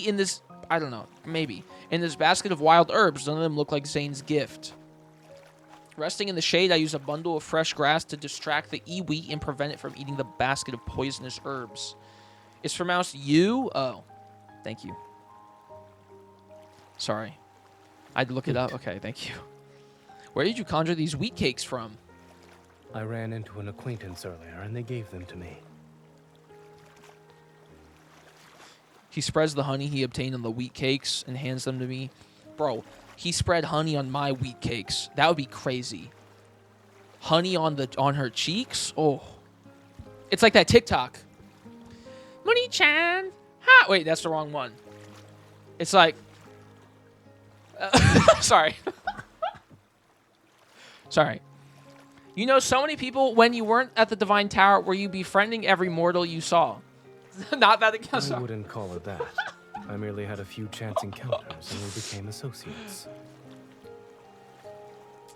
in this, I don't know, maybe. In this basket of wild herbs, none of them look like Zayne's gift. Resting in the shade, I use a bundle of fresh grass to distract the iwi and prevent it from eating the basket of poisonous herbs. It's pronounced you? Oh, thank you. Sorry. I'd look it up. Okay, thank you. Where did you conjure these wheat cakes from? I ran into an acquaintance earlier, and they gave them to me. He spreads the honey he obtained on the wheat cakes and hands them to me. Bro, he spread honey on my wheat cakes. That would be crazy. Honey on her cheeks? Oh. It's like that TikTok. Money-chan. Ha! Wait, that's the wrong one. It's like... sorry. Sorry. You know so many people when you weren't at the Divine Tower were you befriending every mortal you saw. Not that again. I wouldn't call it that. I merely had a few chance encounters and we became associates.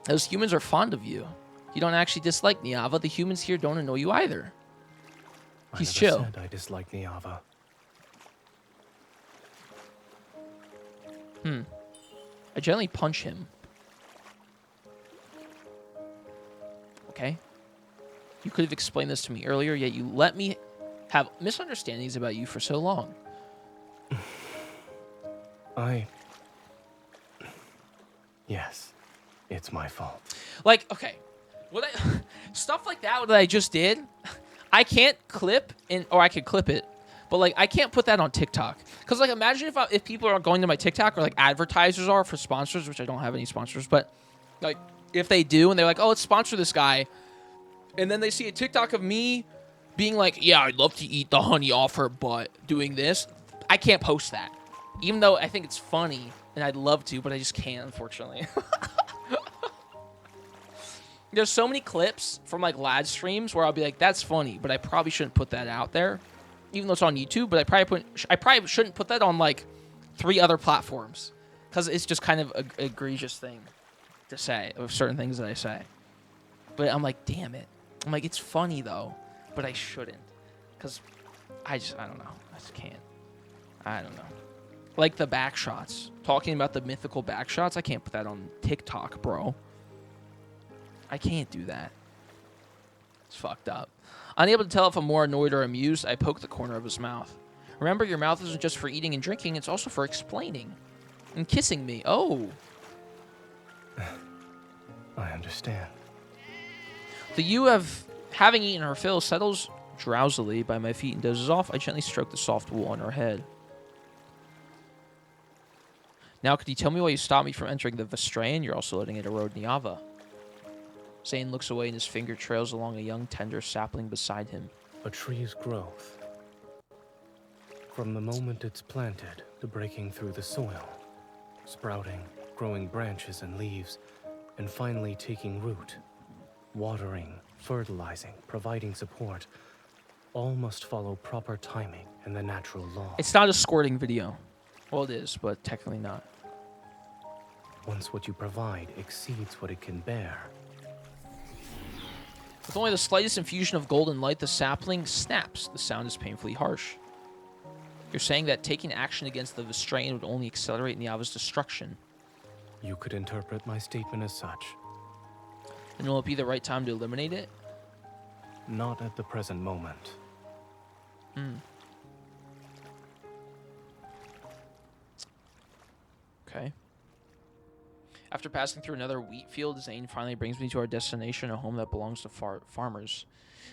Those humans are fond of you. You don't actually dislike Niava. The humans here don't annoy you either. He's chill. I never said I dislike Niava. I gently punch him. Okay. You could have explained this to me earlier, yet you let me have misunderstandings about you for so long. Yes, it's my fault. Like, okay. Stuff like that I just did, I can't clip, or I could clip it, but, like, I can't put that on TikTok. Because, like, imagine if people are going to my TikTok, or, like, advertisers are for sponsors, which I don't have any sponsors, but, like, if they do, and they're like, oh, let's sponsor this guy, and then they see a TikTok of me being like, yeah, I'd love to eat the honey off her butt doing this, I can't post that. Even though I think it's funny, and I'd love to, but I just can't, unfortunately. There's so many clips from, like, lad streams where I'll be like, that's funny, but I probably shouldn't put that out there. Even though it's on YouTube, but I probably shouldn't put that on, like, 3 other platforms. Because it's just kind of an egregious thing to say, of certain things that I say. But I'm like, damn it. I'm like, it's funny, though, but I shouldn't. Because I don't know. I just can't. I don't know. Like the back shots. Talking about the mythical back shots, I can't put that on TikTok, bro. I can't do that. It's fucked up. Unable to tell if I'm more annoyed or amused, I poke the corner of his mouth. Remember, your mouth isn't just for eating and drinking, it's also for explaining. And kissing me. Oh. I understand. The you having eaten her fill settles drowsily by my feet and dozes off. I gently stroke the soft wool on her head. Now, could you tell me why you stopped me from entering the Vestrayan? You're also letting it erode Niava. Zayne looks away and his finger trails along a young, tender sapling beside him. A tree's growth. From the moment it's planted to breaking through the soil, sprouting, growing branches and leaves, and finally taking root, watering, fertilizing, providing support, all must follow proper timing and the natural law. It's not a squirting video. Well, it is, but technically not. Once what you provide exceeds what it can bear. With only the slightest infusion of golden light, the sapling snaps. The sound is painfully harsh. You're saying that taking action against the Vestrayan would only accelerate Niava's destruction. You could interpret my statement as such. Then will it be the right time to eliminate it? Not at the present moment. Okay. After passing through another wheat field, Zayne finally brings me to our destination, a home that belongs to farmers.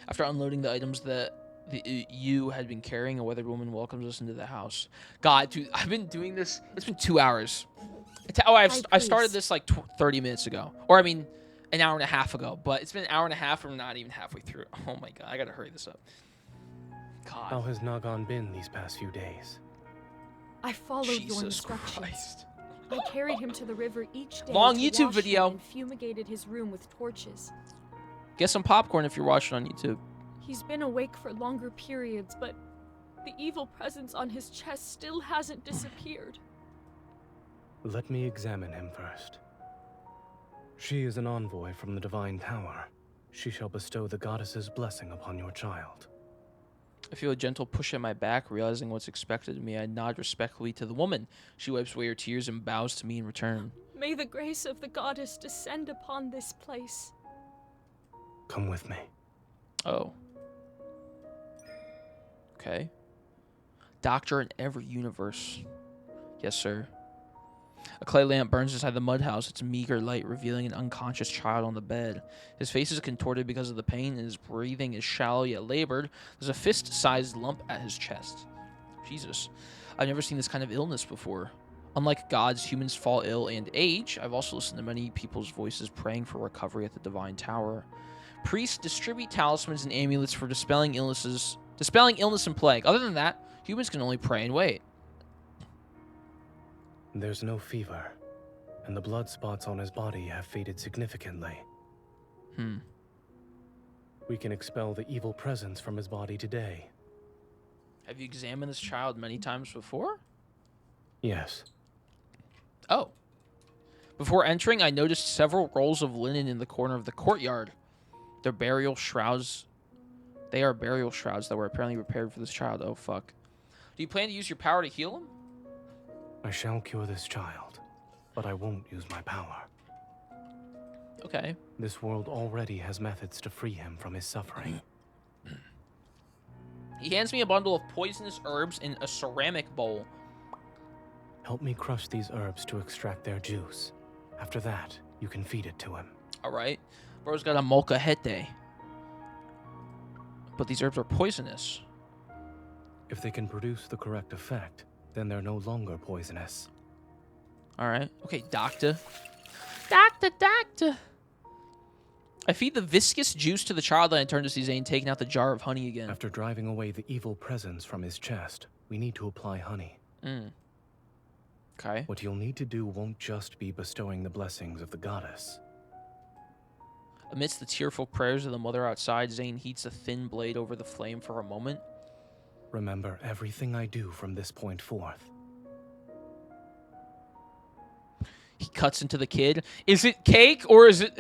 After unloading the items that you had been carrying, a weathered woman welcomes us into the house. God, dude, I've been doing this. It's been 2 hours. I started this like 30 minutes ago. Or, I mean, an hour and a half ago. But it's been an hour and a half and we're not even halfway through. Oh, my God. I got to hurry this up. God. How has Nagan been these past few days? I followed your instructions. Christ. I carried him to the river each day. Long to YouTube wash video. him and fumigated his room with torches. Get some popcorn if you're watching on YouTube. He's been awake for longer periods, but the evil presence on his chest still hasn't disappeared. Let me examine him first. She is an envoy from the Divine Tower. She shall bestow the goddess's blessing upon your child. I feel a gentle push at my back, realizing what's expected of me. I nod respectfully to the woman. She wipes away her tears and bows to me in return. May the grace of the goddess descend upon this place. Come with me. Oh. Okay. Doctor in every universe. Yes, sir. A clay lamp burns inside the mud house, its meager light revealing an unconscious child on the bed. His face is contorted because of the pain, and his breathing is shallow yet labored. There's a fist-sized lump at his chest. Jesus. I've never seen this kind of illness before. Unlike gods, humans fall ill and age. I've also listened to many people's voices praying for recovery at the Divine Tower. Priests distribute talismans and amulets for dispelling illness and plague. Other than that, humans can only pray and wait. There's no fever, and the blood spots on his body have faded significantly. We can expel the evil presence from his body today. Have you examined this child many times before? Yes. Oh. Before entering, I noticed several rolls of linen in the corner of the courtyard. They're burial shrouds. They are burial shrouds that were apparently prepared for this child. Oh, fuck. Do you plan to use your power to heal him? I shall cure this child, but I won't use my power. Okay. This world already has methods to free him from his suffering. He hands me a bundle of poisonous herbs in a ceramic bowl. Help me crush these herbs to extract their juice. After that, you can feed it to him. All right. Bro's got a molcajete. But these herbs are poisonous. If they can produce the correct effect, then they're no longer poisonous. All right. Okay, doctor. Doctor. I feed the viscous juice to the child, and I turn to see Zayne taking out the jar of honey again. After driving away the evil presence from his chest, we need to apply honey. Okay. What you'll need to do won't just be bestowing the blessings of the goddess. Amidst the tearful prayers of the mother outside, Zayne heats a thin blade over the flame for a moment. Remember everything I do from this point forth. He cuts into the kid. Is it cake or is it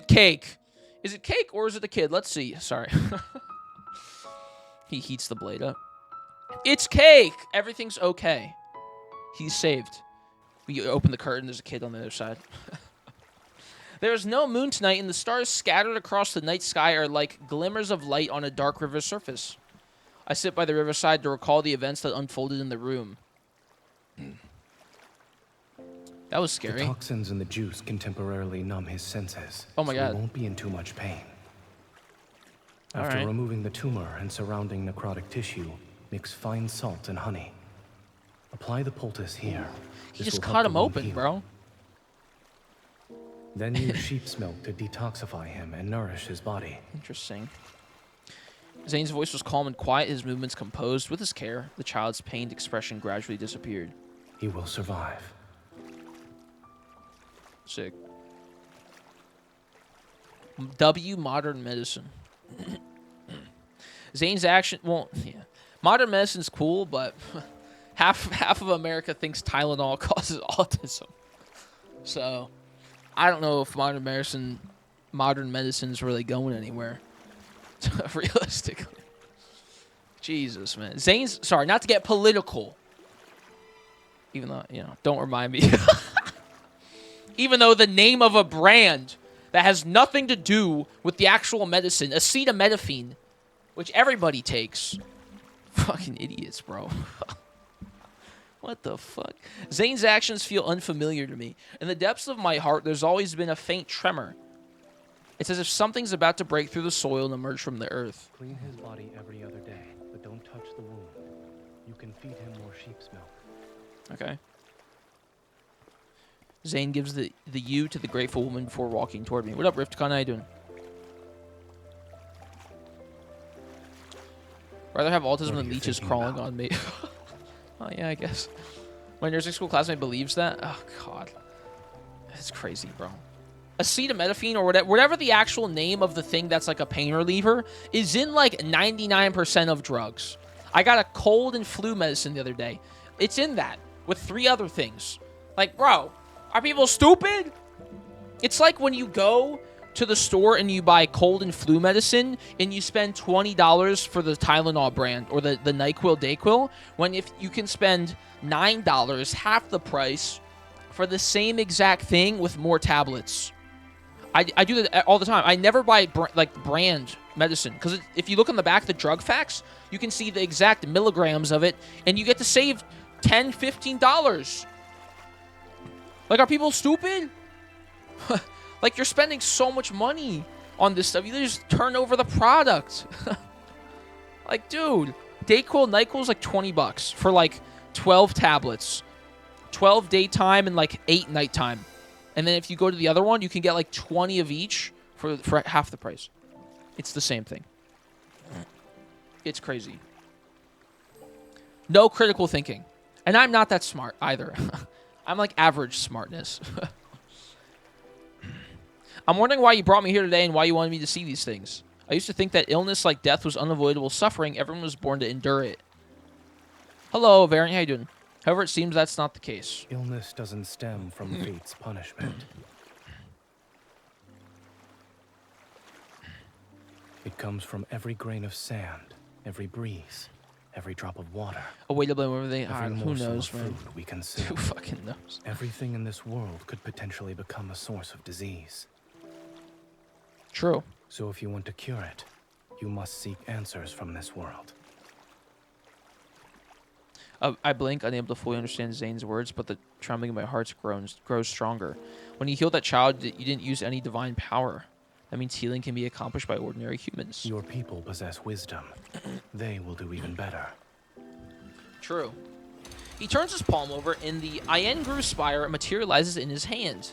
cake? Is it cake or is it the kid? Let's see. Sorry. He heats the blade up. It's cake. Everything's okay. He's saved. We open the curtain. There's a kid on the other side. There is no moon tonight, and the stars scattered across the night sky are like glimmers of light on a dark river surface. I sit by the riverside to recall the events that unfolded in the room. That was scary. The toxins in the juice can temporarily numb his senses. Oh my God. He won't be in too much pain. After Alright. removing the tumor and surrounding necrotic tissue, mix fine salt and honey. Apply the poultice here. He This just will cut help him the wound open, heal. bro. Then use sheep's milk to detoxify him and nourish his body. Interesting. Zayne's voice was calm and quiet, his movements composed. With his care, the child's pained expression gradually disappeared. He will survive. Sick. W modern medicine. Zayne's action. Well, yeah, modern medicine's cool, but half of America thinks Tylenol causes autism. So I don't know if modern medicine's really going anywhere. Realistically. Jesus, man. Zayne's, sorry, not to get political. Even though, you know, don't remind me. Even though the name of a brand that has nothing to do with the actual medicine, acetaminophen, which everybody takes. Fucking idiots, bro. What the fuck? Zayne's actions feel unfamiliar to me. In the depths of my heart, there's always been a faint tremor. It's as if something's about to break through the soil and emerge from the earth. Clean his body every other day, but don't touch the wound. You can feed him more sheep's milk. Okay. Zayne gives the U to the grateful woman before walking toward me. What up, Riftkon? How you doing? Rather have autism than leeches crawling on me. Oh, yeah, I guess. My nursing school classmate believes that. Oh, God. That's crazy, bro. Acetaminophen or whatever the actual name of the thing that's like a pain reliever is in like 99% of drugs. I got a cold and flu medicine the other day. It's in that with 3 other things. Like, bro, are people stupid? It's like when you go to the store and you buy cold and flu medicine and you spend $20 for the Tylenol brand or the NyQuil Dayquil, when if you can spend $9, half the price, for the same exact thing with more tablets. I do that all the time. I never buy brand medicine because if you look on the back of the drug facts, you can see the exact milligrams of it and you get to save $10, $15. Like, are people stupid? Like, you're spending so much money on this stuff. You just turn over the product. Like, dude, Dayquil, NyQuil is like $20 for like 12 tablets. 12 daytime and like 8 nighttime. And then if you go to the other one, you can get like 20 of each for half the price. It's the same thing. It's crazy. No critical thinking. And I'm not that smart either. I'm like average smartness. I'm wondering why you brought me here today and why you wanted me to see these things. I used to think that illness like death was unavoidable suffering. Everyone was born to endure it. Hello, Variant. How you doing? However, it seems that's not the case. Illness doesn't stem from fate's punishment. It comes from every grain of sand, every breeze, every drop of water. Oh, wait, whatever they are. Every Who morsel knows, of man? food we consume. Who fucking knows? Everything in this world could potentially become a source of disease. True. So if you want to cure it, you must seek answers from this world. I blink, unable to fully understand Zayne's words, but the trembling in my heart grows stronger. When you healed that child, you didn't use any divine power. That means healing can be accomplished by ordinary humans. Your people possess wisdom. They will do even better. True. He turns his palm over, and the Iengru spire materializes in his hand.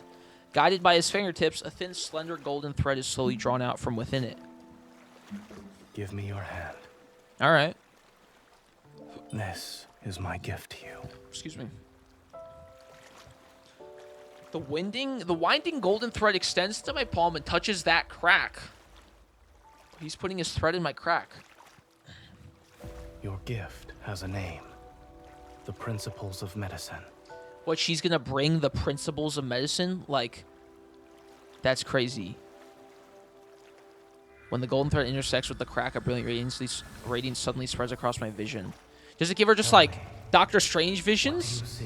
Guided by his fingertips, a thin, slender golden thread is slowly drawn out from within it. Give me your hand. All right. This is my gift to you. Excuse me. The winding golden thread extends to my palm and touches that crack. He's putting his thread in my crack. Your gift has a name. The Principles of Medicine. What, she's gonna bring the Principles of Medicine? Like, that's crazy. When the golden thread intersects with the crack, a brilliant radiance suddenly spreads across my vision. Does it give her just like Doctor Strange visions?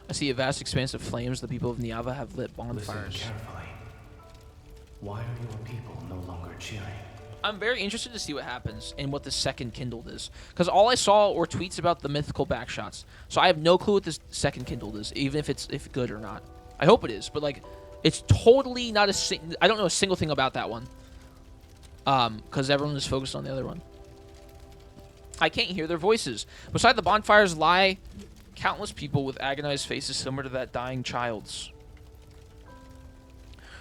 I see a vast expanse of flames. The people of Niava have lit bonfires. Listen carefully. Why are your people no longer cheering? I'm very interested to see what happens and what the second kindled is. Because all I saw were tweets about the mythical backshots. So I have no clue what this second kindled is, even if it's good or not. I hope it is, but like, It's totally not I don't know a single thing about that one. Because everyone is focused on the other one. I can't hear their voices. Beside the bonfires lie countless people with agonized faces similar to that dying child's.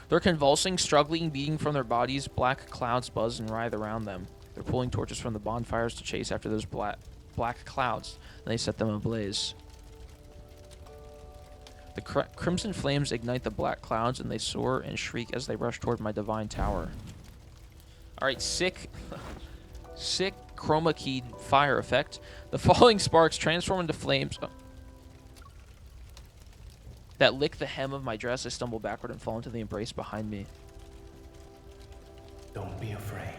They're convulsing, struggling, beating from their bodies. Black clouds buzz and writhe around them. They're pulling torches from the bonfires to chase after those black clouds. And they set them ablaze. The crimson flames ignite the black clouds, and they soar and shriek as they rush toward my divine tower. Alright, sick chroma keyed fire effect. The falling sparks transform into flames that lick the hem of my dress. I stumble backward and fall into the embrace behind me. Don't be afraid.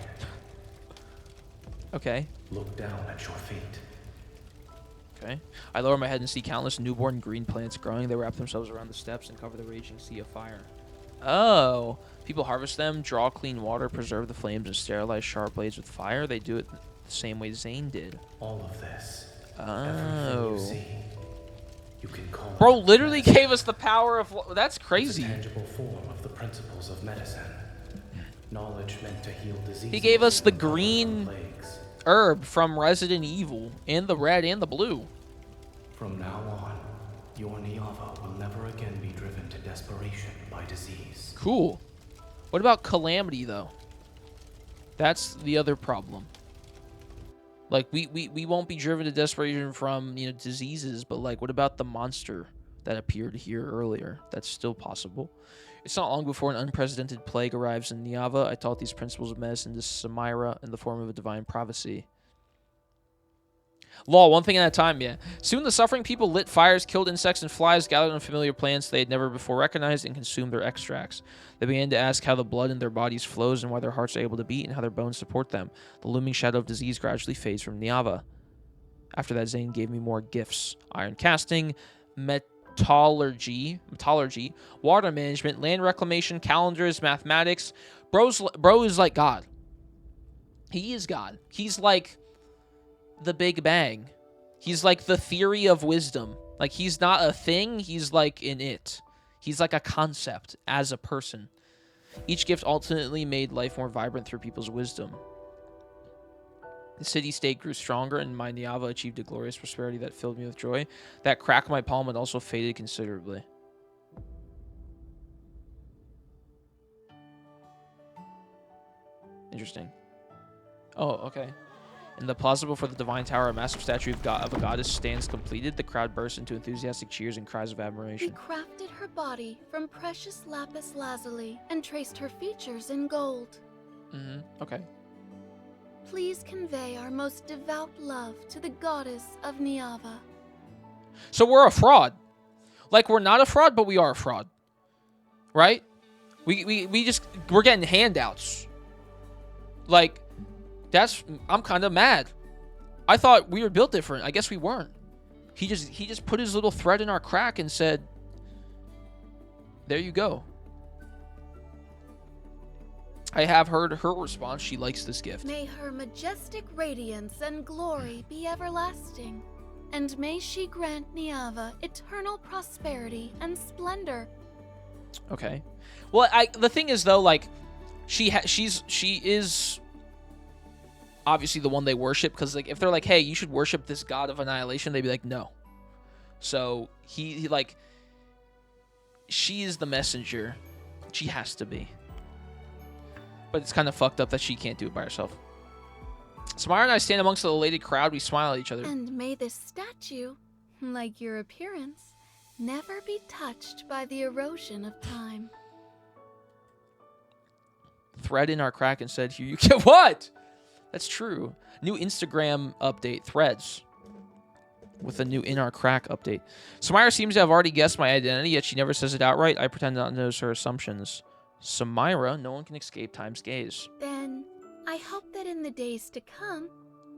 Okay. Look down at your feet. Okay. I lower my head and see countless newborn green plants growing. They wrap themselves around the steps and cover the raging sea of fire. Oh. People harvest them, draw clean water, preserve the flames, and sterilize sharp blades with fire. They do it the same way Zayne did. All of this. Oh. You see, you can call Bro literally gave us the power of... That's crazy. It's a tangible form of the principles of medicine. Knowledge meant to heal diseases. He gave us the green herb from Resident Evil, and the red and the blue. From now on, your Niava will never again be driven to desperation by disease. Cool. What about calamity, though? That's the other problem. Like, we won't be driven to desperation from, you know, diseases, but, like, what about the monster that appeared here earlier? That's still possible. It's not long before an unprecedented plague arrives in Niava. I taught these principles of medicine to Samira in the form of a divine prophecy. Lol, one thing at a time, yeah. Soon the suffering people lit fires, killed insects and flies, gathered on familiar plants they had never before recognized, and consumed their extracts. They began to ask how the blood in their bodies flows and why their hearts are able to beat and how their bones support them. The looming shadow of disease gradually fades from Niava. After that, Zayne gave me more gifts. Iron casting, metallurgy, water management, land reclamation, calendars, mathematics. Bro is like God. He is God. He's like the Big Bang. He's like the theory of wisdom. Like, he's not a thing, he's like in it. He's like a concept as a person. Each gift ultimately made life more vibrant through people's wisdom. The city-state grew stronger, and my Niava achieved a glorious prosperity that filled me with joy. That crack in my palm had also faded considerably. Interesting. Oh, okay. In the plaza before the Divine Tower, a massive statue of a goddess stands completed. The crowd bursts into enthusiastic cheers and cries of admiration. We crafted her body from precious lapis lazuli and traced her features in gold. Okay. Please convey our most devout love to the goddess of Niava. So we're a fraud. Like, we're not a fraud, but we are a fraud. Right? We're getting handouts. Like, I'm kind of mad. I thought we were built different. I guess we weren't. He just put his little thread in our crack and said, there you go. I have heard her response. She likes this gift. May her majestic radiance and glory be everlasting, and may she grant Niava eternal prosperity and splendor. Okay. Well, the thing is though, like, she is obviously the one they worship, because, like, if they're like, hey, you should worship this god of annihilation, they'd be like, no. So he like, she is the messenger. She has to be. But it's kind of fucked up that she can't do it by herself. Samara and I stand amongst the elated crowd. We smile at each other. And may this statue, like your appearance, never be touched by the erosion of time. Thread in our crack and said, here you go. What? That's true. New Instagram update, Threads. With a new In Our Crack update. Samira seems to have already guessed my identity, yet she never says it outright. I pretend not to notice her assumptions. Samira, no one can escape time's gaze. Then, I hope that in the days to come,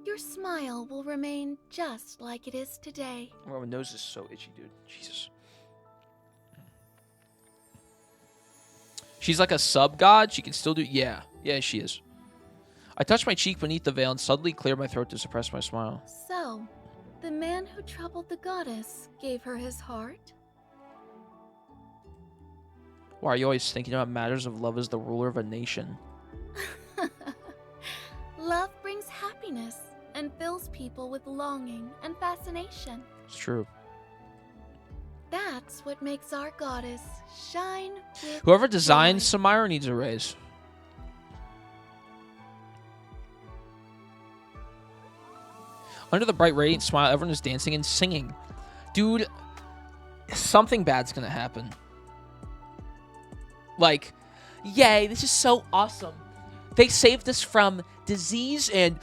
your smile will remain just like it is today. Oh, my nose is so itchy, dude. Jesus. She's like a sub-god? She can still do... Yeah. Yeah, she is. I touched my cheek beneath the veil and suddenly cleared my throat to suppress my smile. So, the man who troubled the goddess gave her his heart? Why are you always thinking about matters of love as the ruler of a nation? Love brings happiness and fills people with longing and fascination. It's true. That's what makes our goddess shine with Whoever designed joy. Samira needs a raise. Under the bright radiant smile, everyone is dancing and singing. Dude, something bad's gonna happen. Like, yay, this is so awesome. They saved us from disease and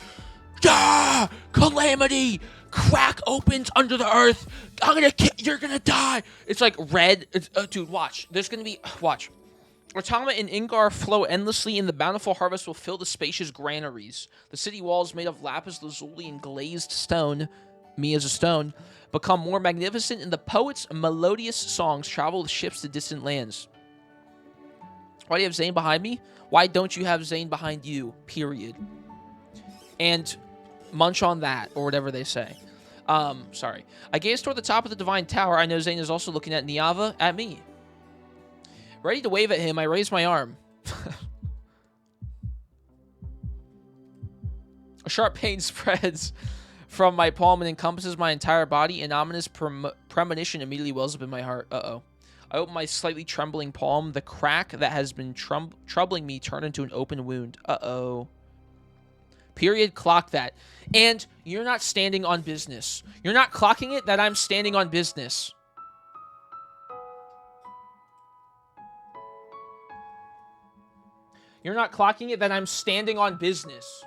calamity. Crack opens under the earth. You're gonna die. It's like red. Dude, watch. There's gonna be, watch. Otama and Ingar flow endlessly, and the bountiful harvest will fill the spacious granaries. The city walls made of lapis lazuli and glazed stone, me as a stone, become more magnificent, and the poets' melodious songs travel with ships to distant lands. Why do you have Zayne behind me? Why don't you have Zayne behind you? Period. And munch on that, or whatever they say. Sorry. I gaze toward the top of the Divine Tower. I know Zayne is also looking at Niava, at me. Ready to wave at him, I raise my arm. A sharp pain spreads from my palm and encompasses my entire body. An ominous premonition immediately wells up in my heart. Uh-oh. I open my slightly trembling palm. The crack that has been troubling me turned into an open wound. Uh-oh. Period. Clock that. And you're not standing on business. You're not clocking it that I'm standing on business. You're not clocking it that I'm standing on business.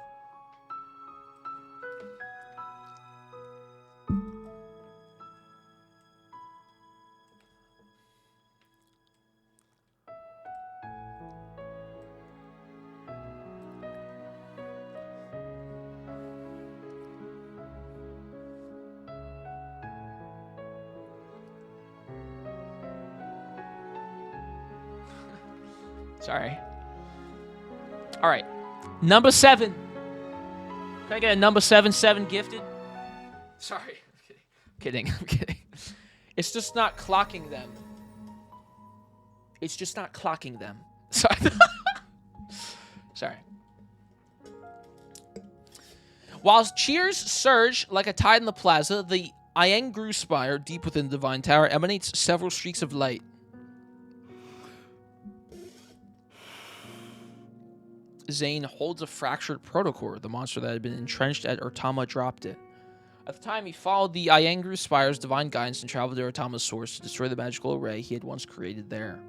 Sorry. All right. Number 7. Can I get a number 7 gifted? Sorry. I'm kidding. I'm kidding. It's just not clocking them. It's just not clocking them. Sorry. Sorry. While cheers surge like a tide in the plaza, the Iengru spire, deep within the Divine Tower, emanates several streaks of light. Zayne holds a fractured protocore. The monster that had been entrenched at Urtama dropped it. At the time, he followed the Iengru Spire's divine guidance and traveled to Urtama's source to destroy the magical array he had once created there.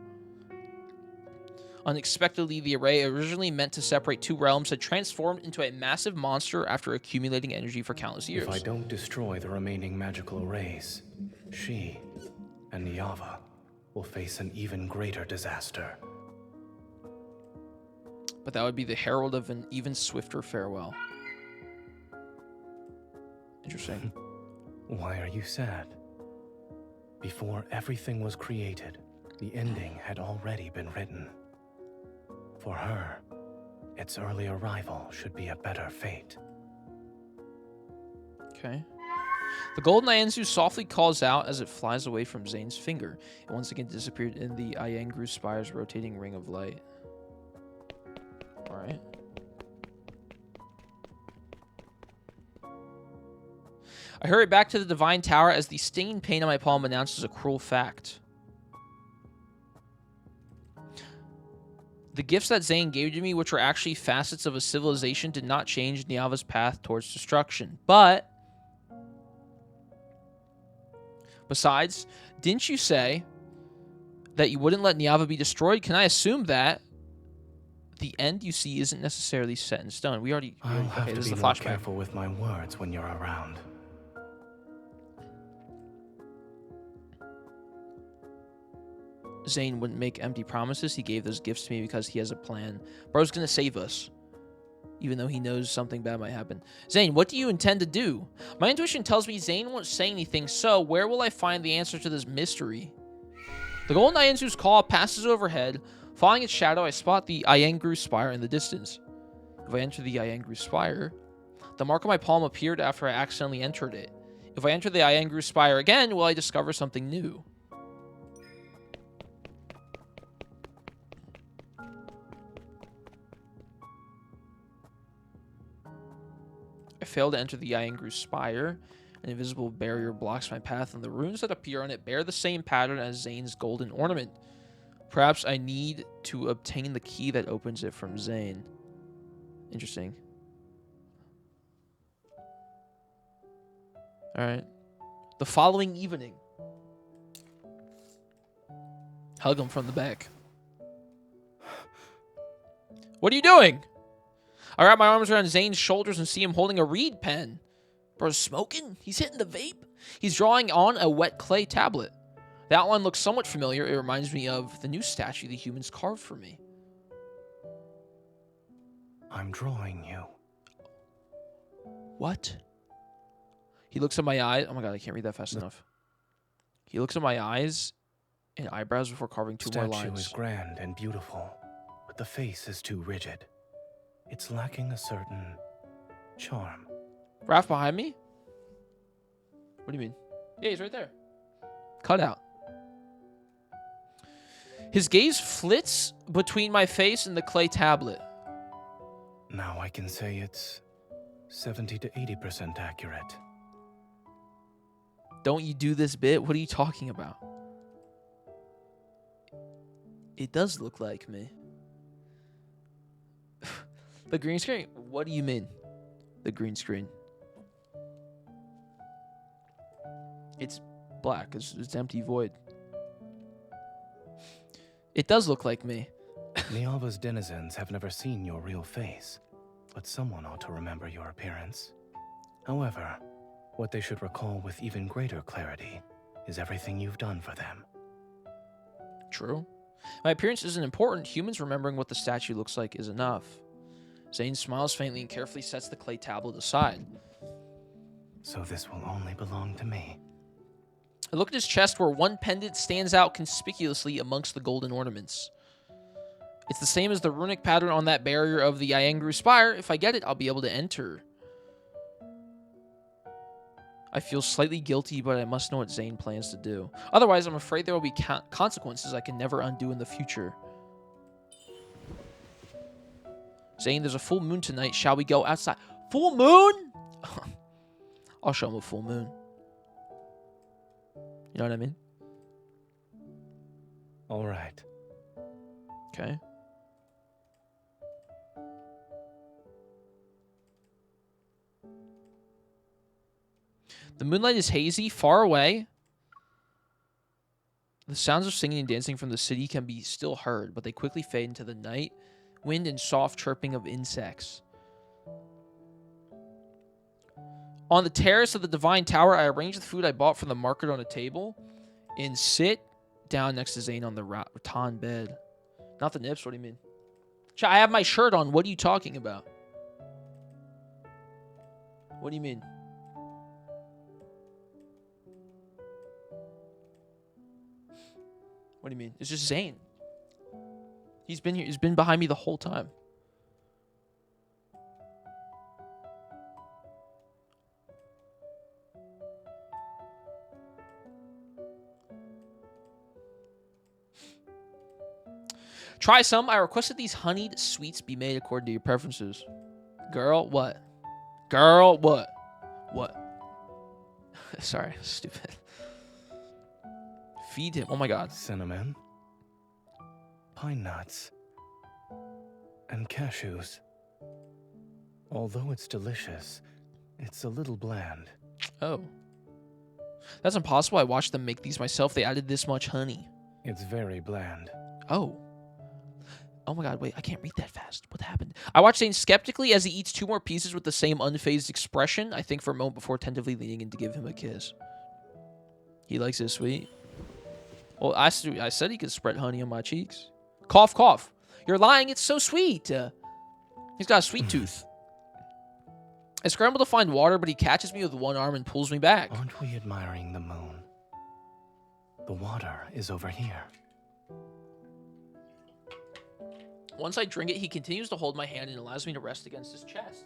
Unexpectedly, the array, originally meant to separate two realms, had transformed into a massive monster after accumulating energy for countless years. If I don't destroy the remaining magical arrays, she and Niava will face an even greater disaster. But that would be the herald of an even swifter farewell. Interesting. Why are you sad? Before everything was created, the ending had already been written. For her, its early arrival should be a better fate. Okay. The golden Ienzu softly calls out as it flies away from Zayne's finger. It once again disappeared in the Iengru Spire's rotating ring of light. Alright. I hurry back to the Divine Tower as the stinging pain on my palm announces a cruel fact. The gifts that Zayne gave to me, which were actually facets of a civilization, did not change Niava's path towards destruction. But, besides, didn't you say that you wouldn't let Niava be destroyed? Can I assume that the end you see isn't necessarily set in stone? We already... I'll have okay, to this be is the more flashback. careful with my words when you're around. Zayne wouldn't make empty promises. He gave those gifts to me because he has a plan. Bro's gonna save us, even though he knows something bad might happen. Zayne, what do you intend to do? My intuition tells me Zayne won't say anything, so where will I find the answer to this mystery? The golden Ienzu's call passes overhead. Following its shadow, I spot the Iengru Spire in the distance. If I enter the Iengru Spire, the mark on my palm appeared after I accidentally entered it. If I enter the Iengru Spire again, will I discover something new? I failed to enter the Iangru Spire. An invisible barrier blocks my path, and the runes that appear on it bear the same pattern as Zayne's golden ornament. Perhaps I need to obtain the key that opens it from Zayne. Interesting. Alright. The following evening. Hug him from the back. What are you doing? I wrap my arms around Zayne's shoulders and see him holding a reed pen. Bro's smoking? He's hitting the vape? He's drawing on a wet clay tablet. The outline looks somewhat familiar. It reminds me of the new statue the humans carved for me. I'm drawing you. What? He looks at my eyes. Oh my god, I can't read that fast enough. He looks at my eyes and eyebrows before carving two more lines. The statue is grand and beautiful, but the face is too rigid. It's lacking a certain charm. Raph behind me? What do you mean? Yeah, he's right there. Cut out. His gaze flits between my face and the clay tablet. Now I can say it's 70 to 80% accurate. Don't you do this bit? What are you talking about? It does look like me. The green screen? What do you mean? The green screen. It's black. It's empty void. It does look like me. Niava's denizens have never seen your real face, but someone ought to remember your appearance. However, what they should recall with even greater clarity is everything you've done for them. True. My appearance isn't important. Humans remembering what the statue looks like is enough. Zayne smiles faintly and carefully sets the clay tablet aside. So this will only belong to me. I look at his chest where one pendant stands out conspicuously amongst the golden ornaments. It's the same as the runic pattern on that barrier of the Iangru Spire. If I get it, I'll be able to enter. I feel slightly guilty, but I must know what Zayne plans to do. Otherwise, I'm afraid there will be consequences I can never undo in the future. Zayne, there's a full moon tonight. Shall we go outside? Full moon? I'll show him a full moon. You know what I mean? All right. Okay. The moonlight is hazy, far away. The sounds of singing and dancing from the city can be still heard, but they quickly fade into the night, wind, and soft chirping of insects. On the terrace of the Divine Tower, I arrange the food I bought from the market on a table and sit down next to Zayne on the rattan bed. Not the nips, what do you mean? I have my shirt on. What are you talking about? What do you mean? What do you mean? It's just Zayne. He's been here. He's been behind me the whole time. Try some. I requested these honeyed sweets be made according to your preferences. Girl, what? Girl, what? What? Sorry, stupid. Feed him. Oh my god. Cinnamon, pine nuts, and cashews. Although it's delicious, it's a little bland. Oh. That's impossible. I watched them make these myself. They added this much honey. It's very bland. Oh. Oh my god, wait, I can't read that fast. What happened? I watch Zayne skeptically as he eats two more pieces with the same unfazed expression, I think for a moment before tentatively leaning in to give him a kiss. He likes it sweet. Well, I said he could spread honey on my cheeks. Cough, cough. You're lying, it's so sweet. He's got a sweet tooth. I scramble to find water, but he catches me with one arm and pulls me back. Aren't we admiring the moon? The water is over here. Once I drink it, he continues to hold my hand and allows me to rest against his chest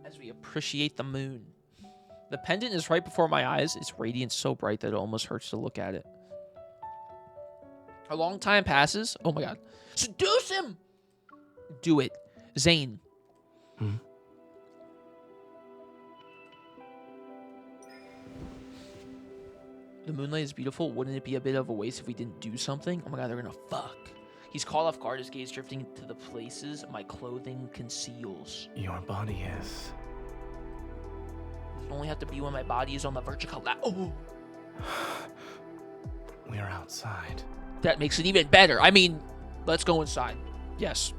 as we appreciate the moon. The pendant is right before my eyes. Its radiance so bright that it almost hurts to look at it. A long time passes. Oh my god. Seduce him! Do it. Zayne. The moonlight is beautiful. Wouldn't it be a bit of a waste if we didn't do something? Oh my god, they're gonna fuck. He's caught off guard, his gaze drifting into the places my clothing conceals. Your body is... It only have to be when my body is on the verge of collapse. Oh! We're outside. That makes it even better. I mean, let's go inside. Yes.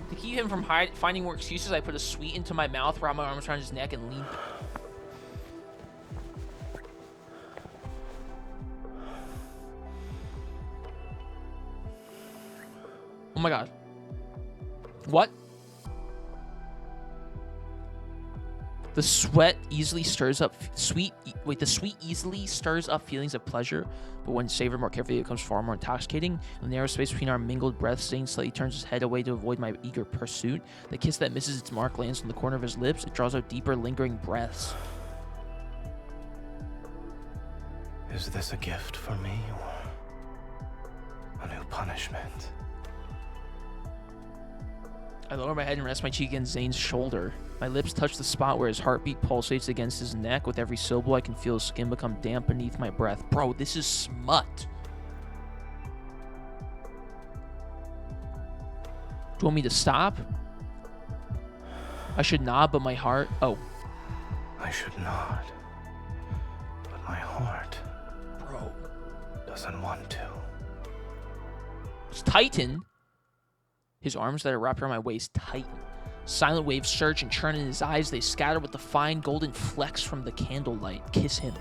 To keep him from finding more excuses, I put a sweet into my mouth, wrap my arms around his neck, and lean. Oh my god. What? The sweat easily stirs up the sweet easily stirs up feelings of pleasure, but when savored more carefully, it becomes far more intoxicating. In the narrow space between our mingled breaths, Zayne slightly turns his head away to avoid my eager pursuit. The kiss that misses its mark lands on the corner of his lips. It draws out deeper, lingering breaths. Is this a gift for me, or a new punishment? I lower my head and rest my cheek against Zayne's shoulder. My lips touch the spot where his heartbeat pulsates against his neck. With every syllable, I can feel his skin become damp beneath my breath. Bro, this is smut. Do you want me to stop? I should nod, but my heart... Oh. I should nod, but my heart... Bro. Doesn't want to. It's Titan. His arms that are wrapped around my waist tighten. Silent waves surge and churn in his eyes. They scatter with the fine golden flecks from the candlelight. Kiss him.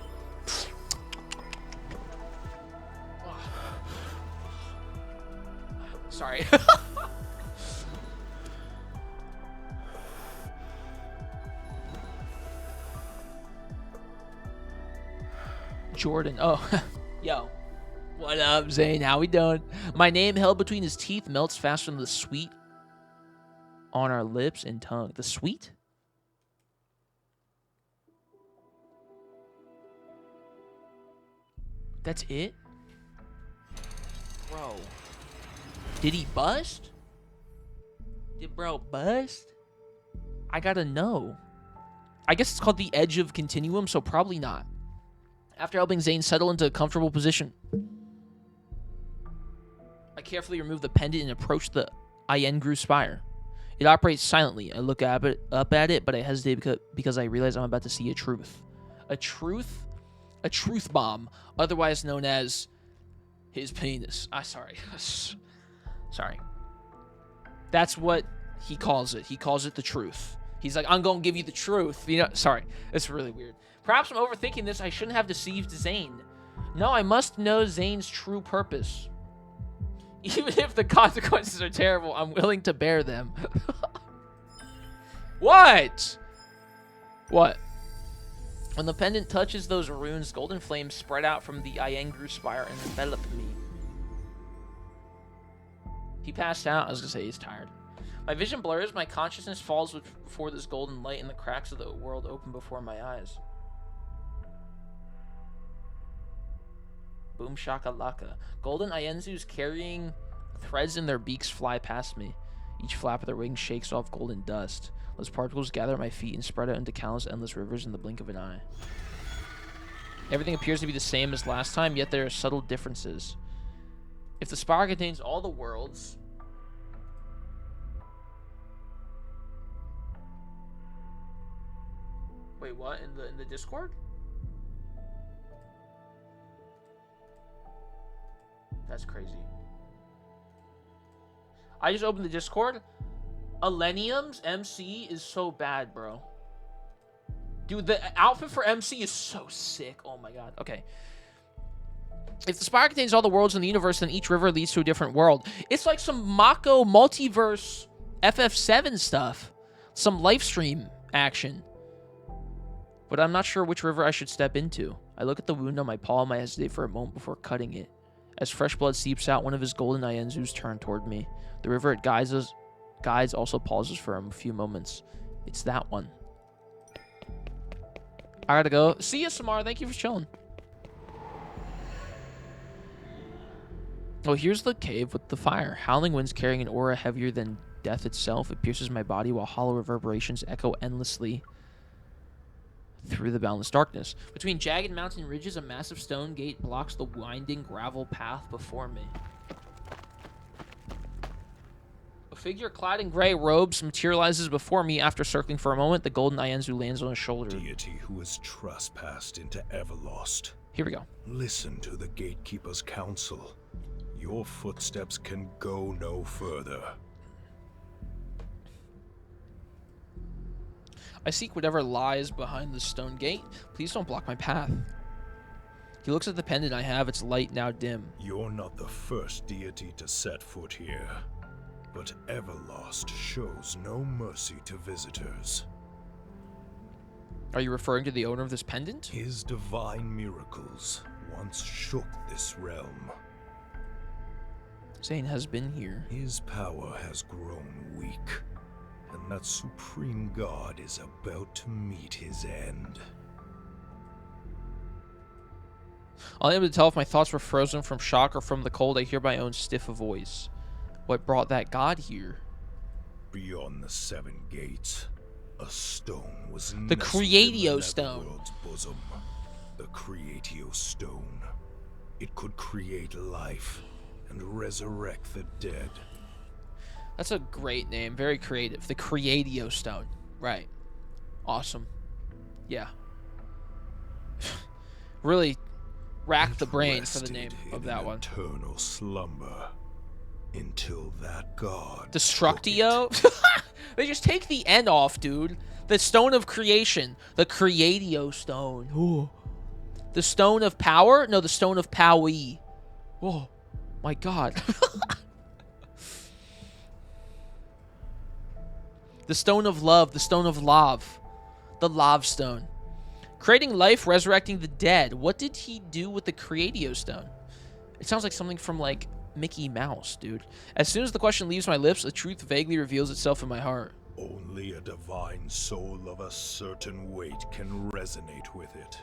Sorry. Jordan. Oh, yo. What up, Zayne? How we doing? My name held between his teeth melts faster than the sweet on our lips and tongue. The sweet? That's it? Bro. Did he bust? Did bro bust? I gotta know. I guess it's called the edge of continuum, so probably not. After helping Zayne settle into a comfortable position, I carefully remove the pendant and approach the Iengru spire. It operates silently. I look up at it, but I hesitate because I realize I'm about to see a truth. A truth? A truth bomb, otherwise known as his penis. Sorry. Sorry. That's what he calls it. He calls it the truth. He's like, I'm going to give you the truth. You know, sorry. It's really weird. Perhaps I'm overthinking this. I shouldn't have deceived Zayne. No, I must know Zayne's true purpose. Even if the consequences are terrible, I'm willing to bear them. What? What? When the pendant touches those runes, golden flames spread out from the Iengru spire and envelop me. He passed out. I was going to say he's tired. My vision blurs. My consciousness falls before this golden light, and the cracks of the world open before my eyes. Boom shakalaka. Golden Ienzus carrying threads in their beaks fly past me. Each flap of their wings shakes off golden dust. Those particles gather at my feet and spread out into countless endless rivers in the blink of an eye. Everything appears to be the same as last time, yet there are subtle differences. If the spire contains all the worlds... Wait, what? In the Discord? That's crazy. I just opened the Discord. Elenium's MC is so bad, bro. Dude, the outfit for MC is so sick. Oh my god. Okay. If the spire contains all the worlds in the universe, then each river leads to a different world. It's like some Mako multiverse FF7 stuff. Some live stream action. But I'm not sure which river I should step into. I look at the wound on my palm. I hesitate for a moment before cutting it. As fresh blood seeps out, one of his golden Ienzus turn toward me. The river it guides also pauses for a few moments. It's that one. I gotta go. See ya, Samara. Thank you for chilling. Oh, here's the cave with the fire. Howling winds carrying an aura heavier than death itself. It pierces my body while hollow reverberations echo endlessly through the boundless darkness. Between jagged mountain ridges, a massive stone gate blocks the winding gravel path before me. A figure clad in gray robes materializes before me. After circling for a moment, the golden Ienzu lands on his shoulder. Deity who has trespassed into Everlost. Here we go. Listen to the Gatekeeper's counsel. Your footsteps can go no further. I seek whatever lies behind the stone gate. Please don't block my path. He looks at the pendant I have. Its light now dim. You're not the first deity to set foot here. But Everlost shows no mercy to visitors. Are you referring to the owner of this pendant? His divine miracles once shook this realm. Zayne has been here. His power has grown weak, and that supreme god is about to meet his end. Unable to tell if my thoughts were frozen from shock or from the cold, I hear my own stiff voice. What brought that god here? Beyond the 7 gates, a stone was the Creatio in stone. Netherworld's bosom. The Creatio stone. It could create life and resurrect the dead. That's a great name. Very creative. The Creatio stone. Right. Awesome. Yeah. Really racked the brain for the name of that one. Eternal slumber. Until that god. Destructio? They just take the N off, dude. The stone of creation. The Creatio stone. Ooh. The stone of power? No, the stone of Powie. Oh, my god. The stone of love. The stone of love. The love stone. Creating life, resurrecting the dead. What did he do with the Creatio stone? It sounds like something from, like, Mickey Mouse, dude. As soon as the question leaves my lips, a truth vaguely reveals itself in my heart. Only a divine soul of a certain weight can resonate with it.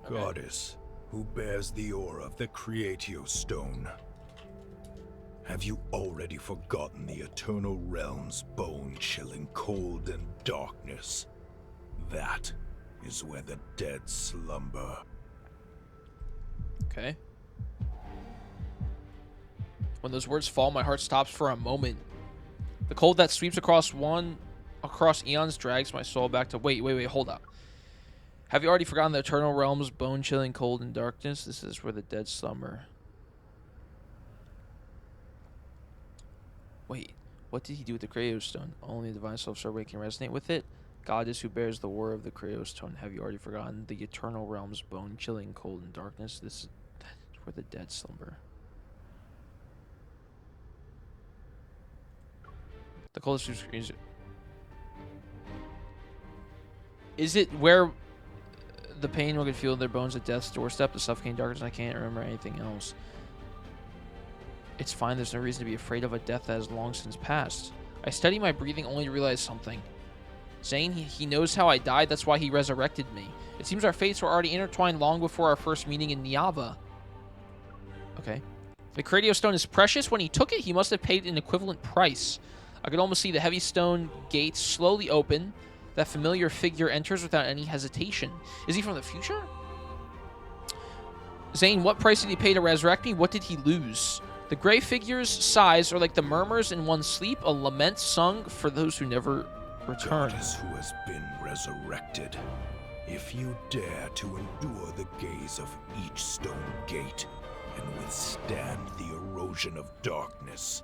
Okay. Goddess, who bears the aura of the Creatio stone. Have you already forgotten the eternal realm's bone-chilling cold and darkness? That is where the dead slumber. Okay. When those words fall, my heart stops for a moment. The cold that sweeps across eons drags my soul back to... Wait, hold up. Have you already forgotten the eternal realm's bone-chilling cold and darkness? This is where the dead slumber. Wait, what did he do with the Creatio stone? Only the divine self-survey can resonate with it. Goddess who bears the war of the Creatio stone. Have you already forgotten the eternal realm's bone-chilling cold and darkness? This is where the dead slumber. The coldest is it where the pain will get feel in their bones at death's doorstep, the suffocating darkness? I can't remember anything else. It's fine, there's no reason to be afraid of a death that has long since passed. I study my breathing only to realize something. Zayne, he knows how I died, that's why he resurrected me. It seems our fates were already intertwined long before our first meeting in Niava. Okay. The Creatio stone is precious. When he took it, he must have paid an equivalent price. I could almost see the heavy stone gates slowly open. That familiar figure enters without any hesitation. Is he from the future? Zayne, what price did he pay to resurrect me? What did he lose? The gray figure's sighs are like the murmurs in one's sleep, a lament sung for those who never return. Goddess who has been resurrected. If you dare to endure the gaze of each stone gate and withstand the erosion of darkness,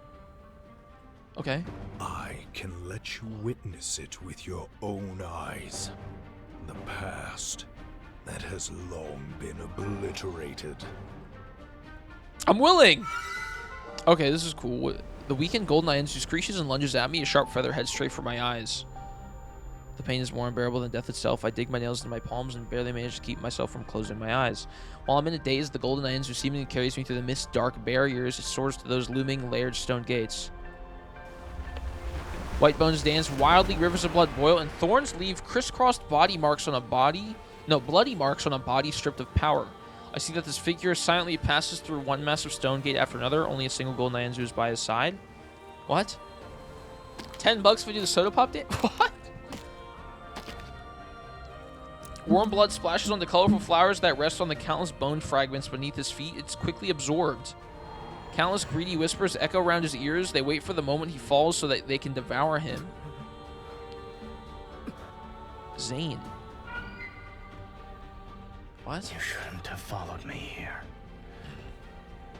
okay, I can let you witness it with your own eyes. The past that has long been obliterated. I'm willing! Okay, this is cool. The weakened golden Ienzu screeches and lunges at me, a sharp feather heads straight for my eyes. The pain is more unbearable than death itself. I dig my nails into my palms and barely manage to keep myself from closing my eyes. While I'm in a daze, the golden Ienzu seemingly carries me through the mist dark barriers. It soars to those looming layered stone gates. White bones dance wildly, rivers of blood boil, and thorns leave crisscrossed bloody marks on a body stripped of power. I see that this figure silently passes through one massive stone gate after another. Only a single golden Ienzu is by his side. What? $10 if we do the soda pop dance? What? warm blood splashes onto colorful flowers that rest on the countless bone fragments beneath his feet. It's quickly absorbed. Countless greedy whispers echo around his ears. They wait for the moment he falls so that they can devour him. Zayne. What? You shouldn't have followed me here.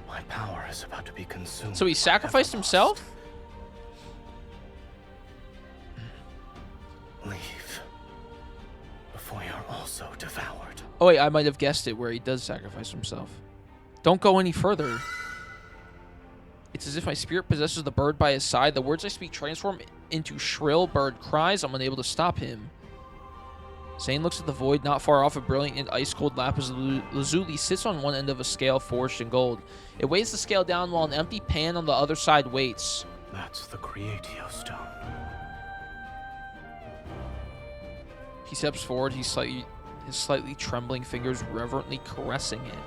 My power is about to be consumed. So he sacrificed himself? Leave. Before you're also devoured. Oh wait, I might have guessed it where he does sacrifice himself. Don't go any further. It's as if my spirit possesses the bird by his side. The words I speak transform into shrill bird cries. I'm unable to stop him. Zayne looks at the void. Not far off, a brilliant and ice-cold lapis lazuli sits on one end of a scale forged in gold. It weighs the scale down while an empty pan on the other side waits. That's the Creatio Stone. He steps forward, his slightly trembling fingers reverently caressing it.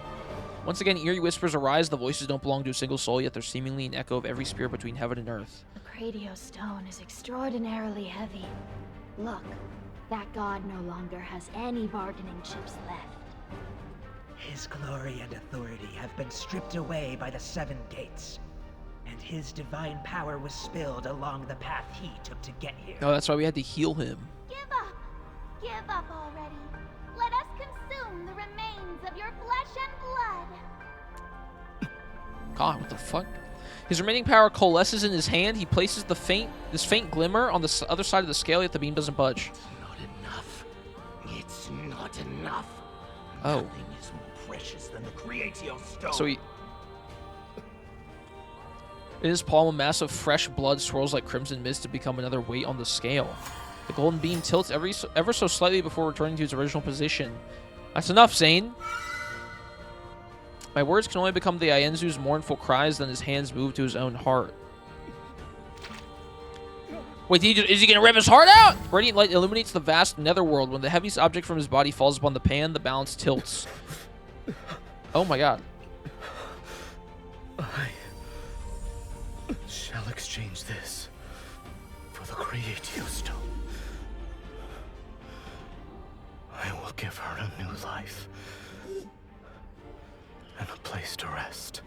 Once again, eerie whispers arise. The voices don't belong to a single soul, yet they're seemingly an echo of every spirit between heaven and earth. The Creatio Stone is extraordinarily heavy. Look, that god no longer has any bargaining chips left. His glory and authority have been stripped away by the 7 gates, and his divine power was spilled along the path he took to get here. Oh, that's why we had to heal him. Give up! Give up already. Let us consume the remains of your flesh and blood. God, what the fuck? His remaining power coalesces in his hand. He places this faint glimmer on the other side of the scale, yet the beam doesn't budge. It's not enough. Oh. Nothing is more precious than the Creatio Stone. So he... In his palm, a mass of fresh blood swirls like crimson mist to become another weight on the scale. The golden beam tilts ever so slightly before returning to its original position. That's enough, Zayne. My words can only become the Ienzu's mournful cries, then his hands move to his own heart. Wait, is he going to rip his heart out? Radiant light illuminates the vast netherworld. When the heaviest object from his body falls upon the pan, the balance tilts. Oh my god. I shall exchange this for the Creatio Stone. I will give her a new life and a place to rest.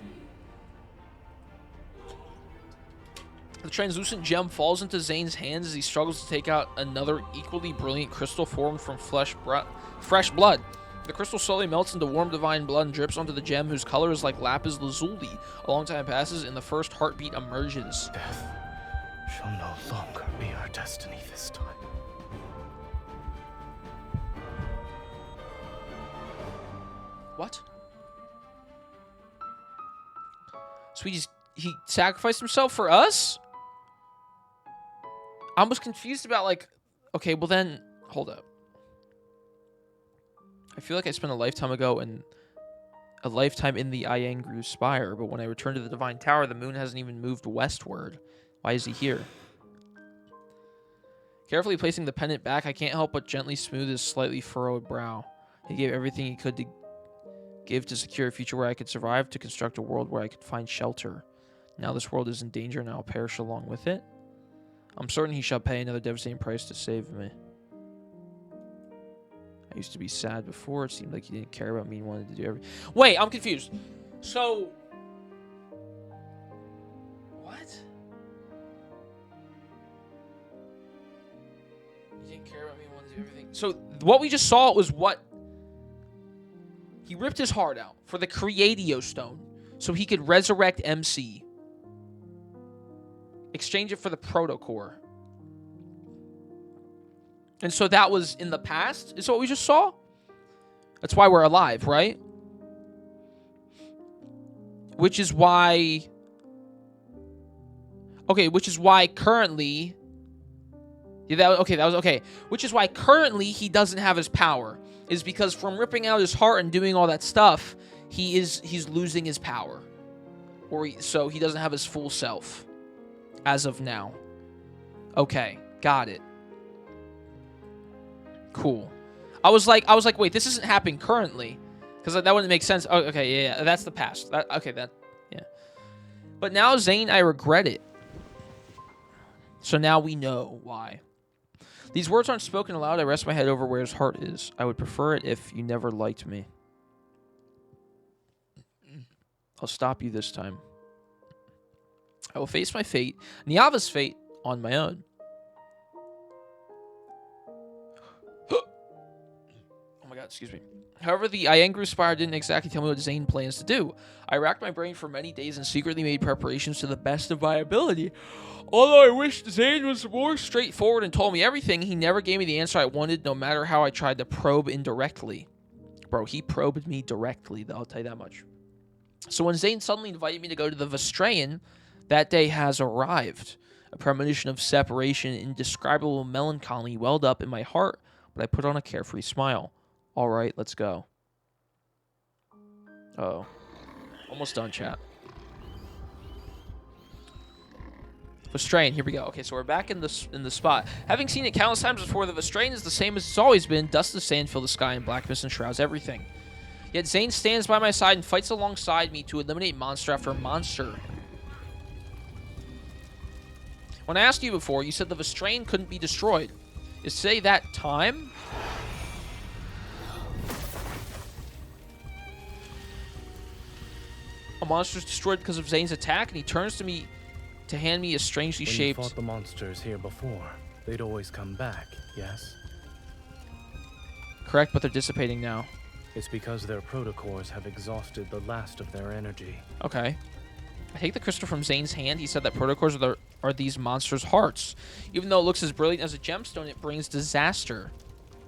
The translucent gem falls into Zayne's hands as he struggles to take out another equally brilliant crystal formed from fresh blood. The crystal slowly melts into warm divine blood and drips onto the gem, whose color is like lapis lazuli. A long time passes and the first heartbeat emerges. Death shall no longer be our destiny this time. What? So he sacrificed himself for us? I was confused about, like, okay, well then, hold up. I feel like I spent a lifetime in the Iengru Spire, but when I return to the Divine Tower, the moon hasn't even moved westward. Why is he here? Carefully placing the pendant back, I can't help but gently smooth his slightly furrowed brow. He gave everything he could to give to secure a future where I could survive, to construct a world where I could find shelter. Now this world is in danger, and I'll perish along with it. I'm certain he shall pay another devastating price to save me. I used to be sad before. It seemed like he didn't care about me and wanted to do everything. Wait, I'm confused. So... what? He didn't care about me and wanted to do everything. So what we just saw was what... he ripped his heart out for the Creatio Stone so he could resurrect MC. Exchange it for the Protocore. And so that was in the past, is what we just saw? That's why we're alive, right? Which is why... okay, which is why currently... yeah, that was okay. Which is why currently he doesn't have his power. Is because from ripping out his heart and doing all that stuff, he's losing his power. So he doesn't have his full self. As of now. Okay, got it. Cool. I was like, wait, this isn't happening currently, because that wouldn't make sense. Oh, okay, yeah, that's the past. Yeah. But now, Zayne, I regret it. So now we know why. These words aren't spoken aloud. I rest my head over where his heart is. I would prefer it if you never liked me. I'll stop you this time. I will face my fate, Niava's fate, on my own. Oh my god, excuse me. However, the Iengru Spire didn't exactly tell me what Zayne plans to do. I racked my brain for many days and secretly made preparations to the best of my ability. Although I wished Zayne was more straightforward and told me everything, he never gave me the answer I wanted, no matter how I tried to probe indirectly. Bro, he probed me directly, though, I'll tell you that much. So when Zayne suddenly invited me to go to the Vestrayan, that day has arrived. A premonition of separation and indescribable melancholy welled up in my heart, but I put on a carefree smile. All right, let's go. Uh-oh. Almost done, chat. Vestrayan, here we go. Okay, so we're back in the spot. Having seen it countless times before, the Vestrayan is the same as it's always been. Dust of sand fill the sky and black mist enshrouds everything. Yet Zayne stands by my side and fights alongside me to eliminate monster after monster. When I asked you before, you said the Vestrayan couldn't be destroyed. Is today that time? A monster is destroyed because of Zayne's attack, and he turns to me to hand me a strangely shaped... When you fought the monsters here before, they'd always come back, yes? Correct, but they're dissipating now. It's because their protocores have exhausted the last of their energy. Okay. I take the crystal from Zayne's hand. He said that protocores are these monsters' hearts. Even though it looks as brilliant as a gemstone, it brings disaster.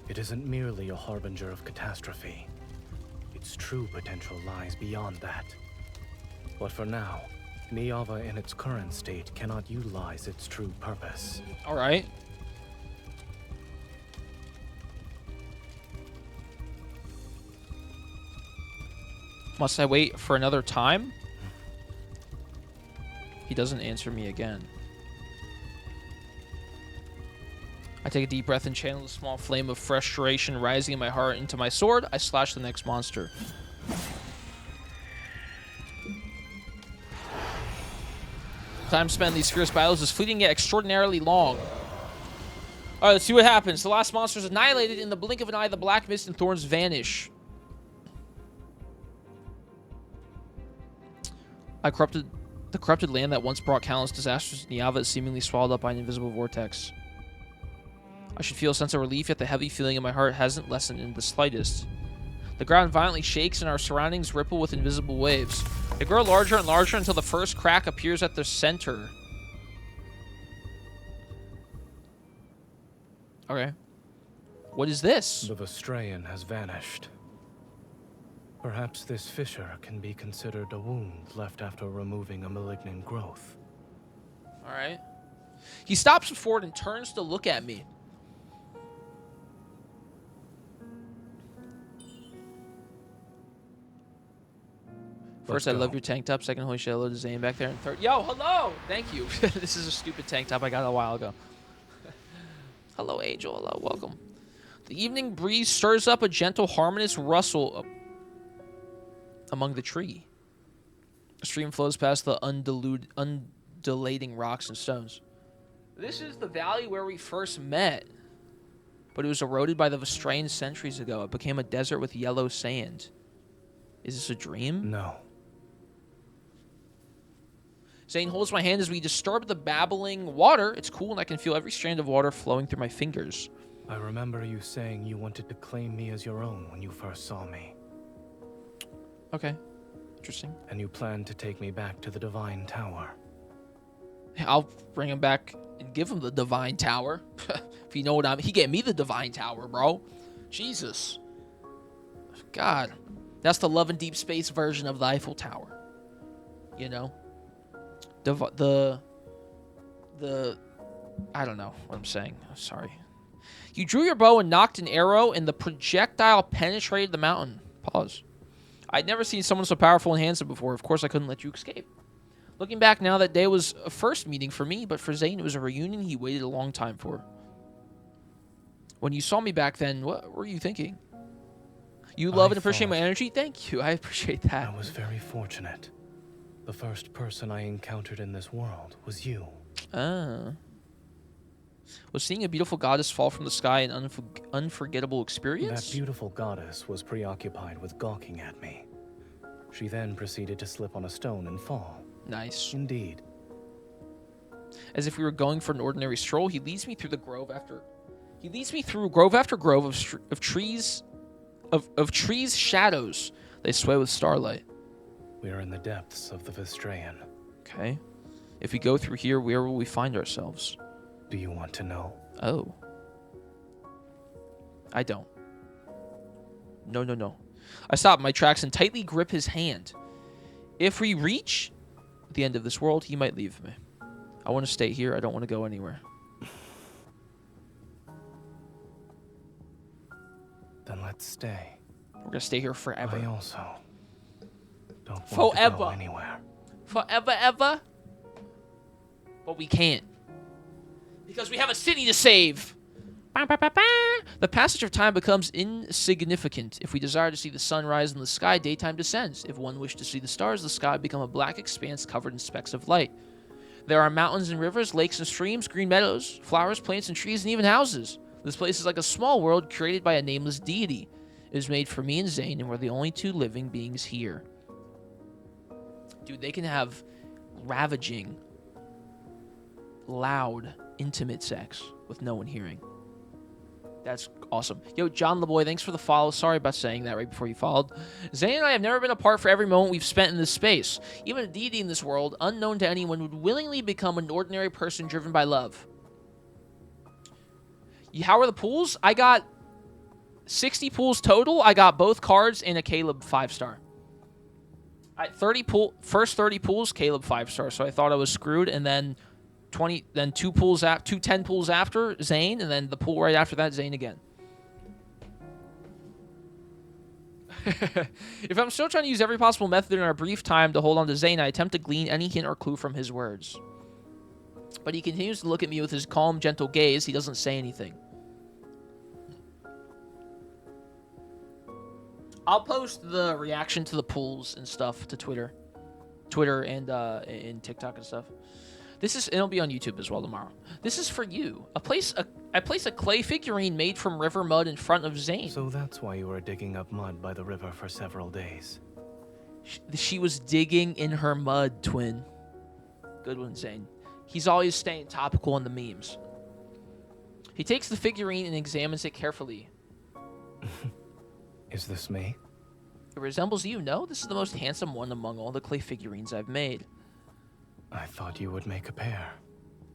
It isn't merely a harbinger of catastrophe. Its true potential lies beyond that. But for now, Niava in its current state cannot utilize its true purpose. All right. Must I wait for another time? He doesn't answer me again. I take a deep breath and channel a small flame of frustration rising in my heart into my sword. I slash the next monster. Time spent in these fierce battles is fleeting yet extraordinarily long. Alright, let's see what happens. The last monster is annihilated. In the blink of an eye, the black mist and thorns vanish. The corrupted land that once brought countless disasters to Niava is seemingly swallowed up by an invisible vortex. I should feel a sense of relief, yet the heavy feeling in my heart hasn't lessened in the slightest. The ground violently shakes and our surroundings ripple with invisible waves. They grow larger and larger until the first crack appears at their center. Okay. What is this? The Vestrayan has vanished. Perhaps this fissure can be considered a wound left after removing a malignant growth. Alright. He stops before it and turns to look at me. First, I love your tank top. Second, holy shit, hello to Zayne back there. And third, yo, hello! Thank you. This is a stupid tank top I got a while ago. Hello, Angel. Hello, welcome. The evening breeze stirs up a gentle, harmonious rustle among the tree. A stream flows past the undulating rocks and stones. This is the valley where we first met. But it was eroded by the Vestrayan centuries ago. It became a desert with yellow sand. Is this a dream? No. Zayne holds my hand as we disturb the babbling water. It's cool and I can feel every strand of water flowing through my fingers. I remember you saying you wanted to claim me as your own when you first saw me. Okay. Interesting. And you planned to take me back to the Divine Tower. I'll bring him back and give him the Divine Tower. If you know what I mean. He gave me the Divine Tower, bro. Jesus. God. That's the Love and Deep Space version of the Eiffel Tower. You know? The I don't know what I'm saying. I'm sorry. You drew your bow and knocked an arrow, and the projectile penetrated the mountain. Pause. I'd never seen someone so powerful and handsome before. Of course, I couldn't let you escape. Looking back now, that day was a first meeting for me, but for Zayne, it was a reunion he waited a long time for. When you saw me back then, what were you thinking? You love and appreciate my energy? Thank you. I appreciate that. I was very fortunate. The first person I encountered in this world was you. Ah. Was seeing a beautiful goddess fall from the sky an unforgettable experience? That beautiful goddess was preoccupied with gawking at me. She then proceeded to slip on a stone and fall. Nice. Indeed. As if we were going for an ordinary stroll, he leads me through the grove after... He leads me through grove after grove of trees... Of trees' shadows. They sway with starlight. We are in the depths of the Vestrayan. Okay. If we go through here, where will we find ourselves? Do you want to know? Oh. I don't. No, no, no. I stop in my tracks and tightly grip his hand. If we reach the end of this world, he might leave me. I want to stay here. I don't want to go anywhere. Then let's stay. We're going to stay here forever. I also don't want to go anywhere. Forever, ever? But we can't. Because we have a city to save. The passage of time becomes insignificant. If we desire to see the sun rise in the sky, daytime descends. If one wishes to see the stars, the sky become a black expanse covered in specks of light. There are mountains and rivers, lakes and streams, green meadows, flowers, plants and trees, and even houses. This place is like a small world created by a nameless deity. It was made for me and Zayne, and we're the only two living beings here. Dude, they can have ravaging, loud, intimate sex with no one hearing. That's awesome. Yo, John LeBoy, thanks for the follow. Sorry about saying that right before you followed. Zayne and I have never been apart for every moment we've spent in this space. Even a deity in this world, unknown to anyone, would willingly become an ordinary person driven by love. How are the pools? I got 60 pools total. I got both cards and a Caleb 5-star. First 30 pools, Caleb 5-star. So I thought I was screwed, and then 20, then two 10 pools after Zayne, and then the pool right after that, Zayne again. If I'm still trying to use every possible method in our brief time to hold on to Zayne, I attempt to glean any hint or clue from his words. But he continues to look at me with his calm, gentle gaze. He doesn't say anything. I'll post the reaction to the pools and stuff to Twitter and TikTok and stuff. It'll be on YouTube as well tomorrow. This is for you. I place a clay figurine made from river mud in front of Zayne. So that's why you were digging up mud by the river for several days. She was digging in her mud, twin. Good one, Zayne. He's always staying topical on the memes. He takes the figurine and examines it carefully. Is this me? It resembles you, no? This is the most handsome one among all the clay figurines I've made. I thought you would make a pair.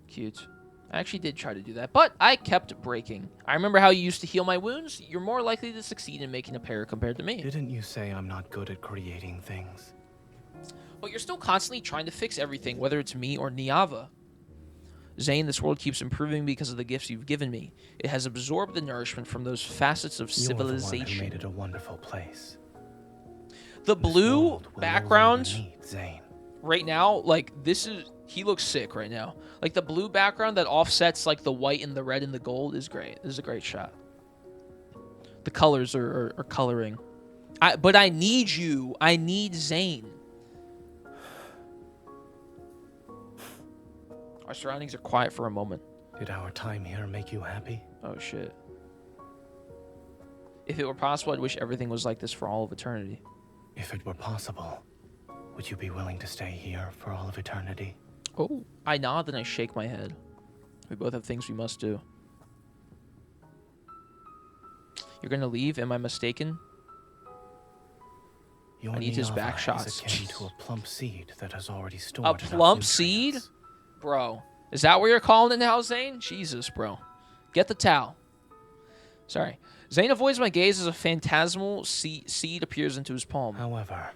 Cute. I actually did try to do that, but I kept breaking. I remember how you used to heal my wounds. You're more likely to succeed in making a pair compared to me. Didn't you say I'm not good at creating things? But you're still constantly trying to fix everything, whether it's me or Niava. Zayne, this world keeps improving because of the gifts you've given me. It has absorbed the nourishment from those facets of civilization. You're the one who made it a wonderful place. The blue background right now, like he looks sick right now. Like the blue background that offsets like the white and the red and the gold is great. This is a great shot. The colors are coloring. But I need you. I need Zayne. Our surroundings are quiet for a moment. Did our time here make you happy? Oh, shit. If it were possible, I'd wish everything was like this for all of eternity. If it were possible, would you be willing to stay here for all of eternity? Oh, I nod and I shake my head. We both have things we must do. You're gonna leave? Am I mistaken? I need his back shots. Is akin to a plump seed that has already stored a plump seed? Bro, is that what you're calling it now, Zayne? Jesus, bro. Get the towel. Sorry. Zayne avoids my gaze as a phantasmal seed appears into his palm. However,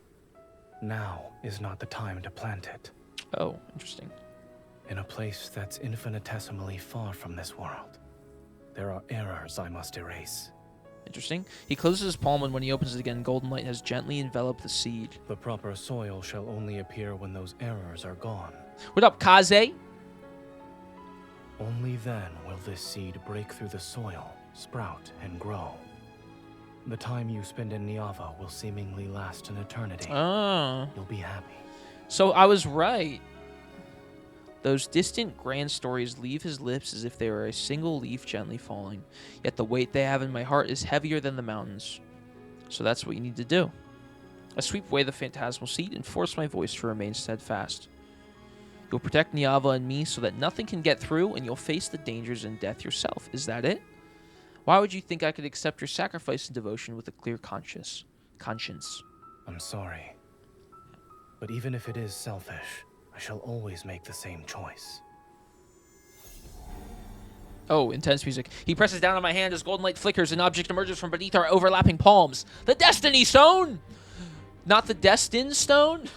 now is not the time to plant it. Oh, interesting. In a place that's infinitesimally far from this world, there are errors I must erase. Interesting. He closes his palm, and when he opens it again, golden light has gently enveloped the seed. The proper soil shall only appear when those errors are gone. What up, Kaze? Only then will this seed break through the soil, sprout, and grow. The time you spend in Niava will seemingly last an eternity. Ah. You'll be happy. So I was right. Those distant grand stories leave his lips as if they were a single leaf gently falling. Yet the weight they have in my heart is heavier than the mountains. So that's what you need to do. I sweep away the phantasmal seat and force my voice to remain steadfast. You'll protect Niava and me so that nothing can get through, and you'll face the dangers and death yourself. Is that it? Why would you think I could accept your sacrifice and devotion with a clear conscience? I'm sorry. But even if it is selfish, I shall always make the same choice. Oh, intense music. He presses down on my hand as golden light flickers. An object emerges from beneath our overlapping palms. The Destiny Stone! Not the Destined Stone?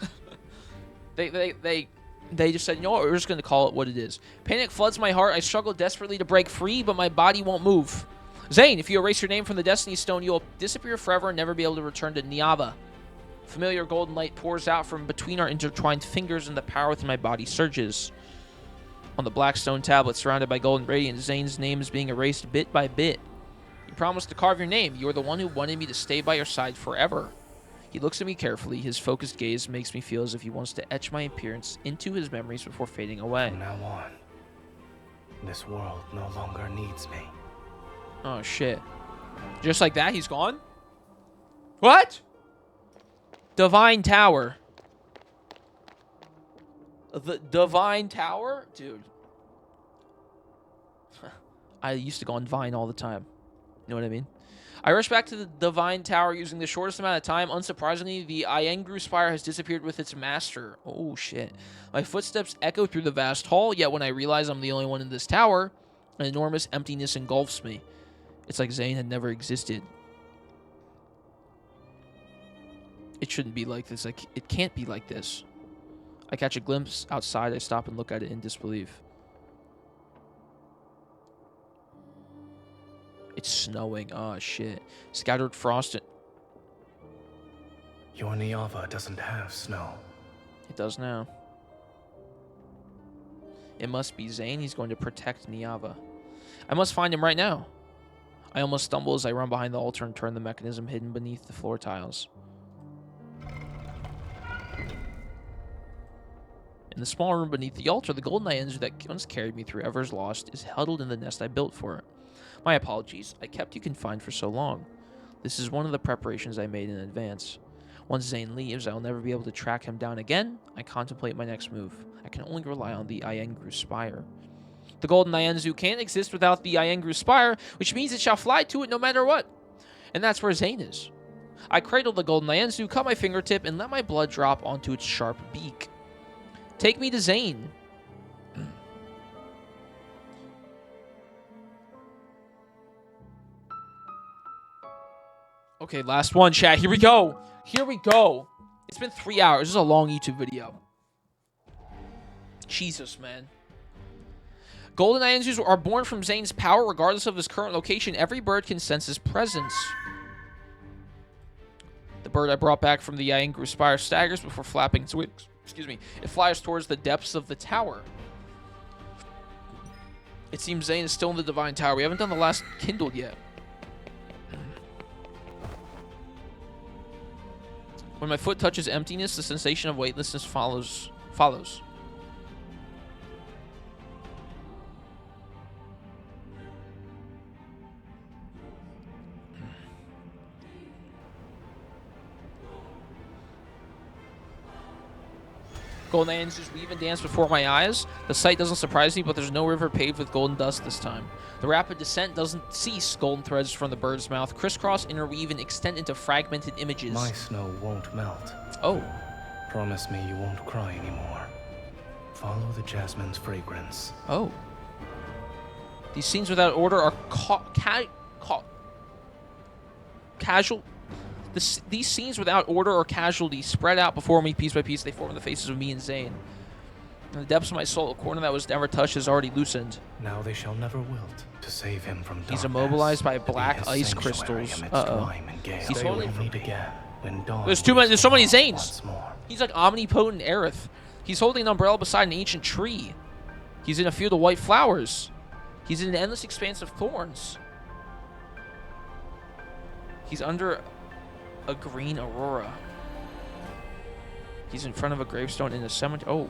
They just said, you know what, we're just going to call it what it is. Panic floods my heart. I struggle desperately to break free, but my body won't move. Zayne, if you erase your name from the Destiny Stone, you'll disappear forever and never be able to return to Niava. Familiar golden light pours out from between our intertwined fingers, and the power within my body surges. On the black stone tablet surrounded by golden radiance, Zayne's name is being erased bit by bit. You promised to carve your name. You are the one who wanted me to stay by your side forever. He looks at me carefully. His focused gaze makes me feel as if he wants to etch my appearance into his memories before fading away. From now on, this world no longer needs me. Oh, shit. Just like that, he's gone? What? Divine Tower. The Divine Tower? Dude. I used to go on Vine all the time. You know what I mean? I rush back to the Divine Tower using the shortest amount of time. Unsurprisingly, the Iengru Spire has disappeared with its master. Oh, shit. My footsteps echo through the vast hall, yet when I realize I'm the only one in this tower, an enormous emptiness engulfs me. It's like Zayne had never existed. It shouldn't be like this. It can't be like this. I catch a glimpse outside. I stop and look at it in disbelief. It's snowing. Oh, shit. Scattered frost. Your Niava doesn't have snow. It does now. It must be Zayne. He's going to protect Niava. I must find him right now. I almost stumble as I run behind the altar and turn the mechanism hidden beneath the floor tiles. In the small room beneath the altar, the golden Nightalize that once carried me through Ever's Lost is huddled in the nest I built for it. My apologies. I kept you confined for so long. This is one of the preparations I made in advance. Once Zayne leaves, I will never be able to track him down again. I contemplate my next move. I can only rely on the Iengru Spire. The golden Nyanzu can't exist without the Iengru Spire, which means it shall fly to it no matter what. And that's where Zayne is. I cradle the golden Nyanzu, cut my fingertip, and let my blood drop onto its sharp beak. Take me to Zayne. Okay, last one, chat. Here we go. Here we go. It's been 3 hours. This is a long YouTube video. Jesus, man. Golden Nyanzus are born from Zayne's power regardless of his current location. Every bird can sense his presence. The bird I brought back from the Iengru Spire staggers before flapping its wings. Excuse me. It flies towards the depths of the tower. It seems Zayne is still in the Divine Tower. We haven't done the last kindled yet. When my foot touches emptiness, the sensation of weightlessness follows. Golden Nyanzus weave and dance before my eyes. The sight doesn't surprise me, but there's no river paved with golden dust this time. The rapid descent doesn't cease. Golden threads from the bird's mouth crisscross, interweave, and extend into fragmented images. My snow won't melt. Oh. Promise me you won't cry anymore. Follow the jasmine's fragrance. Oh. These scenes without order are casual. These scenes without order or casualty spread out before me piece by piece. They form the faces of me and Zayne. In the depths of my soul, a corner that was never touched is already loosened. Now they shall never wilt to save him from darkness. He's immobilized by black ice crystals. Uh-oh. He's holding me again when dawn. There's so many Zaynes. He's like omnipotent Aerith. He's holding an umbrella beside an ancient tree. He's in a field of white flowers. He's in an endless expanse of thorns. He's under a green aurora. He's in front of a gravestone in a cemetery. Oh.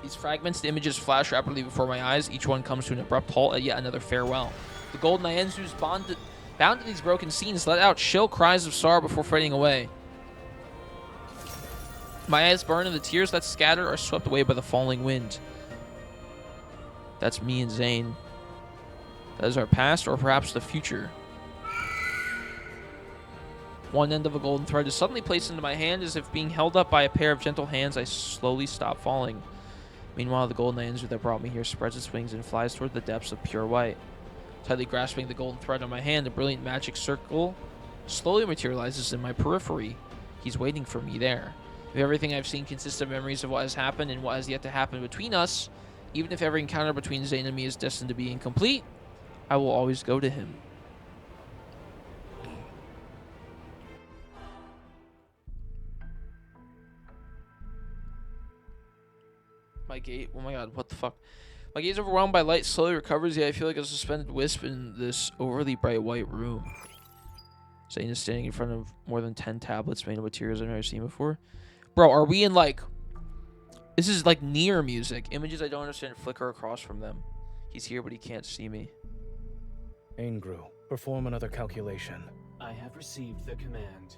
These fragmented images flash rapidly before my eyes. Each one comes to an abrupt halt at yet another farewell. The golden Nyanzus bound to these broken scenes let out shrill cries of sorrow before fading away. My eyes burn and the tears that scatter are swept away by the falling wind. That's me and Zayne. That is our past or perhaps the future. One end of a golden thread is suddenly placed into my hand as if being held up by a pair of gentle hands. I slowly stop falling. Meanwhile, the golden Nyanzu that brought me here spreads its wings and flies toward the depths of pure white. Tightly grasping the golden thread on my hand, a brilliant magic circle slowly materializes in my periphery. He's waiting for me there. If everything I've seen consists of memories of what has happened and what has yet to happen between us, even if every encounter between Zayne and me is destined to be incomplete, I will always go to him. My gate, oh my god, what the fuck? My gaze overwhelmed by light slowly recovers, yet I feel like a suspended wisp in this overly bright white room. Zayne is standing in front of more than 10 tablets made of materials I've never seen before. Bro, are we in like... This is like near music. Images I don't understand flicker across from them. He's here, but he can't see me. Angru, perform another calculation. I have received the command.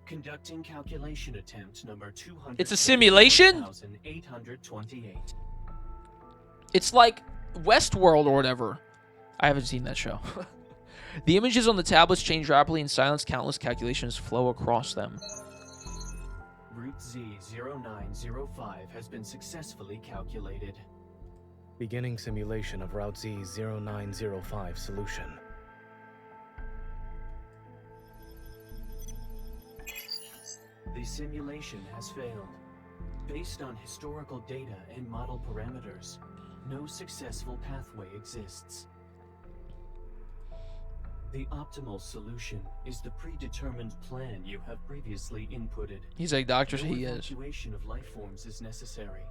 Conducting calculation attempt number 200. It's a simulation? 828. It's like Westworld or whatever. I haven't seen that show. The images on the tablets change rapidly in silence. Countless calculations flow across them. Route Z0905 has been successfully calculated. Beginning simulation of Route Z0905 solution. The simulation has failed. Based on historical data and model parameters, no successful pathway exists. The optimal solution is the predetermined plan you have previously inputted. He's like, Doctor, no he is. evacuation of life forms is necessary.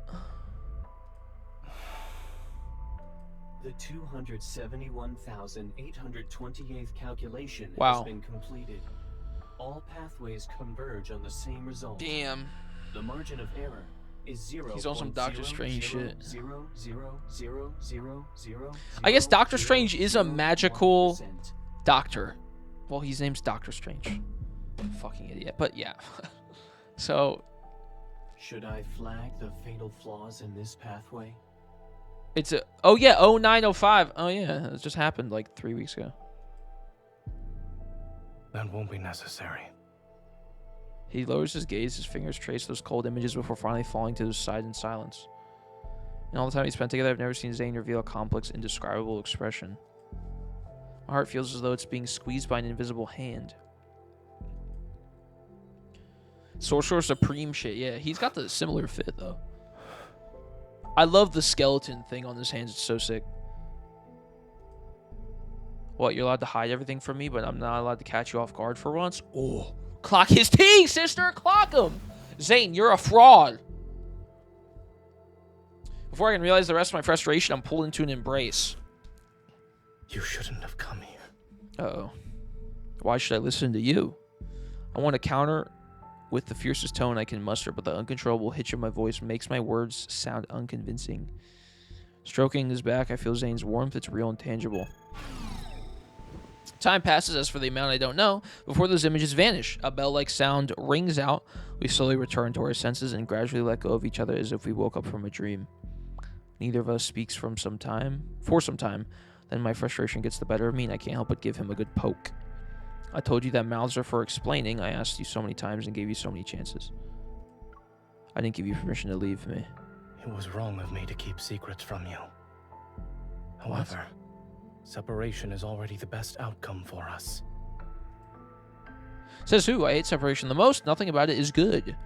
The 271,828th calculation has been completed. All pathways converge on the same result. Damn. The margin of error is 0. He's on some Doctor Strange shit. 0.0000000. I guess Doctor Strange is a magical doctor. Well, his name's Doctor Strange. Fucking idiot. But yeah. So. Should I flag the fatal flaws in this pathway? It's a. Oh yeah, 0905. Oh yeah, it just happened like 3 weeks ago. That won't be necessary. He lowers his gaze, his fingers trace those cold images before finally falling to his side in silence. In all the time we spent together, I've never seen Zayne reveal a complex, indescribable expression. My heart feels as though it's being squeezed by an invisible hand. Sorcerer Supreme shit, yeah. He's got the similar fit, though. I love the skeleton thing on his hands. It's so sick. What, you're allowed to hide everything from me, but I'm not allowed to catch you off guard for once? Oh, clock his T, sister! Clock him! Zayne, you're a fraud. Before I can realize the rest of my frustration, I'm pulled into an embrace. You shouldn't have come here. Uh-oh. Why should I listen to you? I want to counter with the fiercest tone I can muster, but the uncontrollable hitch of my voice makes my words sound unconvincing. Stroking his back, I feel Zayne's warmth. It's real and tangible. Time passes. As for the amount I don't know, before those images vanish, a bell-like sound rings out. We slowly return to our senses and gradually let go of each other as if we woke up from a dream. Neither of us speaks for some time. Then my frustration gets the better of me and I can't help but give him a good poke. I told you that mouths are for explaining. I asked you so many times and gave you so many chances. I didn't give you permission to leave me. It was wrong of me to keep secrets from you. However, separation is already the best outcome for us. Says who? I hate separation the most. Nothing about it is good.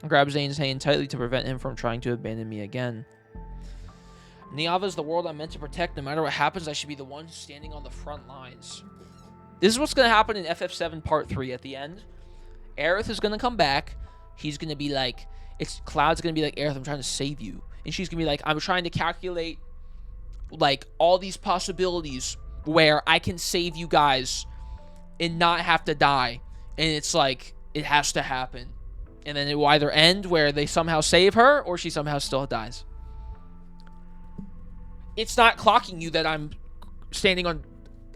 I grab Zayne's hand tightly to prevent him from trying to abandon me again. Niava is the world I'm meant to protect. No matter what happens, I should be the one standing on the front lines. This is what's going to happen in FF7 Part 3 at the end. Aerith is going to come back. He's going to be like... Cloud's going to be like, Aerith, I'm trying to save you. And she's going to be like, I'm trying to calculate, like, all these possibilities where I can save you guys and not have to die. And it's like, it has to happen. And then it will either end where they somehow save her or she somehow still dies. it's not clocking you that I'm standing on.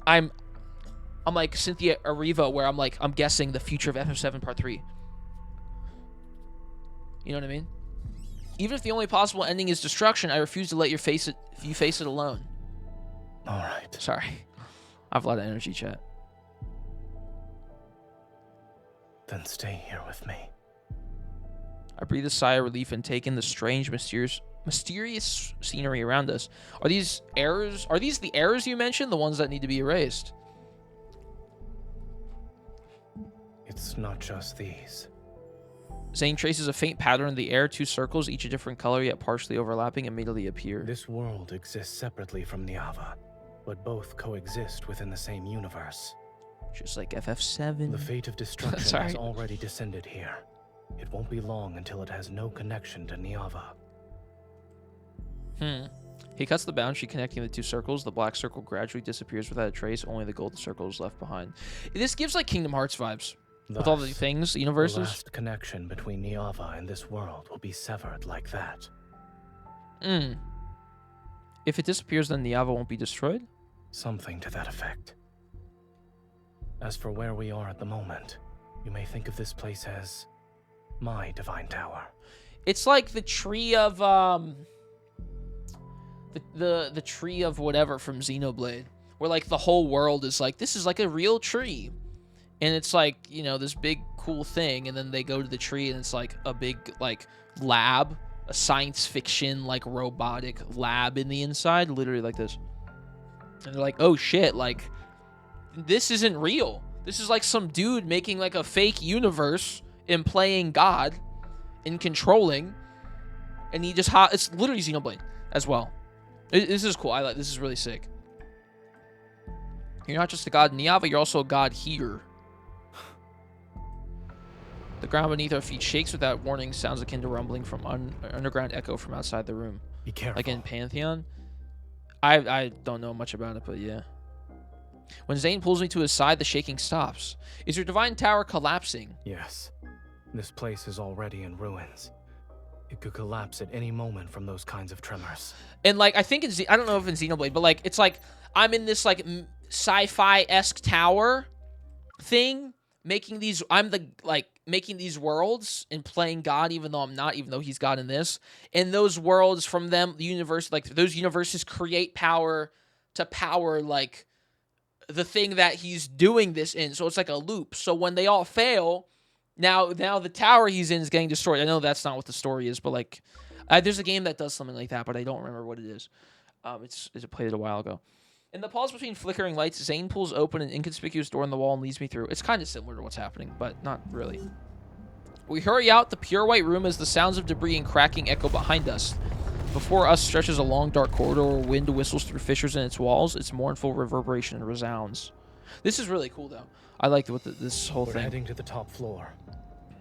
I'm like Cynthia Erivo, where I'm guessing the future of FF7 Part 3. You know what I mean? Even if the only possible ending is destruction, I refuse to let you face it alone. All right. Sorry. I have a lot of energy, chat. Then stay here with me. I breathe a sigh of relief and take in the strange, mysterious scenery around us. Are these errors? Are these the errors you mentioned? The ones that need to be erased? It's not just these. Zayne traces a faint pattern in the air. 2 circles, each a different color yet partially overlapping, immediately appear. This world exists separately from Niava, but both coexist within the same universe. Just like FF7. The fate of destruction has already descended here. It won't be long until it has no connection to Niava. He cuts the boundary connecting the 2 circles. The black circle gradually disappears without a trace. Only the golden circle is left behind. This gives like Kingdom Hearts vibes. With all the things, universes. The last connection between Niava and this world will be severed like that. If it disappears, then Niava won't be destroyed? Something to that effect. As for where we are at the moment, you may think of this place as my divine tower. It's like the tree of the tree of whatever from Xenoblade, where like the whole world is like, this is like a real tree. And it's like, you know, this big cool thing, and then they go to the tree and it's like a big like lab, a science fiction like robotic lab in the inside, literally like this. And they're like, oh shit, like this isn't real. This is like some dude making like a fake universe and playing God and controlling, and he just it's literally Xenoblade as well. This is cool. This is really sick. You're not just a god in Niava, you're also a god here. The ground beneath our feet shakes without warning. Sounds akin to rumbling from underground echo from outside the room. Be careful. Like in Pantheon. I don't know much about it, but yeah. When Zayne pulls me to his side, the shaking stops. Is your divine tower collapsing? Yes. This place is already in ruins. It could collapse at any moment from those kinds of tremors. And like, I think I don't know if in Xenoblade, but like, it's like I'm in this like sci-fi-esque tower thing, making these worlds and playing God, even though I'm not, even though he's God in this. And those worlds from them, the universe, like those universes create power to power like the thing that he's doing this in. So it's like a loop. So when they all fail, now the tower he's in is getting destroyed. I know that's not what the story is, but like there's a game that does something like that, but I don't remember what it is. I played it a while ago. In the pause between flickering lights, Zayne pulls open an inconspicuous door in the wall and leads me through. It's kind of similar to what's happening, but not really. We hurry out the pure white room as the sounds of debris and cracking echo behind us. Before us stretches a long dark corridor where wind whistles through fissures in its walls. Its mournful reverberation resounds. This is really cool, though. I like this whole thing. We're heading to the top floor.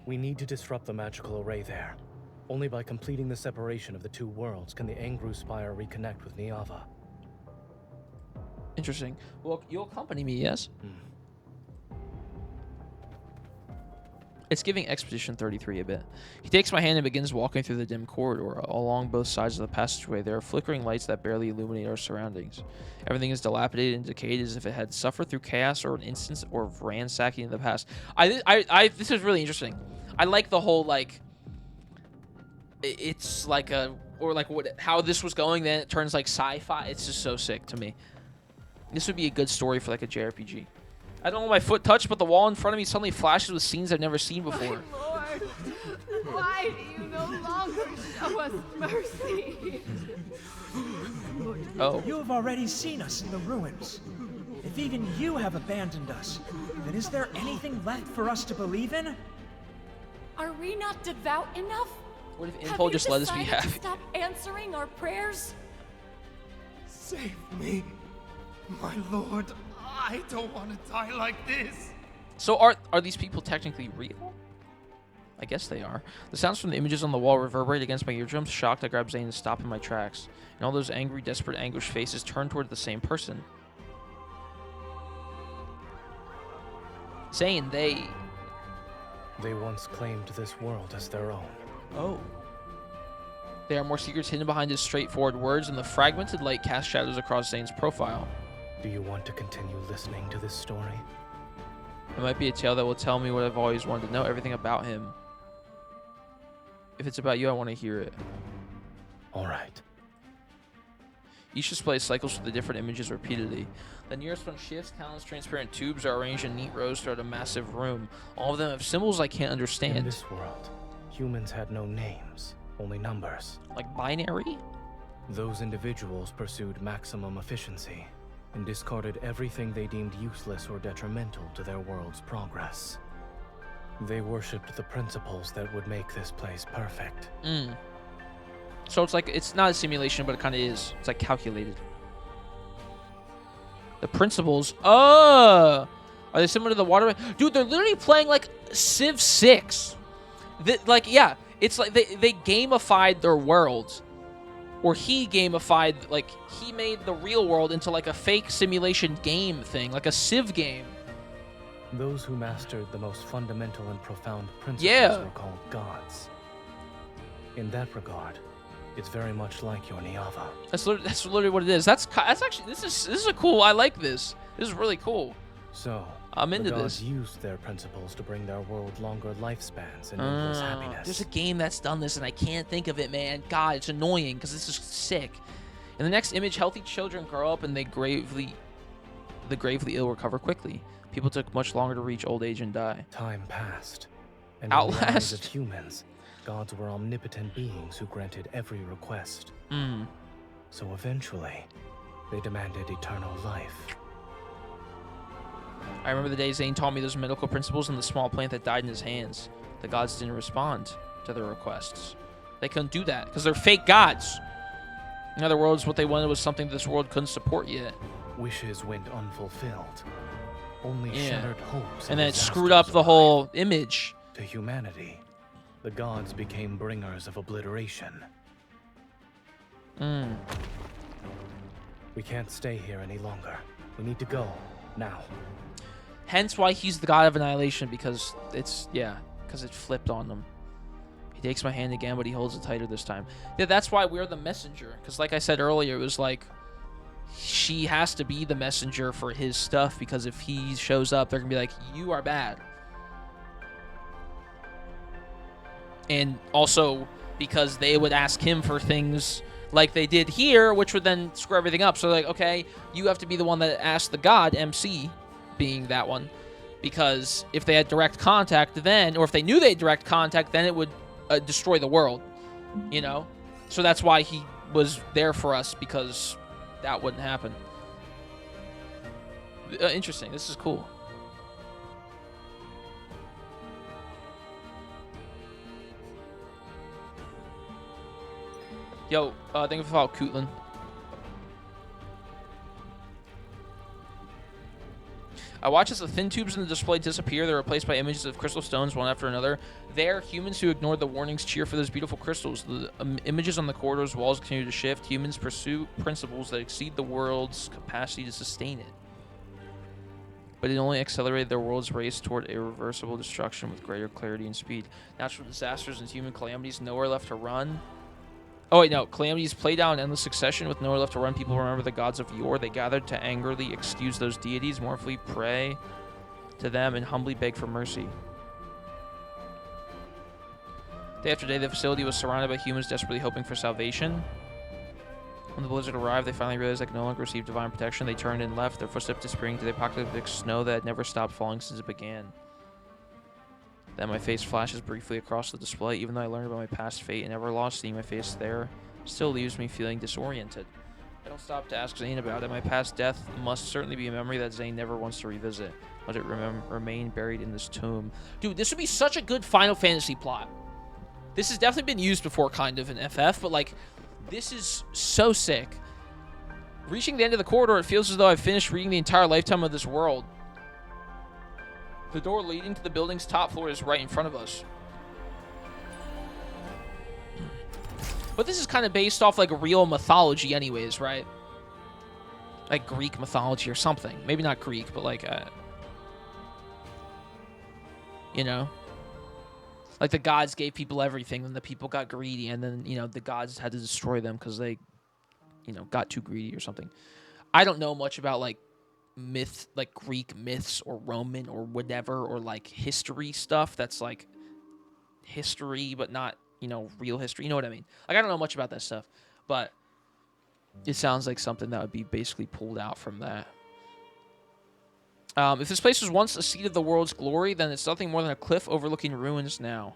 We need to disrupt the magical array there. Only by completing the separation of the 2 worlds can the Angru Spire reconnect with Niava. Interesting. Well, you'll accompany me, yes? It's giving Expedition 33 a bit. He takes my hand and begins walking through the dim corridor. Along both sides of the passageway, there are flickering lights that barely illuminate our surroundings. Everything is dilapidated and decayed as if it had suffered through chaos or an instance or ransacking in the past. This is really interesting. I like the whole, like, it's like how this was going, then it turns like sci-fi. It's just so sick to me. This would be a good story for like a JRPG. I don't know what my foot touched, but the wall in front of me suddenly flashes with scenes I've never seen before. My Lord, why do you no longer show us mercy? Oh. You have already seen us in the ruins. If even you have abandoned us, then is there anything left for us to believe in? Are we not devout enough? What if Impel just let us be happy? Stop answering our prayers? Save me, my lord. I don't want to die like this. So are these people technically real? I guess they are. The sounds from the images on the wall reverberate against my eardrums. Shocked, I grab Zayne and stop in my tracks. And all those angry, desperate, anguished faces turn toward the same person. Zayne, they once claimed this world as their own. Oh. There are more secrets hidden behind his straightforward words, and the fragmented light casts shadows across Zayne's profile. Do you want to continue listening to this story? It might be a tale that will tell me what I've always wanted to know, everything about him. If it's about you, I want to hear it. All right. Each display cycles with the different images repeatedly. The nearest one shifts. Countless transparent tubes are arranged in neat rows throughout a massive room. All of them have symbols I can't understand. In this world, humans had no names, only numbers. Like binary? Those individuals pursued maximum efficiency and discarded everything they deemed useless or detrimental to their world's progress. They worshipped the principles that would make this place perfect. So it's like, it's not a simulation, but it kind of is. It's like calculated. The principles. Oh! Are they similar to the water? Dude, they're literally playing like Civ 6. Like, yeah. It's like they gamified their world. Or he gamified, like, he made the real world into like a fake simulation game thing. Like a Civ game. Those who mastered the most fundamental and profound principles were called gods. In that regard, it's very much like your Niava. That's literally what it is. That's actually, this is a cool. I like this. This is really cool. So I'm into the gods this. used their principles to bring their world longer lifespans and endless happiness. There's a game that's done this, and I can't think of it, man. God, it's annoying because this is sick. In the next image, healthy children grow up and the gravely ill recover quickly. People took much longer to reach old age and die. Time passed, and in the eyes Outlast. of humans, gods were omnipotent beings who granted every request. So eventually, they demanded eternal life. I remember the day Zayne taught me those medical principles and the small plant that died in his hands. The gods didn't respond to their requests. They couldn't do that because they're fake gods. In other words, what they wanted was something this world couldn't support yet. Wishes went unfulfilled. Only shattered hopes. And then it screwed up the whole image. To humanity, the gods became bringers of obliteration. We can't stay here any longer. We need to go now. Hence why he's the god of annihilation, because because it flipped on them. He takes my hand again, but he holds it tighter this time. Yeah, that's why we're the messenger. Because like I said earlier, it was like she has to be the messenger for his stuff, because if he shows up, they're gonna be like, you are bad. And also because they would ask him for things like they did here, which would then screw everything up. So like, okay, you have to be the one that asked the god, MC being that one, because if they had direct contact then, or if they knew they had direct contact, then it would destroy the world, you know? So that's why he was there for us, because that wouldn't happen. Interesting. This is cool. Yo, thank you for following Kootlin. I watch as the thin tubes in the display disappear. They're replaced by images of crystal stones, one after another. There, humans who ignored the warnings cheer for those beautiful crystals. The images on the corridor's walls continue to shift. Humans pursue principles that exceed the world's capacity to sustain it. But it only accelerated their world's race toward irreversible destruction with greater clarity and speed. Natural disasters and human calamities, nowhere left to run. Oh, wait, no. Calamities play down in endless succession with nowhere left to run. People remember the gods of yore. They gathered to angrily excuse those deities, mournfully pray to them, and humbly beg for mercy. Day after day, the facility was surrounded by humans desperately hoping for salvation. When the blizzard arrived, they finally realized they could no longer receive divine protection. They turned and left, their footsteps disappearing to the apocalyptic snow that had never stopped falling since it began. Then my face flashes briefly across the display. Even though I learned about my past fate and never lost, seeing my face there still leaves me feeling disoriented. I don't stop to ask Zayne about it. My past death must certainly be a memory that Zayne never wants to revisit. Let it remain buried in this tomb. Dude, this would be such a good Final Fantasy plot. This has definitely been used before, kind of, in FF, but, like, this is so sick. Reaching the end of the corridor, it feels as though I've finished reading the entire lifetime of this world. The door leading to the building's top floor is right in front of us. But this is kind of based off, like, real mythology anyways, right? Like Greek mythology or something. Maybe not Greek, but, like, you know? Like the gods gave people everything, and the people got greedy, and then the gods had to destroy them because they, got too greedy or something. I don't know much about like Greek myths or Roman or whatever, or like history stuff that's like history but not real history. You know what I mean? Like I don't know much about that stuff, but it sounds like something that would be basically pulled out from that. If this place was once a seat of the world's glory, then it's nothing more than a cliff overlooking ruins now.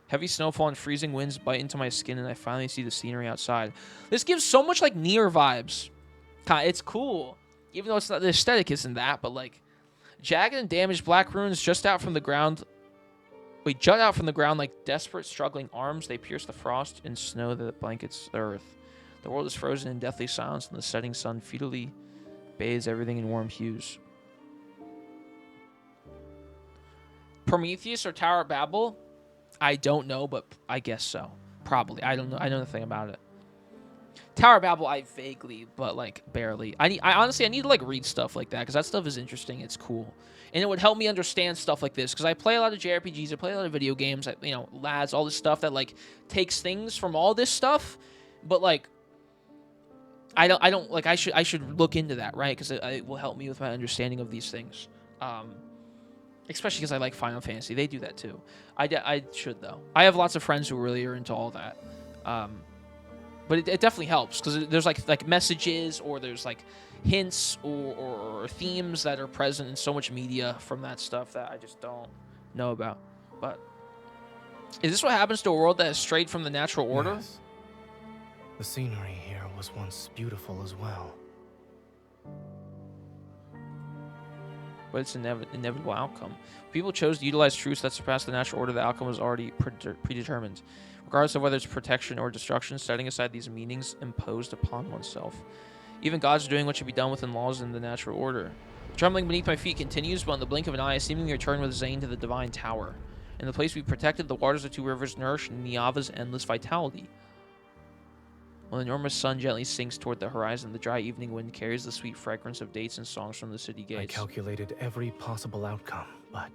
Heavy snowfall and freezing winds bite into my skin, and I finally see the scenery outside. This gives so much like Nier vibes. It's cool, even though it's not, the aesthetic isn't that, but like jagged and damaged black ruins jut out from the ground like desperate, struggling arms. They pierce the frost and snow that blankets the earth. The world is frozen in deathly silence, and the setting sun futilely bathes everything in warm hues. Prometheus or Tower of Babel? I don't know, but I guess so. Probably. I don't know. I know nothing about it. Tower of Babel, I vaguely, but like barely. I honestly need to like read stuff like that because that stuff is interesting. It's cool, and it would help me understand stuff like this because I play a lot of JRPGs. I play a lot of video games. LADs, all this stuff that like takes things from all this stuff, but like I don't like. I should look into that, right? Because it will help me with my understanding of these things. Especially because I like Final Fantasy. They do that too. I should, though. I have lots of friends who really are into all that. But it definitely helps because there's like messages or there's like hints or themes that are present in so much media from that stuff that I just don't know about. But is this what happens to a world that has strayed from the natural order? Yes. The scenery here was once beautiful as well. But it's an inevitable outcome. People chose to utilize truths that surpass the natural order. The outcome was already predetermined. Regardless of whether it's protection or destruction, setting aside these meanings imposed upon oneself. Even gods are doing what should be done within laws in the natural order. Trembling beneath my feet continues, but in the blink of an eye, I seemingly return with Zayne to the Divine Tower. In the place we protected, the waters of two rivers nourish Niava's endless vitality. When the enormous sun gently sinks toward the horizon, the dry evening wind carries the sweet fragrance of dates and songs from the city gates. I calculated every possible outcome, but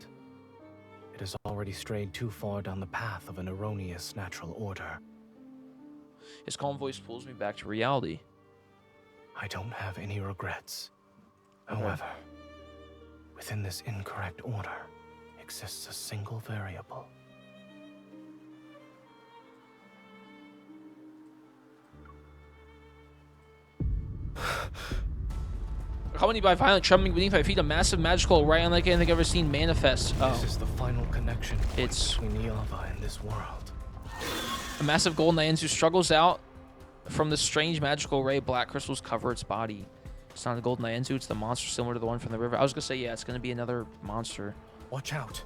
it has already strayed too far down the path of an erroneous natural order. His calm voice pulls me back to reality. I don't have any regrets. However, within this incorrect order exists a single variable. Accompanied by violent trembling beneath my feet, a massive magical array unlike anything I've ever seen manifest. This is the final connection between Niava and this world. A massive golden Nyanzu struggles out from this strange magical ray. Black crystals cover its body. It's not a golden Nyanzu, it's the monster similar to the one from the river. I was gonna say, yeah, it's gonna be another monster. Watch out.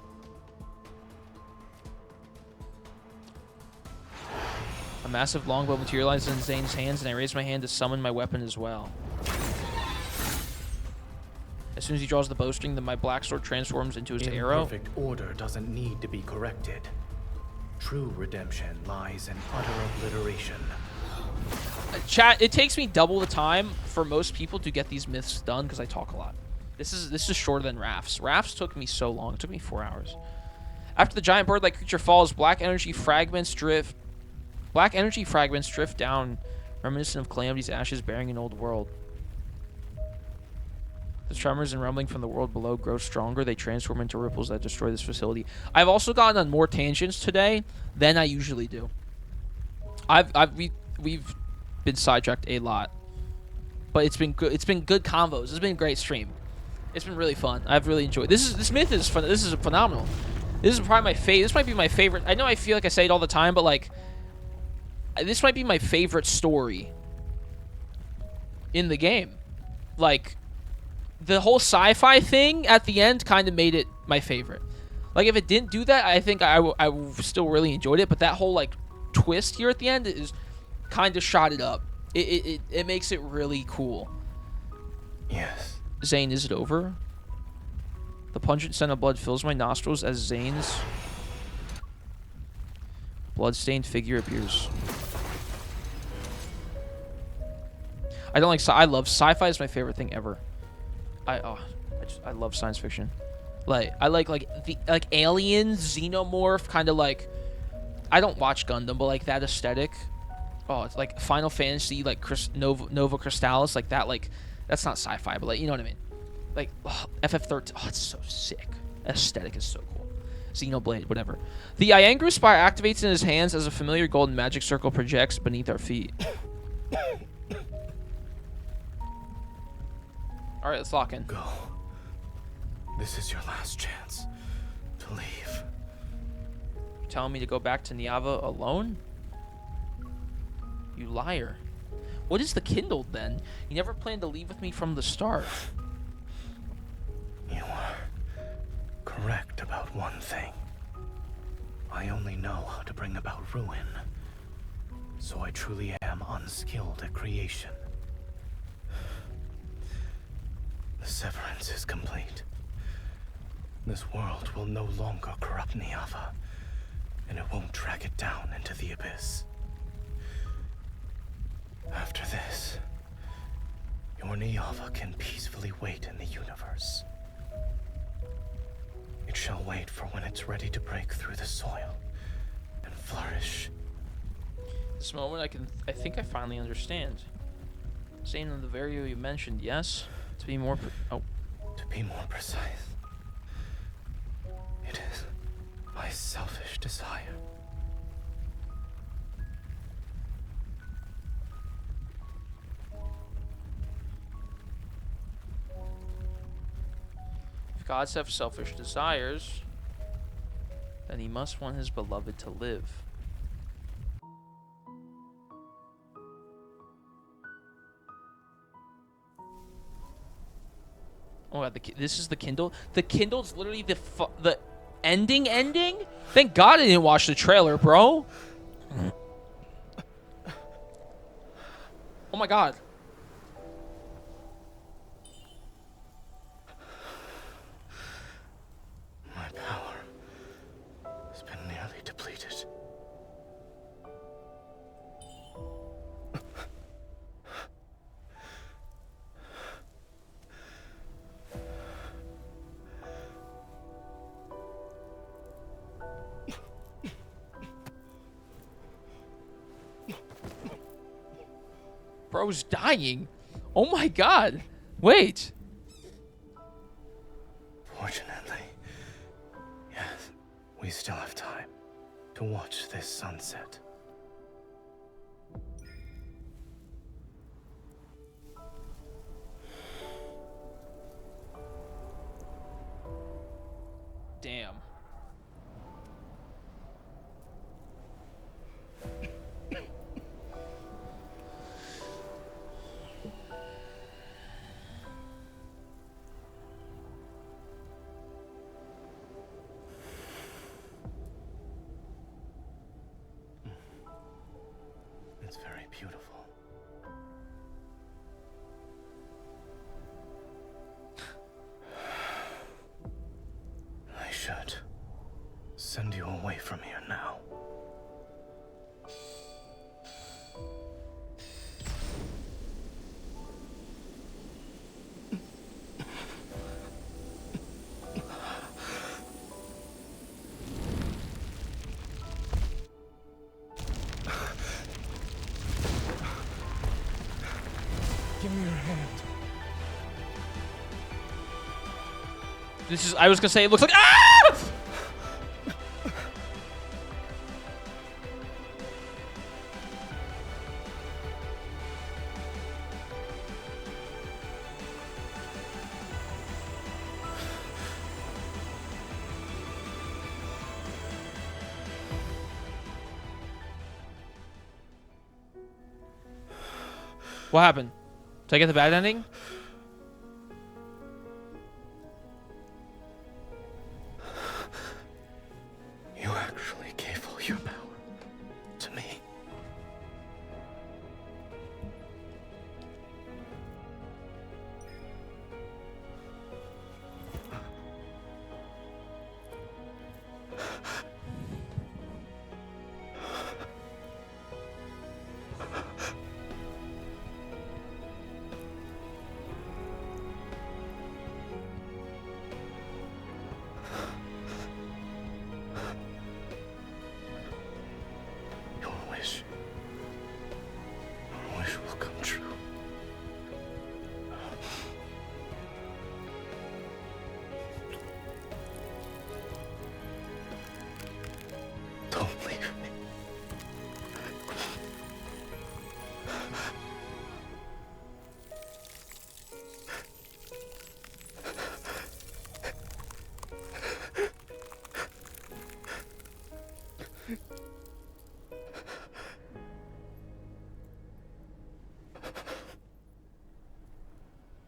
A massive longbow materializes in Zayne's hands, and I raise my hand to summon my weapon as well. As soon as he draws the bowstring, then my black sword transforms into his arrow. Perfect order doesn't need to be corrected. True redemption lies in utter obliteration. Chat, it takes me double the time for most people to get these myths done because I talk a lot. This is shorter than Rafts. Rafts took me so long. It took me 4 hours. After the giant bird-like creature falls, black energy fragments drift down, reminiscent of Calamity's ashes bearing an old world. The tremors and rumbling from the world below grow stronger. They transform into ripples that destroy this facility. I've also gotten on more tangents today than I usually do. We've been sidetracked a lot, but it's been good. It's been good convos. It's been a great stream. It's been really fun. I've really enjoyed. This myth is fun. This is phenomenal. This is probably my favorite. This might be my favorite. I know I feel like I say it all the time, but like, this might be my favorite story in the game. Like, the whole sci-fi thing at the end kind of made it my favorite. Like, if it didn't do that, I think I still really enjoyed it. But that whole like twist here at the end is kind of shot it up. It makes it really cool. Yes. Zayne, is it over? The pungent scent of blood fills my nostrils as Zayne's blood-stained figure appears. I don't like I love sci-fi is my favorite thing ever. I love science fiction. Like I like aliens, xenomorph, kind of like I don't watch Gundam, but like that aesthetic. Oh, it's like Final Fantasy, like Nova Crystallis, like that. Like that's not sci-fi, but like you know what I mean. Like FF13. Oh, it's so sick. Aesthetic is so cool. Xenoblade, whatever. The Iangru Spire activates in his hands as a familiar golden magic circle projects beneath our feet. All right, let's lock in. Go. This is your last chance to leave. You're telling me to go back to Niava alone? You liar. What is the kindled then? You never planned to leave with me from the start. You are correct about one thing. I only know how to bring about ruin. So I truly am unskilled at creation. The severance is complete. This world will no longer corrupt Niava, and it won't drag it down into the abyss. After this, your Niava can peacefully wait in the universe. It shall wait for when it's ready to break through the soil and flourish. This moment I think I finally understand. Same in the video you mentioned, yes? To be more To be more precise, it is my selfish desire. If gods have selfish desires, then he must want his beloved to live. Oh god, this is the Kindle. The Kindle's literally the ending. Thank God I didn't watch the trailer, bro. Oh my god. My power has been nearly depleted. Bro's dying. Oh my god. Wait. Fortunately, yes, we still have time to watch this sunset. Damn. It's very beautiful. I should send you away from here now. Give me your hand. This is, I was gonna say it looks like, ah! What happened? Did I get the bad ending? You actually gave all your power to me.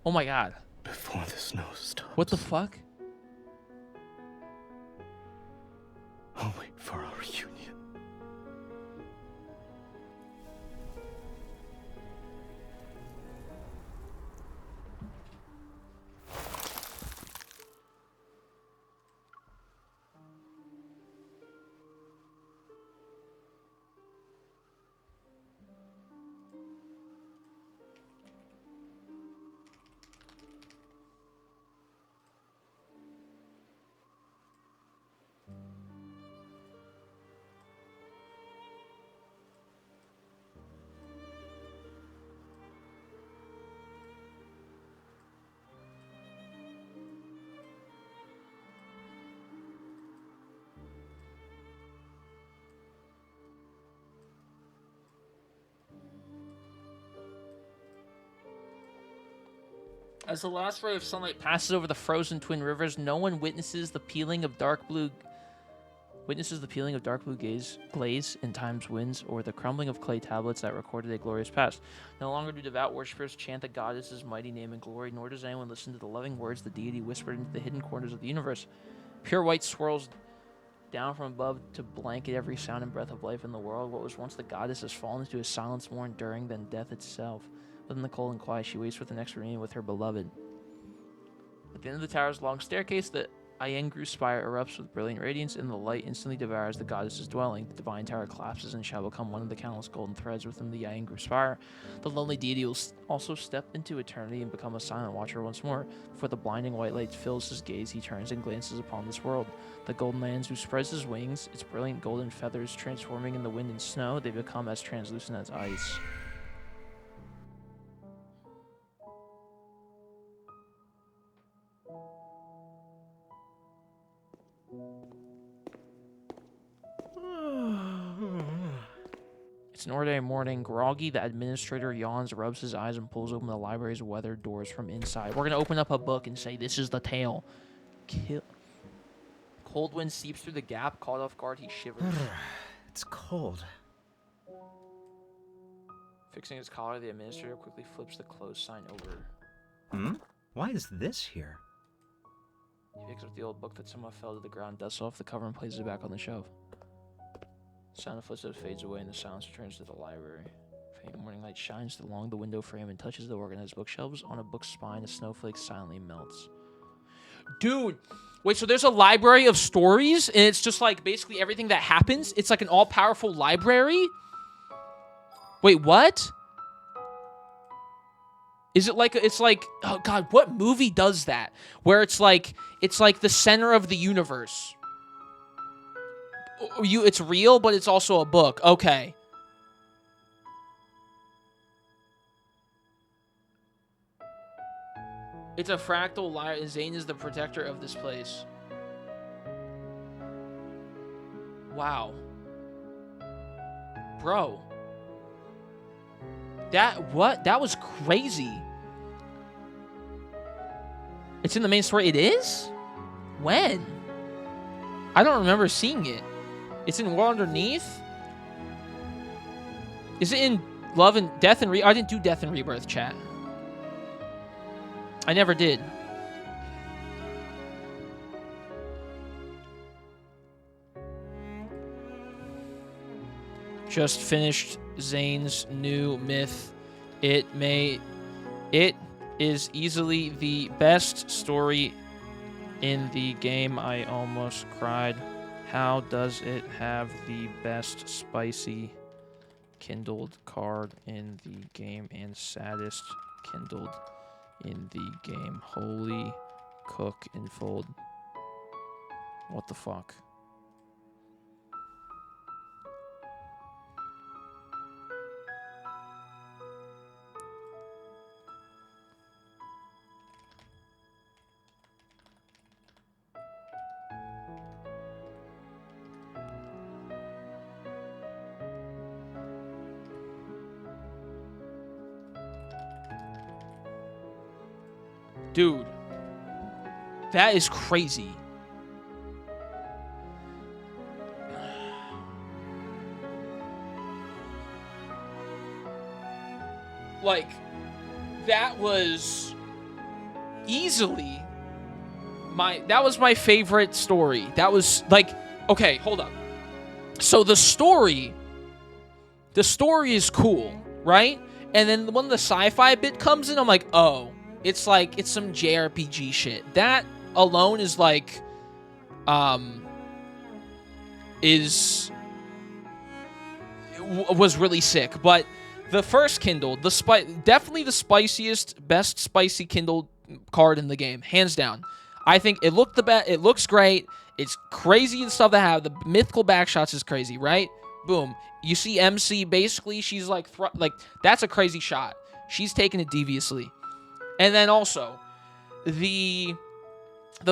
Oh my god. Before the snow stops. What the fuck? I'll wait for our reunion. As the last ray of sunlight passes over the frozen twin rivers, no one witnesses the peeling of dark blue glaze in time's winds, or the crumbling of clay tablets that recorded a glorious past. No longer do devout worshippers chant the goddess's mighty name and glory, nor does anyone listen to the loving words the deity whispered into the hidden corners of the universe. Pure white swirls down from above to blanket every sound and breath of life in the world. What was once the goddess has fallen into a silence more enduring than death itself. Within the cold and quiet, she waits for the next reunion with her beloved. At the end of the tower's long staircase, the Iengru spire erupts with brilliant radiance, and the light instantly devours the goddess's dwelling. The divine tower collapses and shall become one of the countless golden threads within the Iengru spire. The lonely deity will also step into eternity and become a silent watcher once more. Before the blinding white light fills his gaze, he turns and glances upon this world. The golden Anzu spreads his wings, its brilliant golden feathers transforming in the wind and snow. They become as translucent as ice. It's an ordinary morning. Groggy, the administrator, yawns, rubs his eyes, and pulls open the library's weathered doors from inside. We're going to open up a book and say, this is the tale. Cold wind seeps through the gap. Caught off guard, he shivers. It's cold. Fixing his collar, the administrator quickly flips the closed sign over. Hmm? Why is this here? He picks up the old book that somehow fell to the ground, dusts off the cover, and places it back on the shelf. The sound of footsteps fades away, and the silence returns to the library. Faint morning light shines along the window frame and touches the organized bookshelves. On a book's spine, a snowflake silently melts. Dude! Wait, so there's a library of stories, and it's just like basically everything that happens? It's like an all-powerful library? Wait, what? Is it like, it's like, oh god, what movie does that? Where it's like the center of the universe. It's real, but it's also a book. Okay. It's a fractal library. Zayne is the protector of this place. Wow. Bro. That was crazy. It's in the main story. It is? When? I don't remember seeing it. It's in World Underneath? Is it in Love and Death and I didn't do Death and Rebirth, chat. I never did. Just finished Zayne's new myth. It is easily the best story in the game. I almost cried. How does it have the best spicy kindled card in the game and saddest kindled in the game? Holy cook and fold. What the fuck? Dude, that is crazy. Like, that was easily that was my favorite story. That was like, okay, hold up. So the story is cool, right? And then when the sci-fi bit comes in, I'm like, oh, it's like, it's some JRPG shit. That alone is like, was really sick. But the first Kindle, definitely the spiciest, best spicy Kindle card in the game, hands down. I think it looked the best. It looks great. It's crazy and stuff to have. The mythical backshots is crazy, right? Boom. You see MC, basically, she's like, that's a crazy shot. She's taking it deviously. And then also, the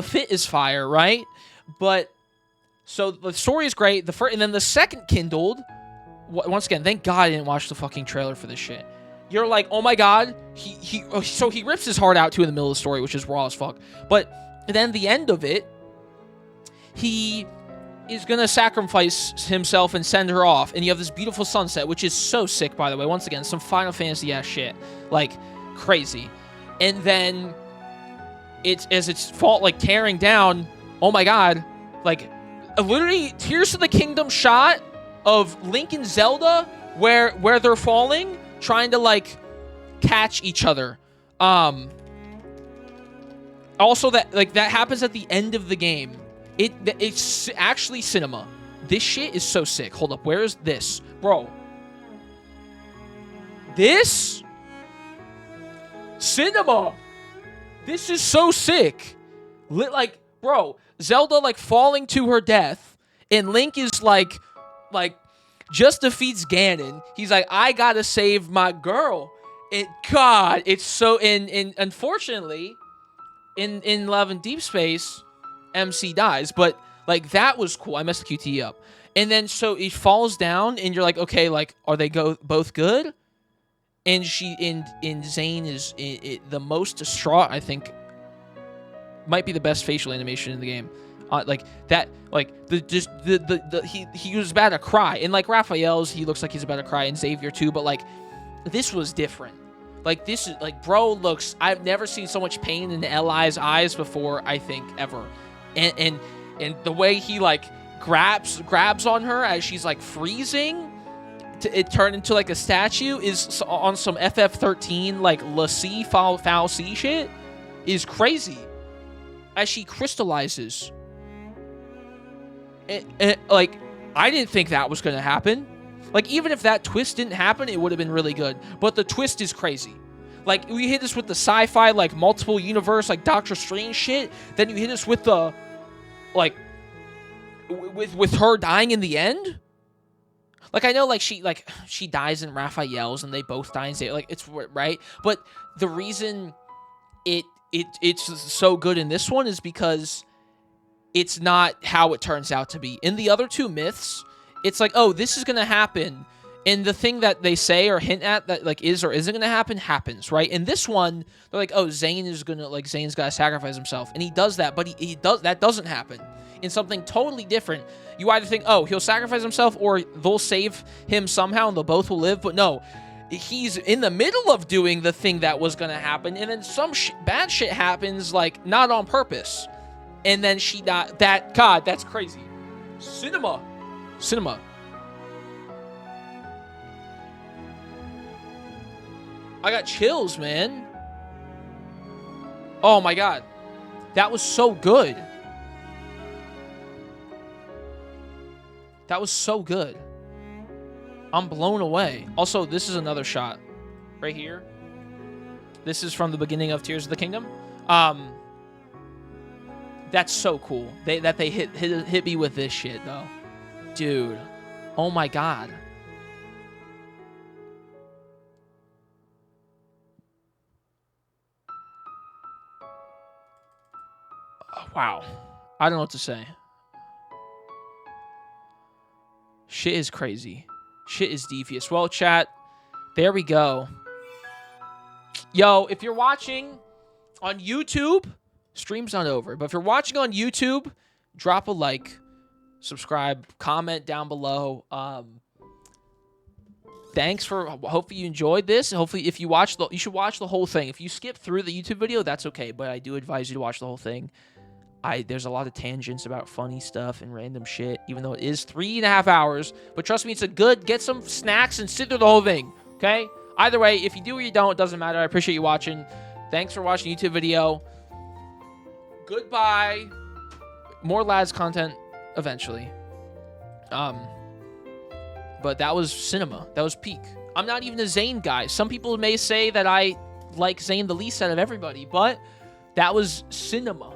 fit is fire, right? But, so the story is great. And then the second Kindled, once again, thank God I didn't watch the fucking trailer for this shit. You're like, oh my God, so he rips his heart out too in the middle of the story, which is raw as fuck. But then the end of it, he is gonna sacrifice himself and send her off, and you have this beautiful sunset, which is so sick, by the way. Once again, some Final Fantasy ass shit, like crazy. And then it's like tearing down. Oh my God, like literally Tears of the Kingdom shot of Link and Zelda where they're falling, trying to like catch each other. Also, that happens at the end of the game. It's actually cinema. This shit is so sick. Hold up, where is this, bro? This cinema. This is so sick. Like, bro, Zelda like falling to her death, and Link is like just defeats Ganon. He's like, I gotta save my girl. God, it's so. And unfortunately, in Love and Deep Space, MC dies. But like that was cool. I messed the QTE up. And then so it falls down, and you're like, okay, like are they both good? And Zayne is the most distraught. I think might be the best facial animation in the game. Like that, like he was about to cry, and like Raphael's, he looks like he's about to cry, and Xavier too. But like this was different. Like this is like bro looks. I've never seen so much pain in Li's eyes before. I think ever, and the way he like grabs on her as she's like freezing. It turned into like a statue is on some FF13 like Lassie foul C shit is crazy as she crystallizes. Like I didn't think that was gonna happen. Like even if that twist didn't happen, it would have been really good. But the twist is crazy. Like we hit this with the sci-fi like multiple universe like Doctor Strange shit. Then you hit us with the like with her dying in the end. Like, I know, like, she dies in Raphael's and they both die in Zayne. Like, it's right. But the reason it's so good in this one is because it's not how it turns out to be. In the other two myths, it's like, oh, this is going to happen. And the thing that they say or hint at that, like, is or isn't going to happen, happens, right? In this one, they're like, oh, Zayne's got to sacrifice himself. And he does that, but that doesn't happen. In something totally different, you either think, oh, he'll sacrifice himself, or they'll save him somehow and they'll both will live. But no, he's in the middle of doing the thing that was going to happen, and then some bad shit happens, like, not on purpose. And then she died. God, that's crazy. Cinema. I got chills, man. Oh my God. That was so good. That was so good. I'm blown away. Also, this is another shot. Right here. This is from the beginning of Tears of the Kingdom. That's so cool. They hit me with this shit, though. Dude. Oh my God. Wow. I don't know what to say. Shit is crazy. Shit is devious. Well, chat, there we go. Yo, if you're watching on YouTube, stream's not over. But if you're watching on YouTube, drop a like, subscribe, comment down below. thanks for, hopefully you enjoyed this. Hopefully if you watch you should watch the whole thing. If you skip through the YouTube video, that's okay, but I do advise you to watch the whole thing. There's a lot of tangents about funny stuff and random shit, even though it is 3.5 hours. But trust me, it's a good, get some snacks and sit through the whole thing, okay? Either way, if you do or you don't, it doesn't matter. I appreciate you watching. Thanks for watching the YouTube video. Goodbye. More lads content eventually. But that was cinema. That was peak. I'm not even a Zayne guy. Some people may say that I like Zayne the least out of everybody, but that was cinema.